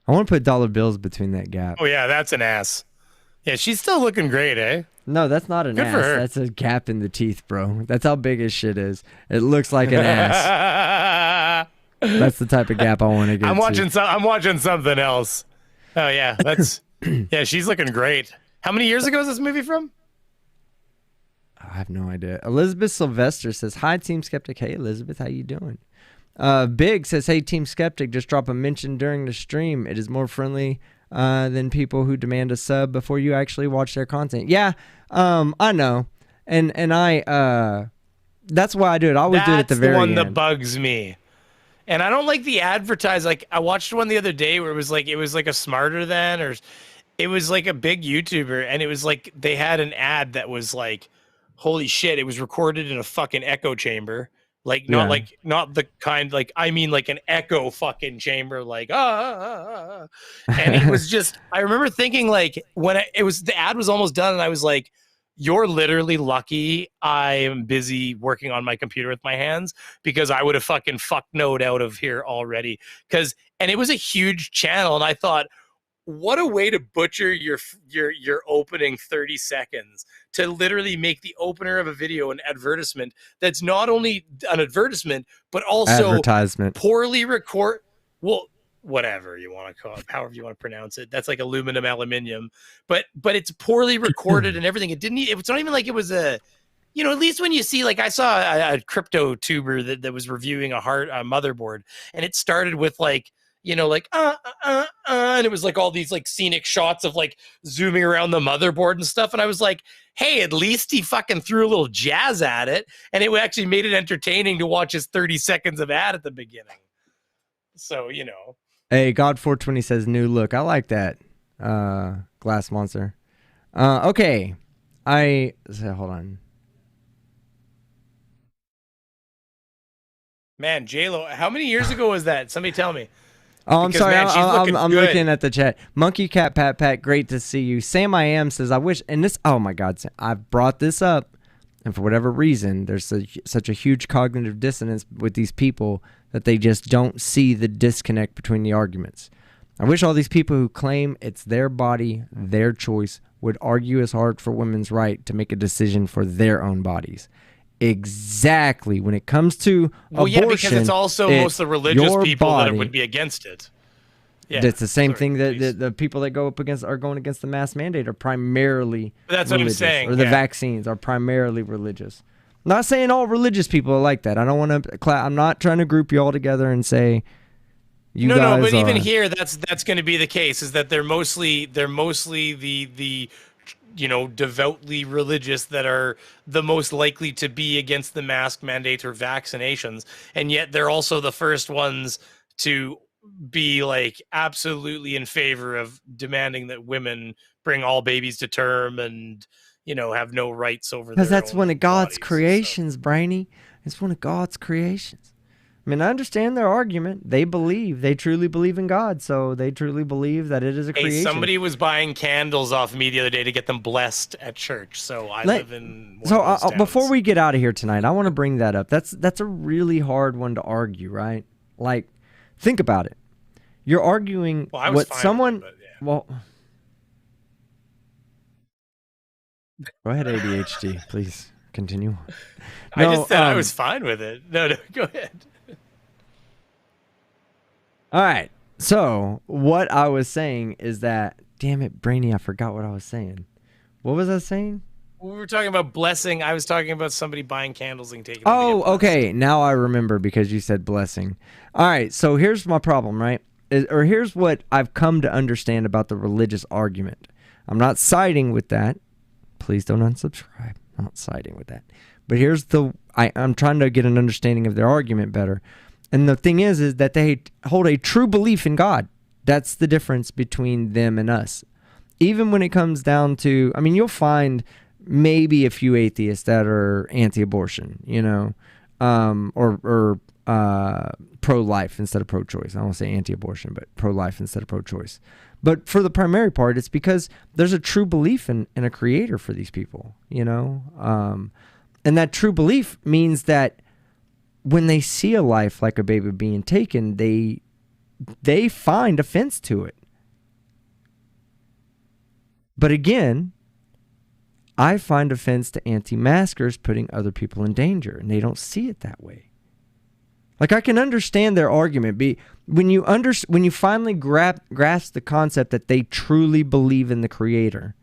I want to put dollar bills between that gap. Oh yeah, that's an ass. Yeah, she's still looking great, eh? No, that's not an Good ass. for her. That's a gap in the teeth, bro. That's how big his shit is. It looks like an ass. That's the type of gap I want to get. I'm watching something else. Oh yeah, that's yeah. She's looking great. How many years ago is this movie from? I have no idea. Elizabeth Sylvester says, "Hi, Team Skeptic." Hey, Elizabeth, how you doing? Big says, "Hey, Team Skeptic, just drop a mention during the stream. It is more friendly than people who demand a sub before you actually watch their content." Yeah, I know, and I that's why I do it. I always do it at the very one end. that bugs me. And I don't like the advertise. Like I watched one the other day where it was like a Smarter Than, or it was like a big YouTuber, and it was like they had an ad that was like, holy shit, it was recorded in a fucking echo chamber. Like not the kind, like I mean like an echo fucking chamber, like and it was just, I remember thinking like when the ad was almost done and I was like, you're literally lucky I am busy working on my computer with my hands, because I would have fucking fucked Node out of here already. And it was a huge channel, and I thought, what a way to butcher your opening 30 seconds to literally make the opener of a video an advertisement that's not only an advertisement but also advertisement. Poorly record. Well, whatever you want to call it, however you want to pronounce it. That's like aluminium, but it's poorly recorded and everything. It's not even like it was a, at least when you see, like I saw a crypto tuber that was reviewing a motherboard, and it started with like, and it was like all these like scenic shots of like zooming around the motherboard and stuff. And I was like, hey, at least he fucking threw a little jazz at it. And it actually made it entertaining to watch his 30 seconds of ad at the beginning. So, Hey, God420 says new look. I like that. Glass Monster. Okay. Hold on. Man, J-Lo, how many years ago was that? Somebody tell me. Oh, I'm Because, sorry. man, she's I'm good. looking at the chat. Monkey Cat Pat Pat, great to see you. Sam I Am says, I wish, and this, oh my God, Sam, I've brought this up, and for whatever reason, there's such a huge cognitive dissonance with these people that they just don't see the disconnect between the arguments. I wish all these people who claim it's their body, their choice, would argue as hard for women's right to make a decision for their own bodies. Exactly. When it comes to abortion, yeah, because it's also most of the religious people that would be against it. Yeah, it's the same thing that the people that are going against the mask mandate are primarily That's what I'm religious, saying, or the yeah. vaccines are primarily religious. I'm not saying all religious people are like that. I don't want to. I'm not trying to group you all together and say you guys No, but even are- here, that's going to be the case. Is that they're mostly the devoutly religious that are the most likely to be against the mask mandates or vaccinations, and yet they're also the first ones to be like absolutely in favor of demanding that women bring all babies to term and have no rights over Because their that's own one of God's bodies. creations, Brainy. It's one of God's creations. I mean, I understand their argument. They truly believe in God, so they truly believe that it is a Hey, creation. somebody was buying candles off me the other day to get them blessed at church. So I live in one So of those towns. before we get out of here tonight, I want to bring that up. That's a really hard one to argue, right? Like, think about it. You're arguing Well, I was what fine with someone. it, but yeah. Well, go ahead, ADHD. Please continue. I just said I um, was fine with it. No, go ahead. All right. So what I was saying is that, damn it, Brainy, I forgot what I was saying. What was I saying? We were talking about blessing. I was talking about somebody buying candles and taking them to Oh, get blessed. okay. Now I remember because you said blessing. All right. So here's my problem, right? Here's what I've come to understand about the religious argument. I'm not siding with that. Please don't unsubscribe. I'm not siding with that. But here's I'm trying to get an understanding of their argument better. And the thing is that they hold a true belief in God. That's the difference between them and us. Even when it comes down to, I mean, you'll find maybe a few atheists that are anti-abortion, or pro-life instead of pro-choice. I don't want to say anti-abortion, but pro-life instead of pro-choice. But for the primary part, it's because there's a true belief in a creator for these people, you know? And that true belief means that when they see a life like a baby being taken, they find offense to it. But again, I find offense to anti-maskers putting other people in danger, and they don't see it that way. Like, I can understand their argument. When you finally grasp the concept that they truly believe in the creator,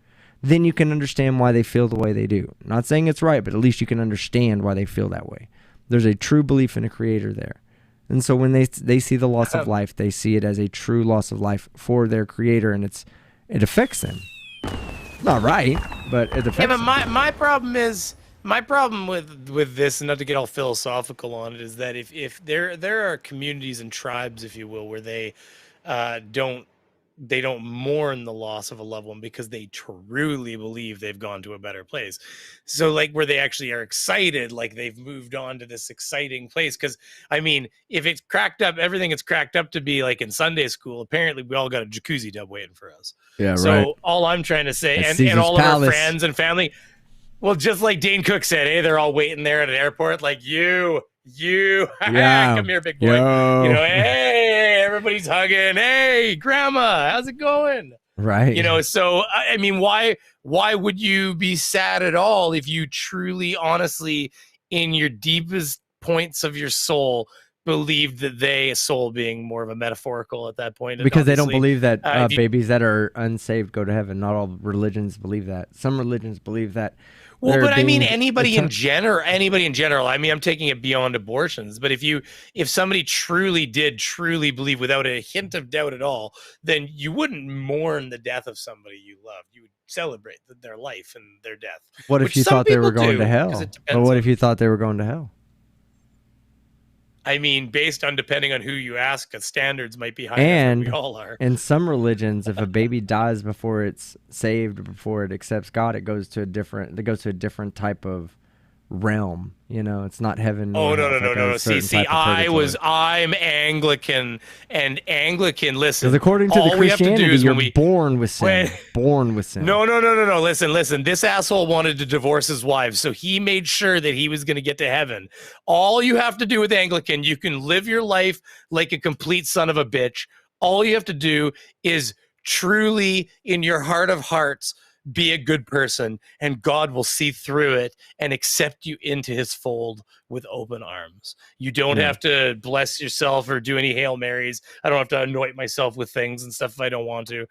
then you can understand why they feel the way they do. I'm not saying it's right, but at least you can understand why they feel that way. There's a true belief in a creator there. And so when they see the loss of life, they see it as a true loss of life for their creator, and it affects them. Not right, but it affects them. My problem with this, and not to get all philosophical on it, is that if there are communities and tribes, if you will, where they don't mourn the loss of a loved one because they truly believe they've gone to a better place. So like where they actually are excited, like they've moved on to this exciting place. Because I mean, if it's cracked up, everything it's cracked up to be like in Sunday school, apparently we all got a jacuzzi tub waiting for us. Yeah, so right. all I'm trying to say, At and Caesar's all Palace. of our friends and family, well, just like Dane Cook said, hey, they're all waiting there at an airport, like you, Yeah. come here, big boy. Yo. You know, hey, everybody's hugging. Hey, grandma, how's it going? Right. You know, so I mean, why would you be sad at all if you truly, honestly, in your deepest points of your soul, believed that a soul being more of a metaphorical at that point? And Because they don't obviously, believe that if you- babies that are unsaved go to heaven. Not all religions believe that. Some religions believe that. Well, they're but I mean, being anybody in attacked. general. I mean, I'm taking it beyond abortions. But if somebody truly believe without a hint of doubt at all, then you wouldn't mourn the death of somebody you loved. You would celebrate their life and their death. What if which you some thought they were people going do, to 'cause hell? it depends Or what on- if you thought they were going to hell? I mean, based on depending on who you ask, standards might be higher And than we all are. in some religions, if a baby dies before it's saved, before it accepts God, it goes to a different type of realm. You know, it's not heaven. Oh, nor no, hell. no, It's no, like no, a no. certain See, type of purgatory. I'm Anglican, and Anglican, listen. Because according to the all we have to do Christianity, is you're when we, born with sin. Born with sin. No. Listen. This asshole wanted to divorce his wife, so he made sure that he was going to get to heaven. All you have to do with Anglican, you can live your life like a complete son of a bitch. All you have to do is truly, in your heart of hearts, be a good person, and God will see through it and accept you into his fold with open arms. You don't Yeah. have to bless yourself or do any Hail Marys. I don't have to anoint myself with things and stuff if I don't want to,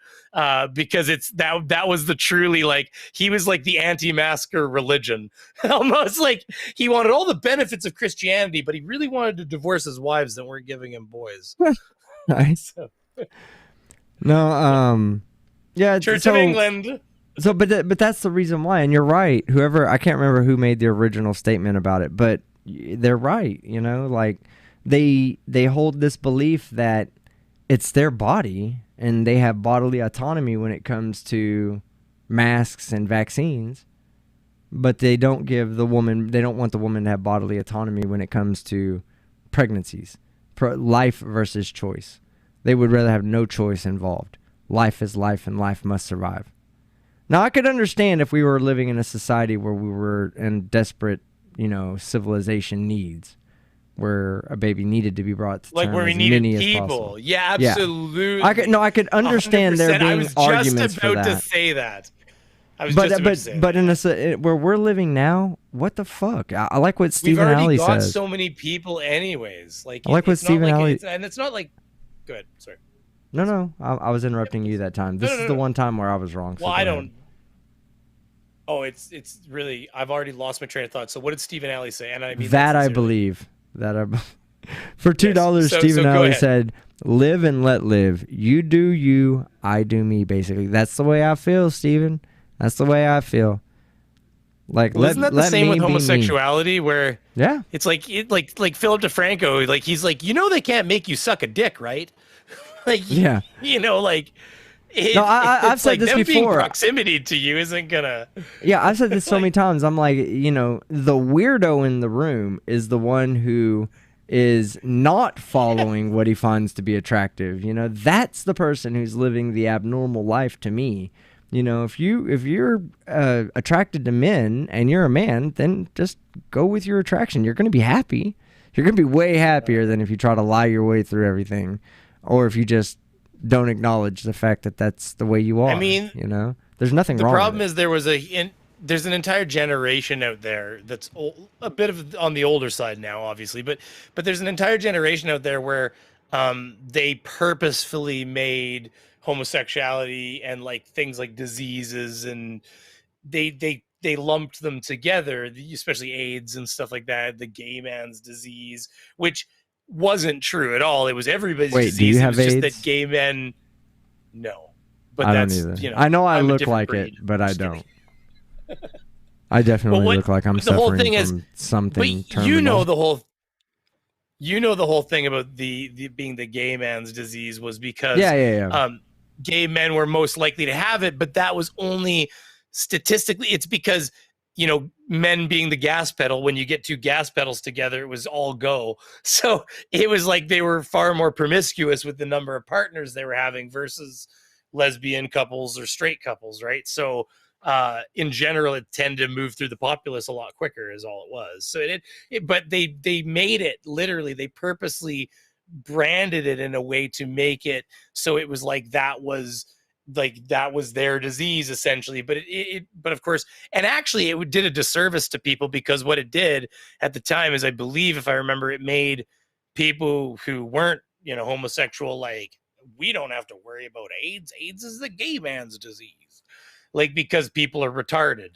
because it's that was the truly, like, he was like the anti-masker religion. Almost like he wanted all the benefits of Christianity, but he really wanted to divorce his wives that weren't giving him boys. Nice. No, yeah. Church of England. So, but that's the reason why, and you're right. I can't remember who made the original statement about it, but they're right. You know, like they hold this belief that it's their body and they have bodily autonomy when it comes to masks and vaccines, but they don't want the woman to have bodily autonomy when it comes to pregnancies, life versus choice. They would rather have no choice involved. Life is life, and life must survive. Now, I could understand if we were living in a society where we were in desperate, civilization needs, where a baby needed to be brought to like term where we as needed many as people. possible. Yeah, absolutely. I could understand 100%. there being I was arguments just for about that. to say that. I was just about to say But where we're living now, what the fuck? I like what we've Stephen already Alley got says. so many people, anyways. Like I like what it's not Stephen like Alley- and it's not like. Go ahead. Sorry. No, I was interrupting you that time. This is the one time where I was wrong. So Well, go I ahead. don't. Oh, it's really. I've already lost my train of thought. So, what did Stephen Alley say? And I mean That I sincerely. believe. For $2, Yes. So Stephen go Alley ahead. said, "Live and let live. You do you, I do me." Basically, that's the way I feel, Stephen. That's the way I feel. Like, Well, isn't that the let same me with be me. homosexuality? Where Yeah. it's like Philip DeFranco. Like he's like, they can't make you suck a dick, right? Like Yeah. like. No, I've it's said like this them being before. proximity to you isn't gonna. Yeah, I've said this so many times. I'm like, the weirdo in the room is the one who is not following what he finds to be attractive. You know, that's the person who's living the abnormal life to me. You know, if you're attracted to men and you're a man, then just go with your attraction. You're going to be happy. You're going to be way happier than if you try to lie your way through everything, or if you just don't acknowledge the fact that that's the way you are. I mean, you know, there's nothing wrong. The problem with is there's an entire generation out there that's a bit of on the older side now, obviously, but there's an entire generation out there where they purposefully made homosexuality and like things like diseases, and they lumped them together, especially AIDS and stuff like that, the gay man's disease, which wasn't true at all. It was everybody's Wait, disease. do you have it was AIDS? just that gay men, no. But I that's, don't either. you know, I know I I'm a look different like breed. it, but I don't. I definitely look like I'm the whole suffering thing from is, something but terminal. you know the whole thing about the being the gay man's disease was because Yeah. Gay men were most likely to have it, but that was only statistically. It's because, you know, men being the gas pedal, when you get two gas pedals together, it was all go. So it was like they were far more promiscuous with the number of partners they were having versus lesbian couples or straight couples, right? So in general, it tended to move through the populace a lot quicker, is all it was. So but they made it literally. They purposely branded it in a way to make it so it was like that was their disease essentially. But but of course, and actually it did a disservice to people, because what it did at the time is, I believe, if I remember, it made people who weren't, you know, homosexual, like, we don't have to worry about AIDS. AIDS is the gay man's disease. Like, because people are retarded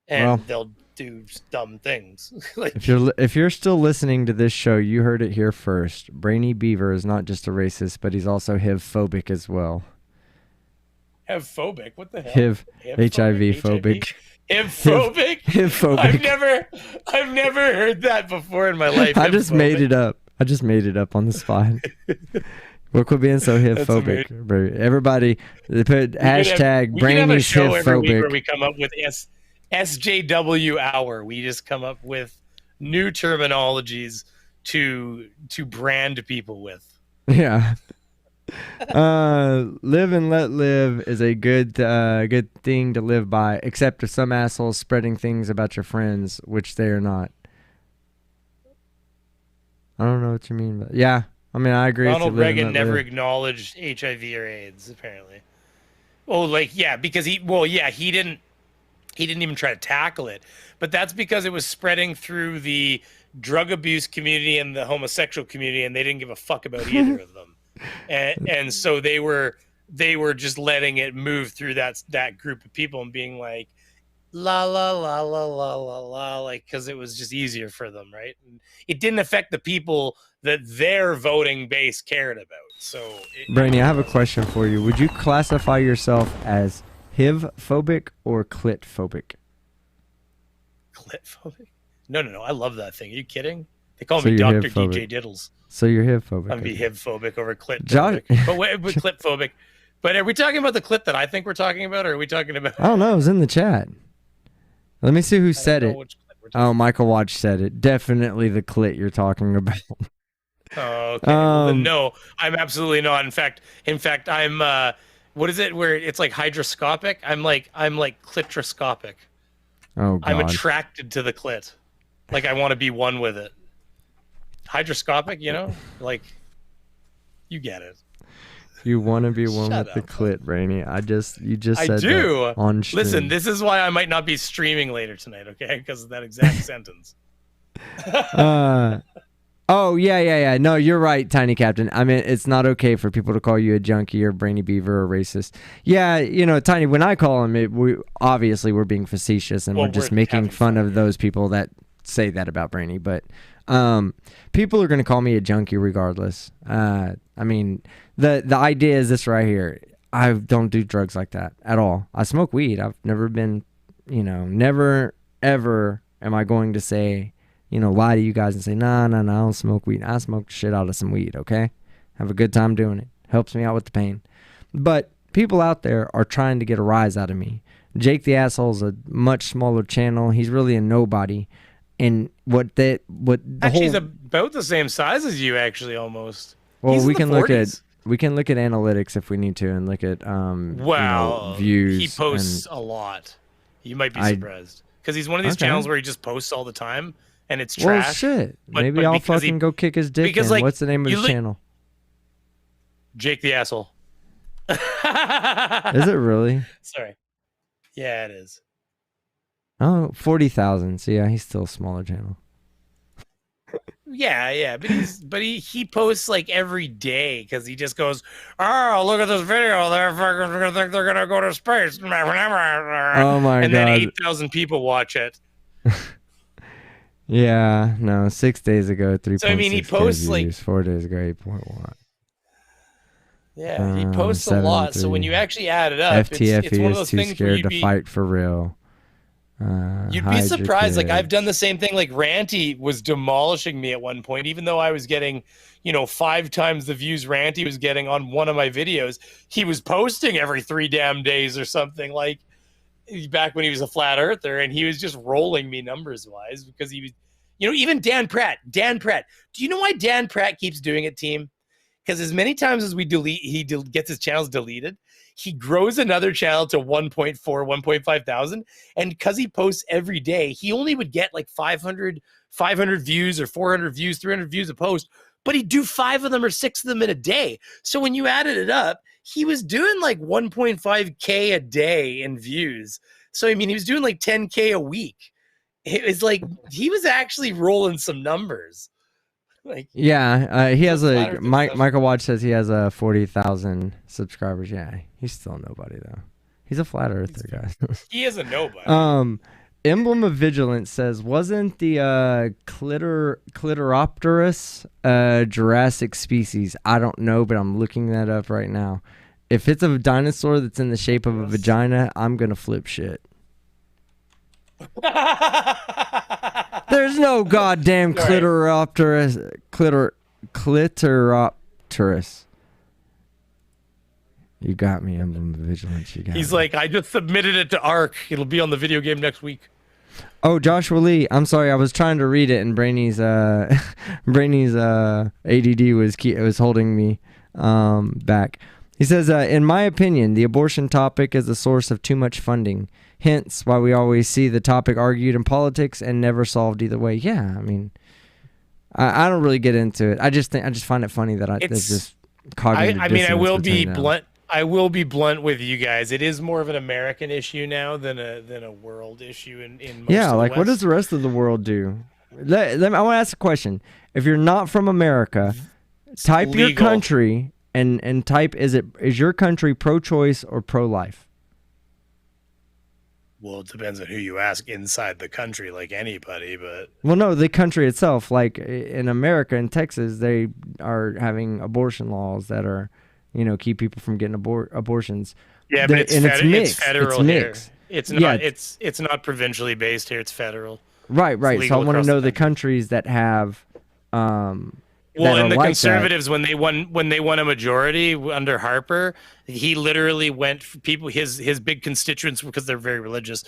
and they'll do dumb things. Like, if you're still listening to this show, you heard it here first. Brainy Beaver is not just a racist, but he's also HIV phobic as well. HIV phobic? What the hell? HIV phobic. HIV phobic? HIV phobic. I've never heard that before in my life. I just made it up. I just made it up on the spot. We're quit being so HIV phobic. Everybody, they put hashtag Brainy's HIV phobic. Where we come up with SJW hour. We just come up with new terminologies to brand people with. Yeah. Live and let live is a good thing to live by, except if some assholes spreading things about your friends, which they are not. I don't know what you mean, but yeah. I mean, I agree. Ronald Reagan never acknowledged HIV or AIDS, apparently. Oh, like, yeah, because he didn't even try to tackle it. But that's because it was spreading through the drug abuse community and the homosexual community, and they didn't give a fuck about either of them. And so they were just letting it move through that group of people and being like, la la la la la la la, like, because it was just easier for them, right? And it didn't affect the people that their voting base cared about. So, Brainy, I have a question for you. Would you classify yourself as HIV phobic or clit phobic? Clit phobic? No. I love that thing. Are you kidding? They call me Dr. DJ Diddles. So you're HIV phobic. I'm HIV phobic over clit phobic. But clit phobic. But are we talking about the clit that I think we're talking about, or are we talking about? I don't know. It was in the chat. Let me see who said it. Oh, Michael Watch said it. Definitely the clit you're talking about. Oh, okay. Well, then no, I'm absolutely not. In fact, I'm. What is it? Where it's like hydroscopic? I'm like clitroscopic. Oh God. I'm attracted to the clit. Like, I want to be one with it. Hydroscopic, you know, like, you get it. You want to be one with the clit, Brainy. You just said I do. That on stream. Listen, this is why I might not be streaming later tonight, okay? Because of that exact sentence. Oh, yeah. No, you're right, Tiny Captain. I mean, it's not okay for people to call you a junkie or Brainy Beaver or racist. Yeah, you know, Tiny, when I call him, we're being facetious, and we're just making fun of those people that say that about Brainy. But people are going to call me a junkie regardless. I mean, the idea is this right here. I don't do drugs like that at all. I smoke weed. I've never been, never, ever am I going to say, lie to you guys and say, nah, I don't smoke weed. I smoke shit out of some weed, okay? Have a good time doing it. Helps me out with the pain. But people out there are trying to get a rise out of me. Jake the Asshole's a much smaller channel. He's really a nobody. And what the Actually, he's whole about the same size as you, actually, almost. well, He's we in the can look at 40s. analytics if we need to, and look at views. he posts and a lot. You might be I- surprised because he's one of these Okay. channels where he just posts all the time, and it's Well, trash. shit. But- Maybe but I'll because fucking go kick his dick because, in. like, What's the name of you his look- channel? Jake the asshole. Is it really? Sorry. Yeah, it is. Oh, 40,000. So yeah, he's still a smaller channel. Yeah, but he posts like every day because he just goes, oh, look at this video, they're gonna think they're gonna go to space. Oh my and then God. 8,000 people watch it. Yeah, no, 6 days ago, 3.6 So, I mean, he posts, views. like- 4 days ago, 8.1. Yeah, he posts a lot. So when you actually add it up, FTFE it's one of is those too things where scared you'd to be fight for real. You'd be hide your surprised. Like, I've kids. done the same thing. Like, Ranty was demolishing me at one point, even though I was getting, 5 times the views Ranty was getting on one of my videos. He was posting every 3 damn days or something, like back when he was a flat earther, and he was just rolling me numbers wise because he was, even Dan Pratt. Do you know why Dan Pratt keeps doing it, team? Because as many times as we gets his channels deleted, he grows another channel to 1.4, 1.5 thousand. And because he posts every day, he only would get like 500 views or 400 views, 300 views a post, but he'd do 5 of them or 6 of them in a day. So when you added it up, he was doing like 1.5K a day in views. So, I mean, he was doing like 10K a week. It was like, he was actually rolling some numbers. Like, Yeah, he has flat earther stuff. Michael Watch says he has 40,000 subscribers. Yeah, he's still nobody though. He's a flat earther, guys. he is a nobody. Emblem of Vigilance says, wasn't the Clitoropterus Jurassic species? I don't know, but I'm looking that up right now. If it's a dinosaur that's in the shape of a vagina, I'm gonna flip shit. There's no goddamn Clitoropterus. You got me, Emblem of Vigilance. You got He's me. like, I just submitted it to ARC. It'll be on the video game next week. Oh, Joshua Lee. I'm sorry, I was trying to read it, and Brainy's ADD was holding me back. He says, in my opinion, the abortion topic is the source of too much funding. Hence, why we always see the topic argued in politics and never solved either way. Yeah, I mean, I don't really get into it. I just find it funny that there's just cognitive I mean, I dissonance will be between them. blunt. I will be blunt with you guys. It is more of an American issue now than a world issue in most Yeah, of the like what does West. the rest of the world do? I want to ask a question. If you're not from America, type your legal. country and type is your country pro-choice or pro-life? Well, it depends on who you ask inside the country, like anybody. But Well, no, the country itself. Like in America, in Texas, they are having abortion laws that are, keep people from getting abortions. yeah, but it's mixed. it's federal here. mixed. It's Yeah. not. It's not provincially based here. It's federal. Right. So I legal want to across know the the countries that have. Well, that and are the like Conservatives, when they won a majority under Harper, he literally went for people, his big constituents, because they're very religious.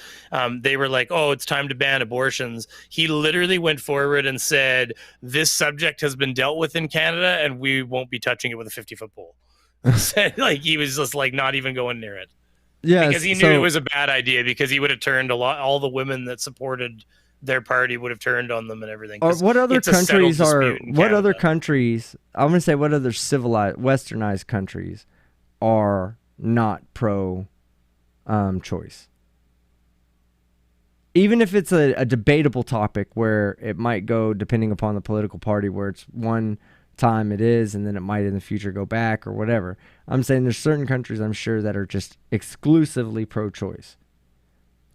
They were like, "Oh, it's time to ban abortions." He literally went forward and said, "This subject has been dealt with in Canada, and we won't be touching it with a 50-foot pole." Said, like, he was just like not even going near it. Yeah, because he knew it was a bad idea, because he would have turned all the women that supported their party would have turned on them and everything. Or 'cause what other it's a settled countries are? dispute in What other Canada. countries? I'm gonna say what other civilized, westernized countries are not pro choice. Even if it's a debatable topic where it might go depending upon the political party, where it's one time it is and then it might in the future go back or whatever. I'm saying there's certain countries I'm sure that are just exclusively pro-choice.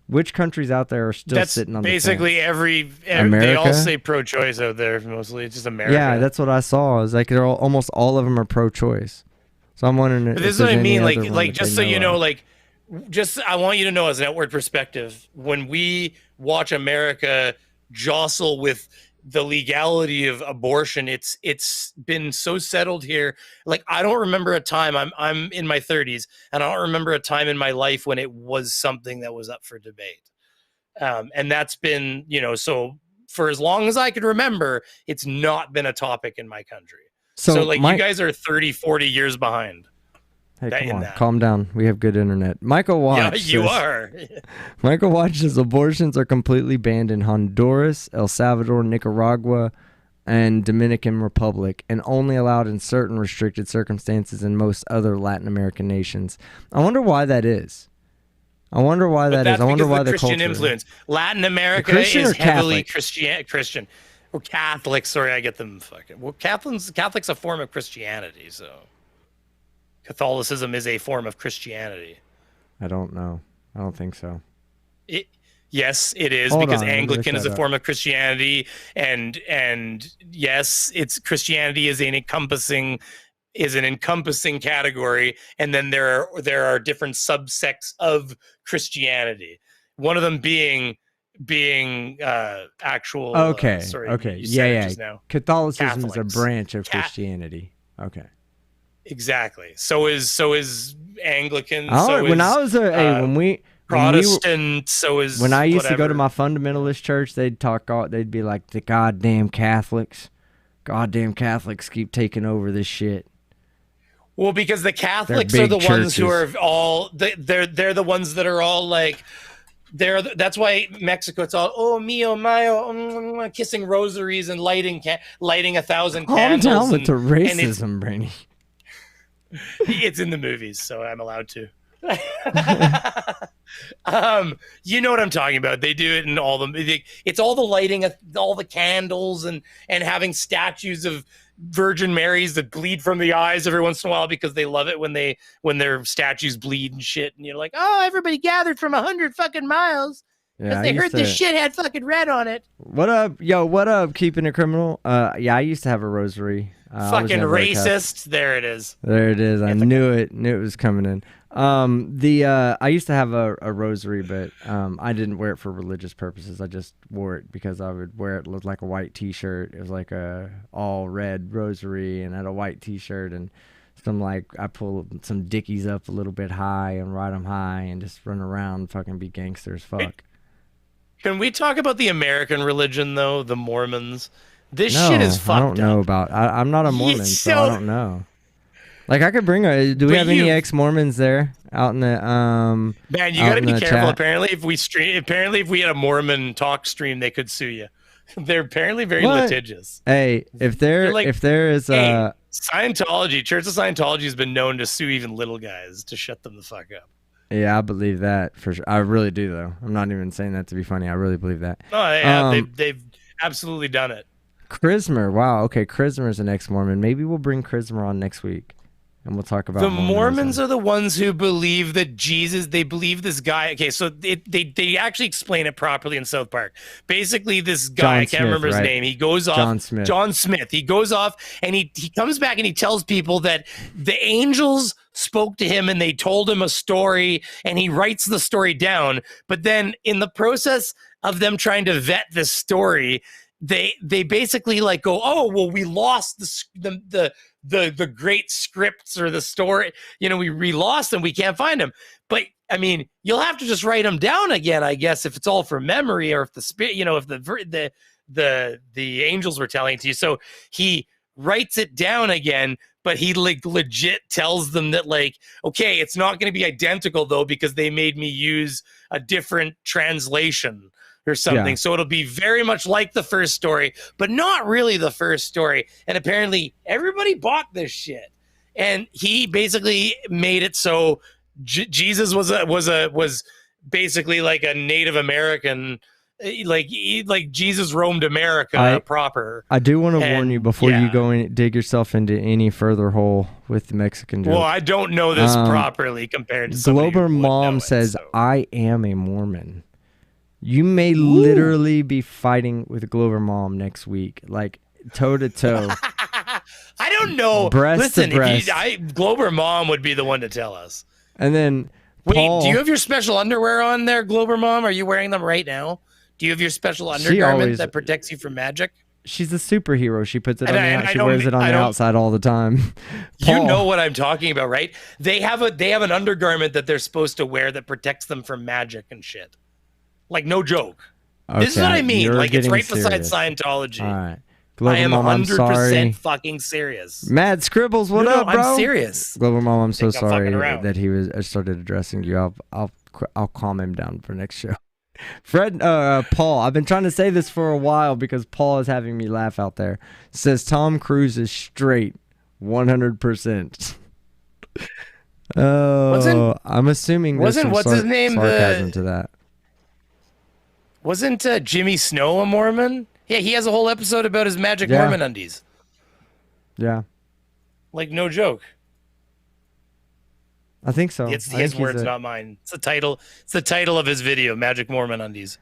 Which countries out there are still That's sitting on basically the fence? every they all America? say pro-choice out there. Mostly, it's just America. Yeah, that's what I saw. It's like almost all of them are pro-choice. So I'm wondering But if this is there's what I any mean. other Like, one like that just they so you know, of. like, just I want you to know as an outward perspective, when we watch America jostle with the legality of abortion, it's been so settled here. Like, I don't remember a time. I'm in my 30s, and I don't remember a time in my life when it was something that was up for debate. And that's been, so for as long as I can remember, it's not been a topic in my country. So like you guys are 30, 40 years behind. Hey, come on, calm down. We have good internet. Michael Watts. Yeah, you are. Michael Watts says abortions are completely banned in Honduras, El Salvador, Nicaragua, and Dominican Republic, and only allowed in certain restricted circumstances in most other Latin American nations. I wonder why that is. I wonder why that is. I wonder why the Christian culture. influence. Latin America Christian is or heavily Catholic? Christian. Or Catholic. Sorry, I get them fucking. Well, Catholic's a form of Christianity, so Catholicism is a form of Christianity. I don't know. I don't think so. Yes, it is. Hold Because on, let me look Anglican is that a up. form of Christianity, and yes, it's Christianity is an encompassing category, and then there are different subsects of Christianity. One of them being actual. Okay. Sorry, Okay. you said it Yeah. just now. Catholicism is a Catholics. branch of Christianity. Okay. Exactly. So is Anglican. When I was when we Protestant. So is when I used to go to whatever. my fundamentalist church, they'd be like, the goddamn Catholics keep taking over this shit. Well, because the Catholics They're are the big ones who are churches. all they're the ones that are all like that's why Mexico, it's all oh mio mio, kissing rosaries and lighting 1,000 Calm candles. down with the and racism, Brainy. it's in the movies, so I'm allowed to. You know what I'm talking about. They do it in all the. It's all the lighting of all the candles and having statues of Virgin Marys that bleed from the eyes every once in a while because they love it when their statues bleed and shit. And you're like, oh, everybody gathered from 100 fucking miles because Yeah, I they used heard this to- shit had fucking red on it. What up, yo? What up, keeping it criminal? Yeah, I used to have a rosary. I was Fucking never a Catholic. racist. There it is. There it is. I knew it. Knew it was coming in. I used to have a rosary, but I didn't wear it for religious purposes. I just wore it because I would wear it with like a white T-shirt. It was like a all red rosary, and I had a white T-shirt and I pull some dickies up a little bit high and ride them high and just run around and fucking be gangster as fuck. Can we talk about the American religion though? The Mormons. This No, shit is fucked I don't know about. I'm not a Mormon, so I don't know. Like I could bring a. Do we But have any ex-Mormons there out in the Man, you out got to in be the careful. chat? Apparently, if we had a Mormon talk stream, they could sue you. They're apparently very What? litigious. Hey, if there is Hey, Scientology, Church of Scientology has been known to sue even little guys to shut them the fuck up. yeah, I believe that for sure. I really do though. I'm not even saying that to be funny. I really believe that. Oh yeah, they've absolutely done it. Chrismer, wow. Okay, Chrismer's an ex-Mormon. Maybe we'll bring Chrismer on next week, and we'll talk about The Mormonism. Mormons are the ones who believe that Jesus. They believe this guy. Okay, so they actually explain it properly in South Park. Basically, this guy, John I can't Smith, remember his right? name. He goes off. John Smith. John Smith. He goes off and he comes back and he tells people that the angels spoke to him and they told him a story, and he writes the story down. But then in the process of them trying to vet this story, they basically like go, oh well, we lost the great scripts or the story, we lost them, we can't find them. But I mean, you'll have to just write them down again, I guess, if it's all from memory, or if the spirit, if the angels were telling it to you. So he writes it down again, but he legit tells them that okay, it's not going to be identical though, because they made me use a different translation or something. Yeah. So it'll be very much like the first story, but not really the first story. And apparently everybody bought this shit. And he basically made it so Jesus was basically like a Native American, like Jesus roamed America proper. I do want to warn And, you before yeah. you go and dig yourself into any further hole with the Mexican joke. Well, I don't know this properly compared to somebody Glober who would Mom know it, says, so. I am a Mormon. You may literally be fighting with Glover Mom next week, like toe to toe. I don't know. Breast to Listen, breast. Glober Mom would be the one to tell us. And then Wait, Paul, do you have your special underwear on there, Glober Mom? Are you wearing them right now? Do you have your special undergarment always- that protects you from magic? she's a superhero. She puts it And on I- the I she don't- wears it on I the don't- outside all the time. You Paul, know what I'm talking about, right? They have an undergarment that they're supposed to wear that protects them from magic and shit. Like, no joke. This is what I mean. you're Like, it's getting right beside serious. Scientology. All right. I Global am Mom, I'm 100% sorry. fucking serious. Mad Scribbles, what No, up, bro? I'm serious. Global Mom, I'm so Think I'm fucking sorry around. that he was started addressing you. I'll calm him down for next show. Fred, Paul, I've been trying to say this for a while because Paul is having me laugh out there. Says Tom Cruise is straight, 100%. Oh, I'm assuming there's some what's his name, sarcasm to that. Wasn't Jimmy Snow a Mormon? Yeah, he has a whole episode about his magic Yeah. Mormon undies. Yeah, Like, no joke. I think so. It's I his think he's words, not mine. It's the title. It's the title of his video, Magic Mormon Undies.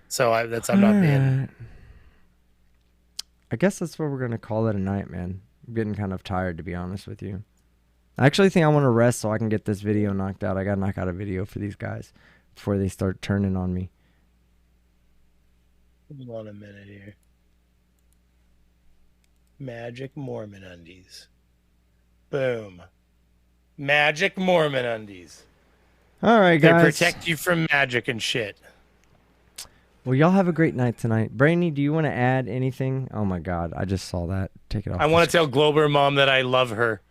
So I'm not being. I guess that's what we're gonna call it a night, man. I'm getting kind of tired, to be honest with you. I actually think I want to rest so I can get this video knocked out. I gotta knock out a video for these guys before they start turning on me. Hold on a minute here. Magic Mormon Undies. Boom. Magic Mormon Undies. All right, guys. They protect you from magic and shit. Well, y'all have a great night tonight. Brainy, do you want to add anything? Oh my God, I just saw that. Take it off. I want to tell Glober Mom that I love her.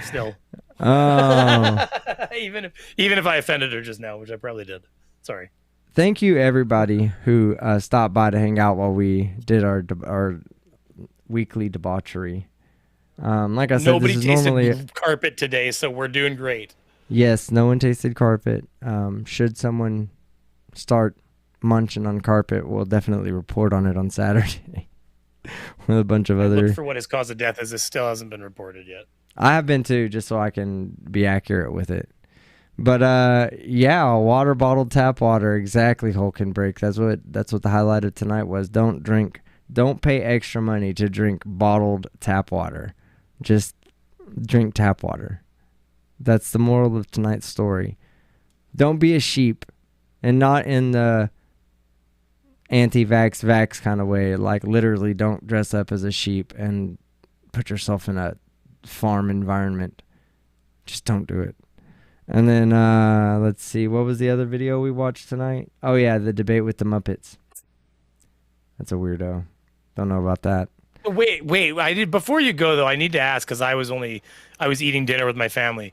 Still. Oh. even if I offended her just now, which I probably did. Sorry. Thank you, everybody who stopped by to hang out while we did our weekly debauchery. Like I said, Nobody this is tasted normally carpet today, so we're doing great. Yes, no one tasted carpet. Should someone start munching on carpet, we'll definitely report on it on Saturday with a bunch of other. Look for what his cause of death is. This still hasn't been reported yet. I have been too, just so I can be accurate with it. But yeah, water bottled tap water, exactly. Hulk break. That's what the highlight of tonight was. Don't pay extra money to drink bottled tap water. Just drink tap water. That's the moral of tonight's story. Don't be a sheep, and not in the anti-vax kind of way. Like, literally, don't dress up as a sheep and put yourself in a farm environment. Just don't do it. And then let's see, what was the other video we watched tonight? Oh yeah, the debate with the Muppets. That's a weirdo. Don't know about that. Wait! I did before you go though. I need to ask because I was eating dinner with my family.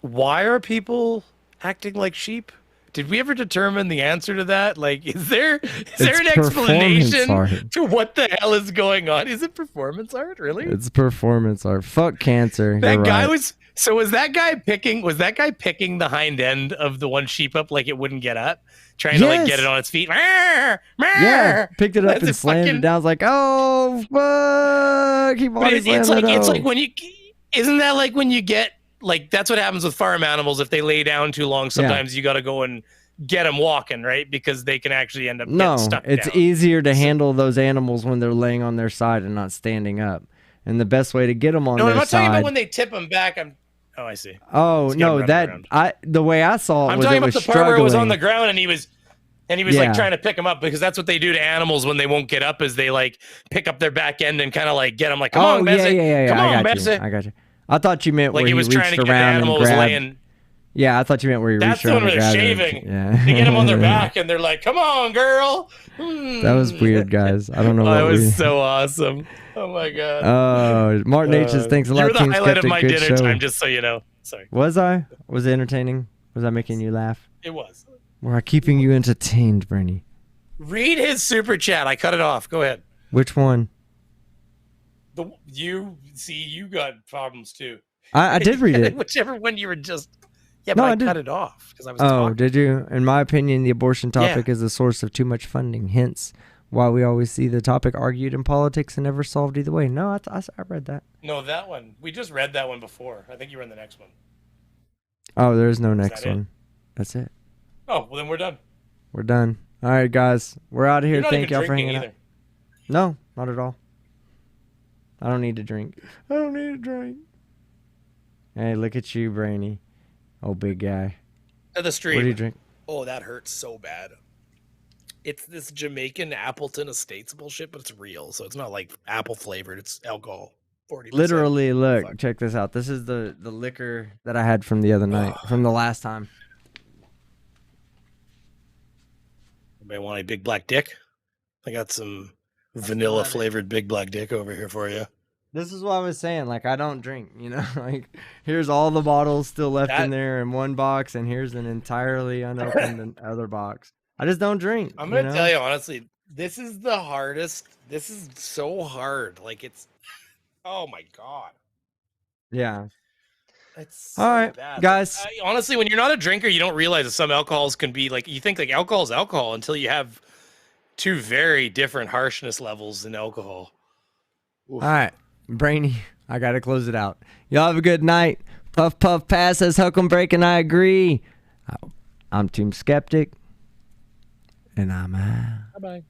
Why are people acting like sheep? Did we ever determine the answer to that? Like, is there an explanation to what the hell is going on? Is it performance art, really? It's performance art. Fuck cancer. That guy was. So was that guy picking the hind end of the one sheep up like it wouldn't get up, trying to like get it on its feet? Yeah, picked it up and slammed it down. I was like, oh fuck! It's like when you isn't that like when you get like that's what happens with farm animals if they lay down too long. Sometimes you got to go and get them walking, right? Because they can actually end up getting stuck it's down. easier to handle those animals when they're laying on their side and not standing up. And the best way to get them on their side. No, I'm not talking about when they tip them back. Oh, I see. Oh no, the way I saw it I'm was talking it about was the part where it was on the ground and he was like trying to pick them up because that's what they do to animals when they won't get up is they like pick up their back end and kind of like get them like come on, Bessie. Come on, Bessie. I got you. I thought you meant like where he was trying to get animals laying. Yeah, I thought you meant where he reached around and grabbed shaving. Yeah. They get them on their back and they're like, "Come on, girl." That was weird, guys. I don't know what that was so awesome. Oh my god. Martin H. Thanks a lot. You're the Team highlight of Skeptic, my good dinner show. time, just so you know. Sorry. Was I? Was it entertaining? Was I making you laugh? It was. Were I keeping you entertained, Bernie? Read his super chat. I cut it off. Go ahead. Which one? You got problems too. I did read it. Whichever one you were just. Yeah, No, but I I did. cut it off because I was. Oh, talking. did you? In my opinion, the abortion topic is the source of too much funding. Hence, why we always see the topic argued in politics and never solved either way. No, I read that. No, that one. We just read that one before. I think you were in the next one. Oh, there is no next that it? one. That's it. Oh, well then we're done. We're done. All right, guys. We're out of here. You're not Thank even y'all for drinking hanging out. either. No, not at all. I don't need to drink. I don't need to drink. Hey, look at you, Brainy. Oh, big guy. At the street. What do you drink? Oh, that hurts so bad. It's this Jamaican Appleton Estates bullshit, but it's real, so it's not like apple flavored. It's alcohol. 40%. Literally, look, check this out. This is the liquor that I had from the other night, from the last time. Anybody want a big black dick? I got some vanilla flavored Big Black Dick over here for you. This is what I was saying. Like, I don't drink, you know? Like, here's all the bottles still left in there in one box, and here's an entirely unopened other box. I just don't drink. I'm going to tell you, honestly, this is the hardest. This is so hard. Like, it's, oh my God. Yeah. It's so all right, bad. guys. Like, honestly, when you're not a drinker, you don't realize that some alcohols can be like, you think like alcohol is alcohol until you have two very different harshness levels in alcohol. All Oof. right, Brainy, I got to close it out. Y'all have a good night. Puff, puff, pass says Huck'em Break, and I agree. I'm Team Skeptic, and I'm out. Bye-bye.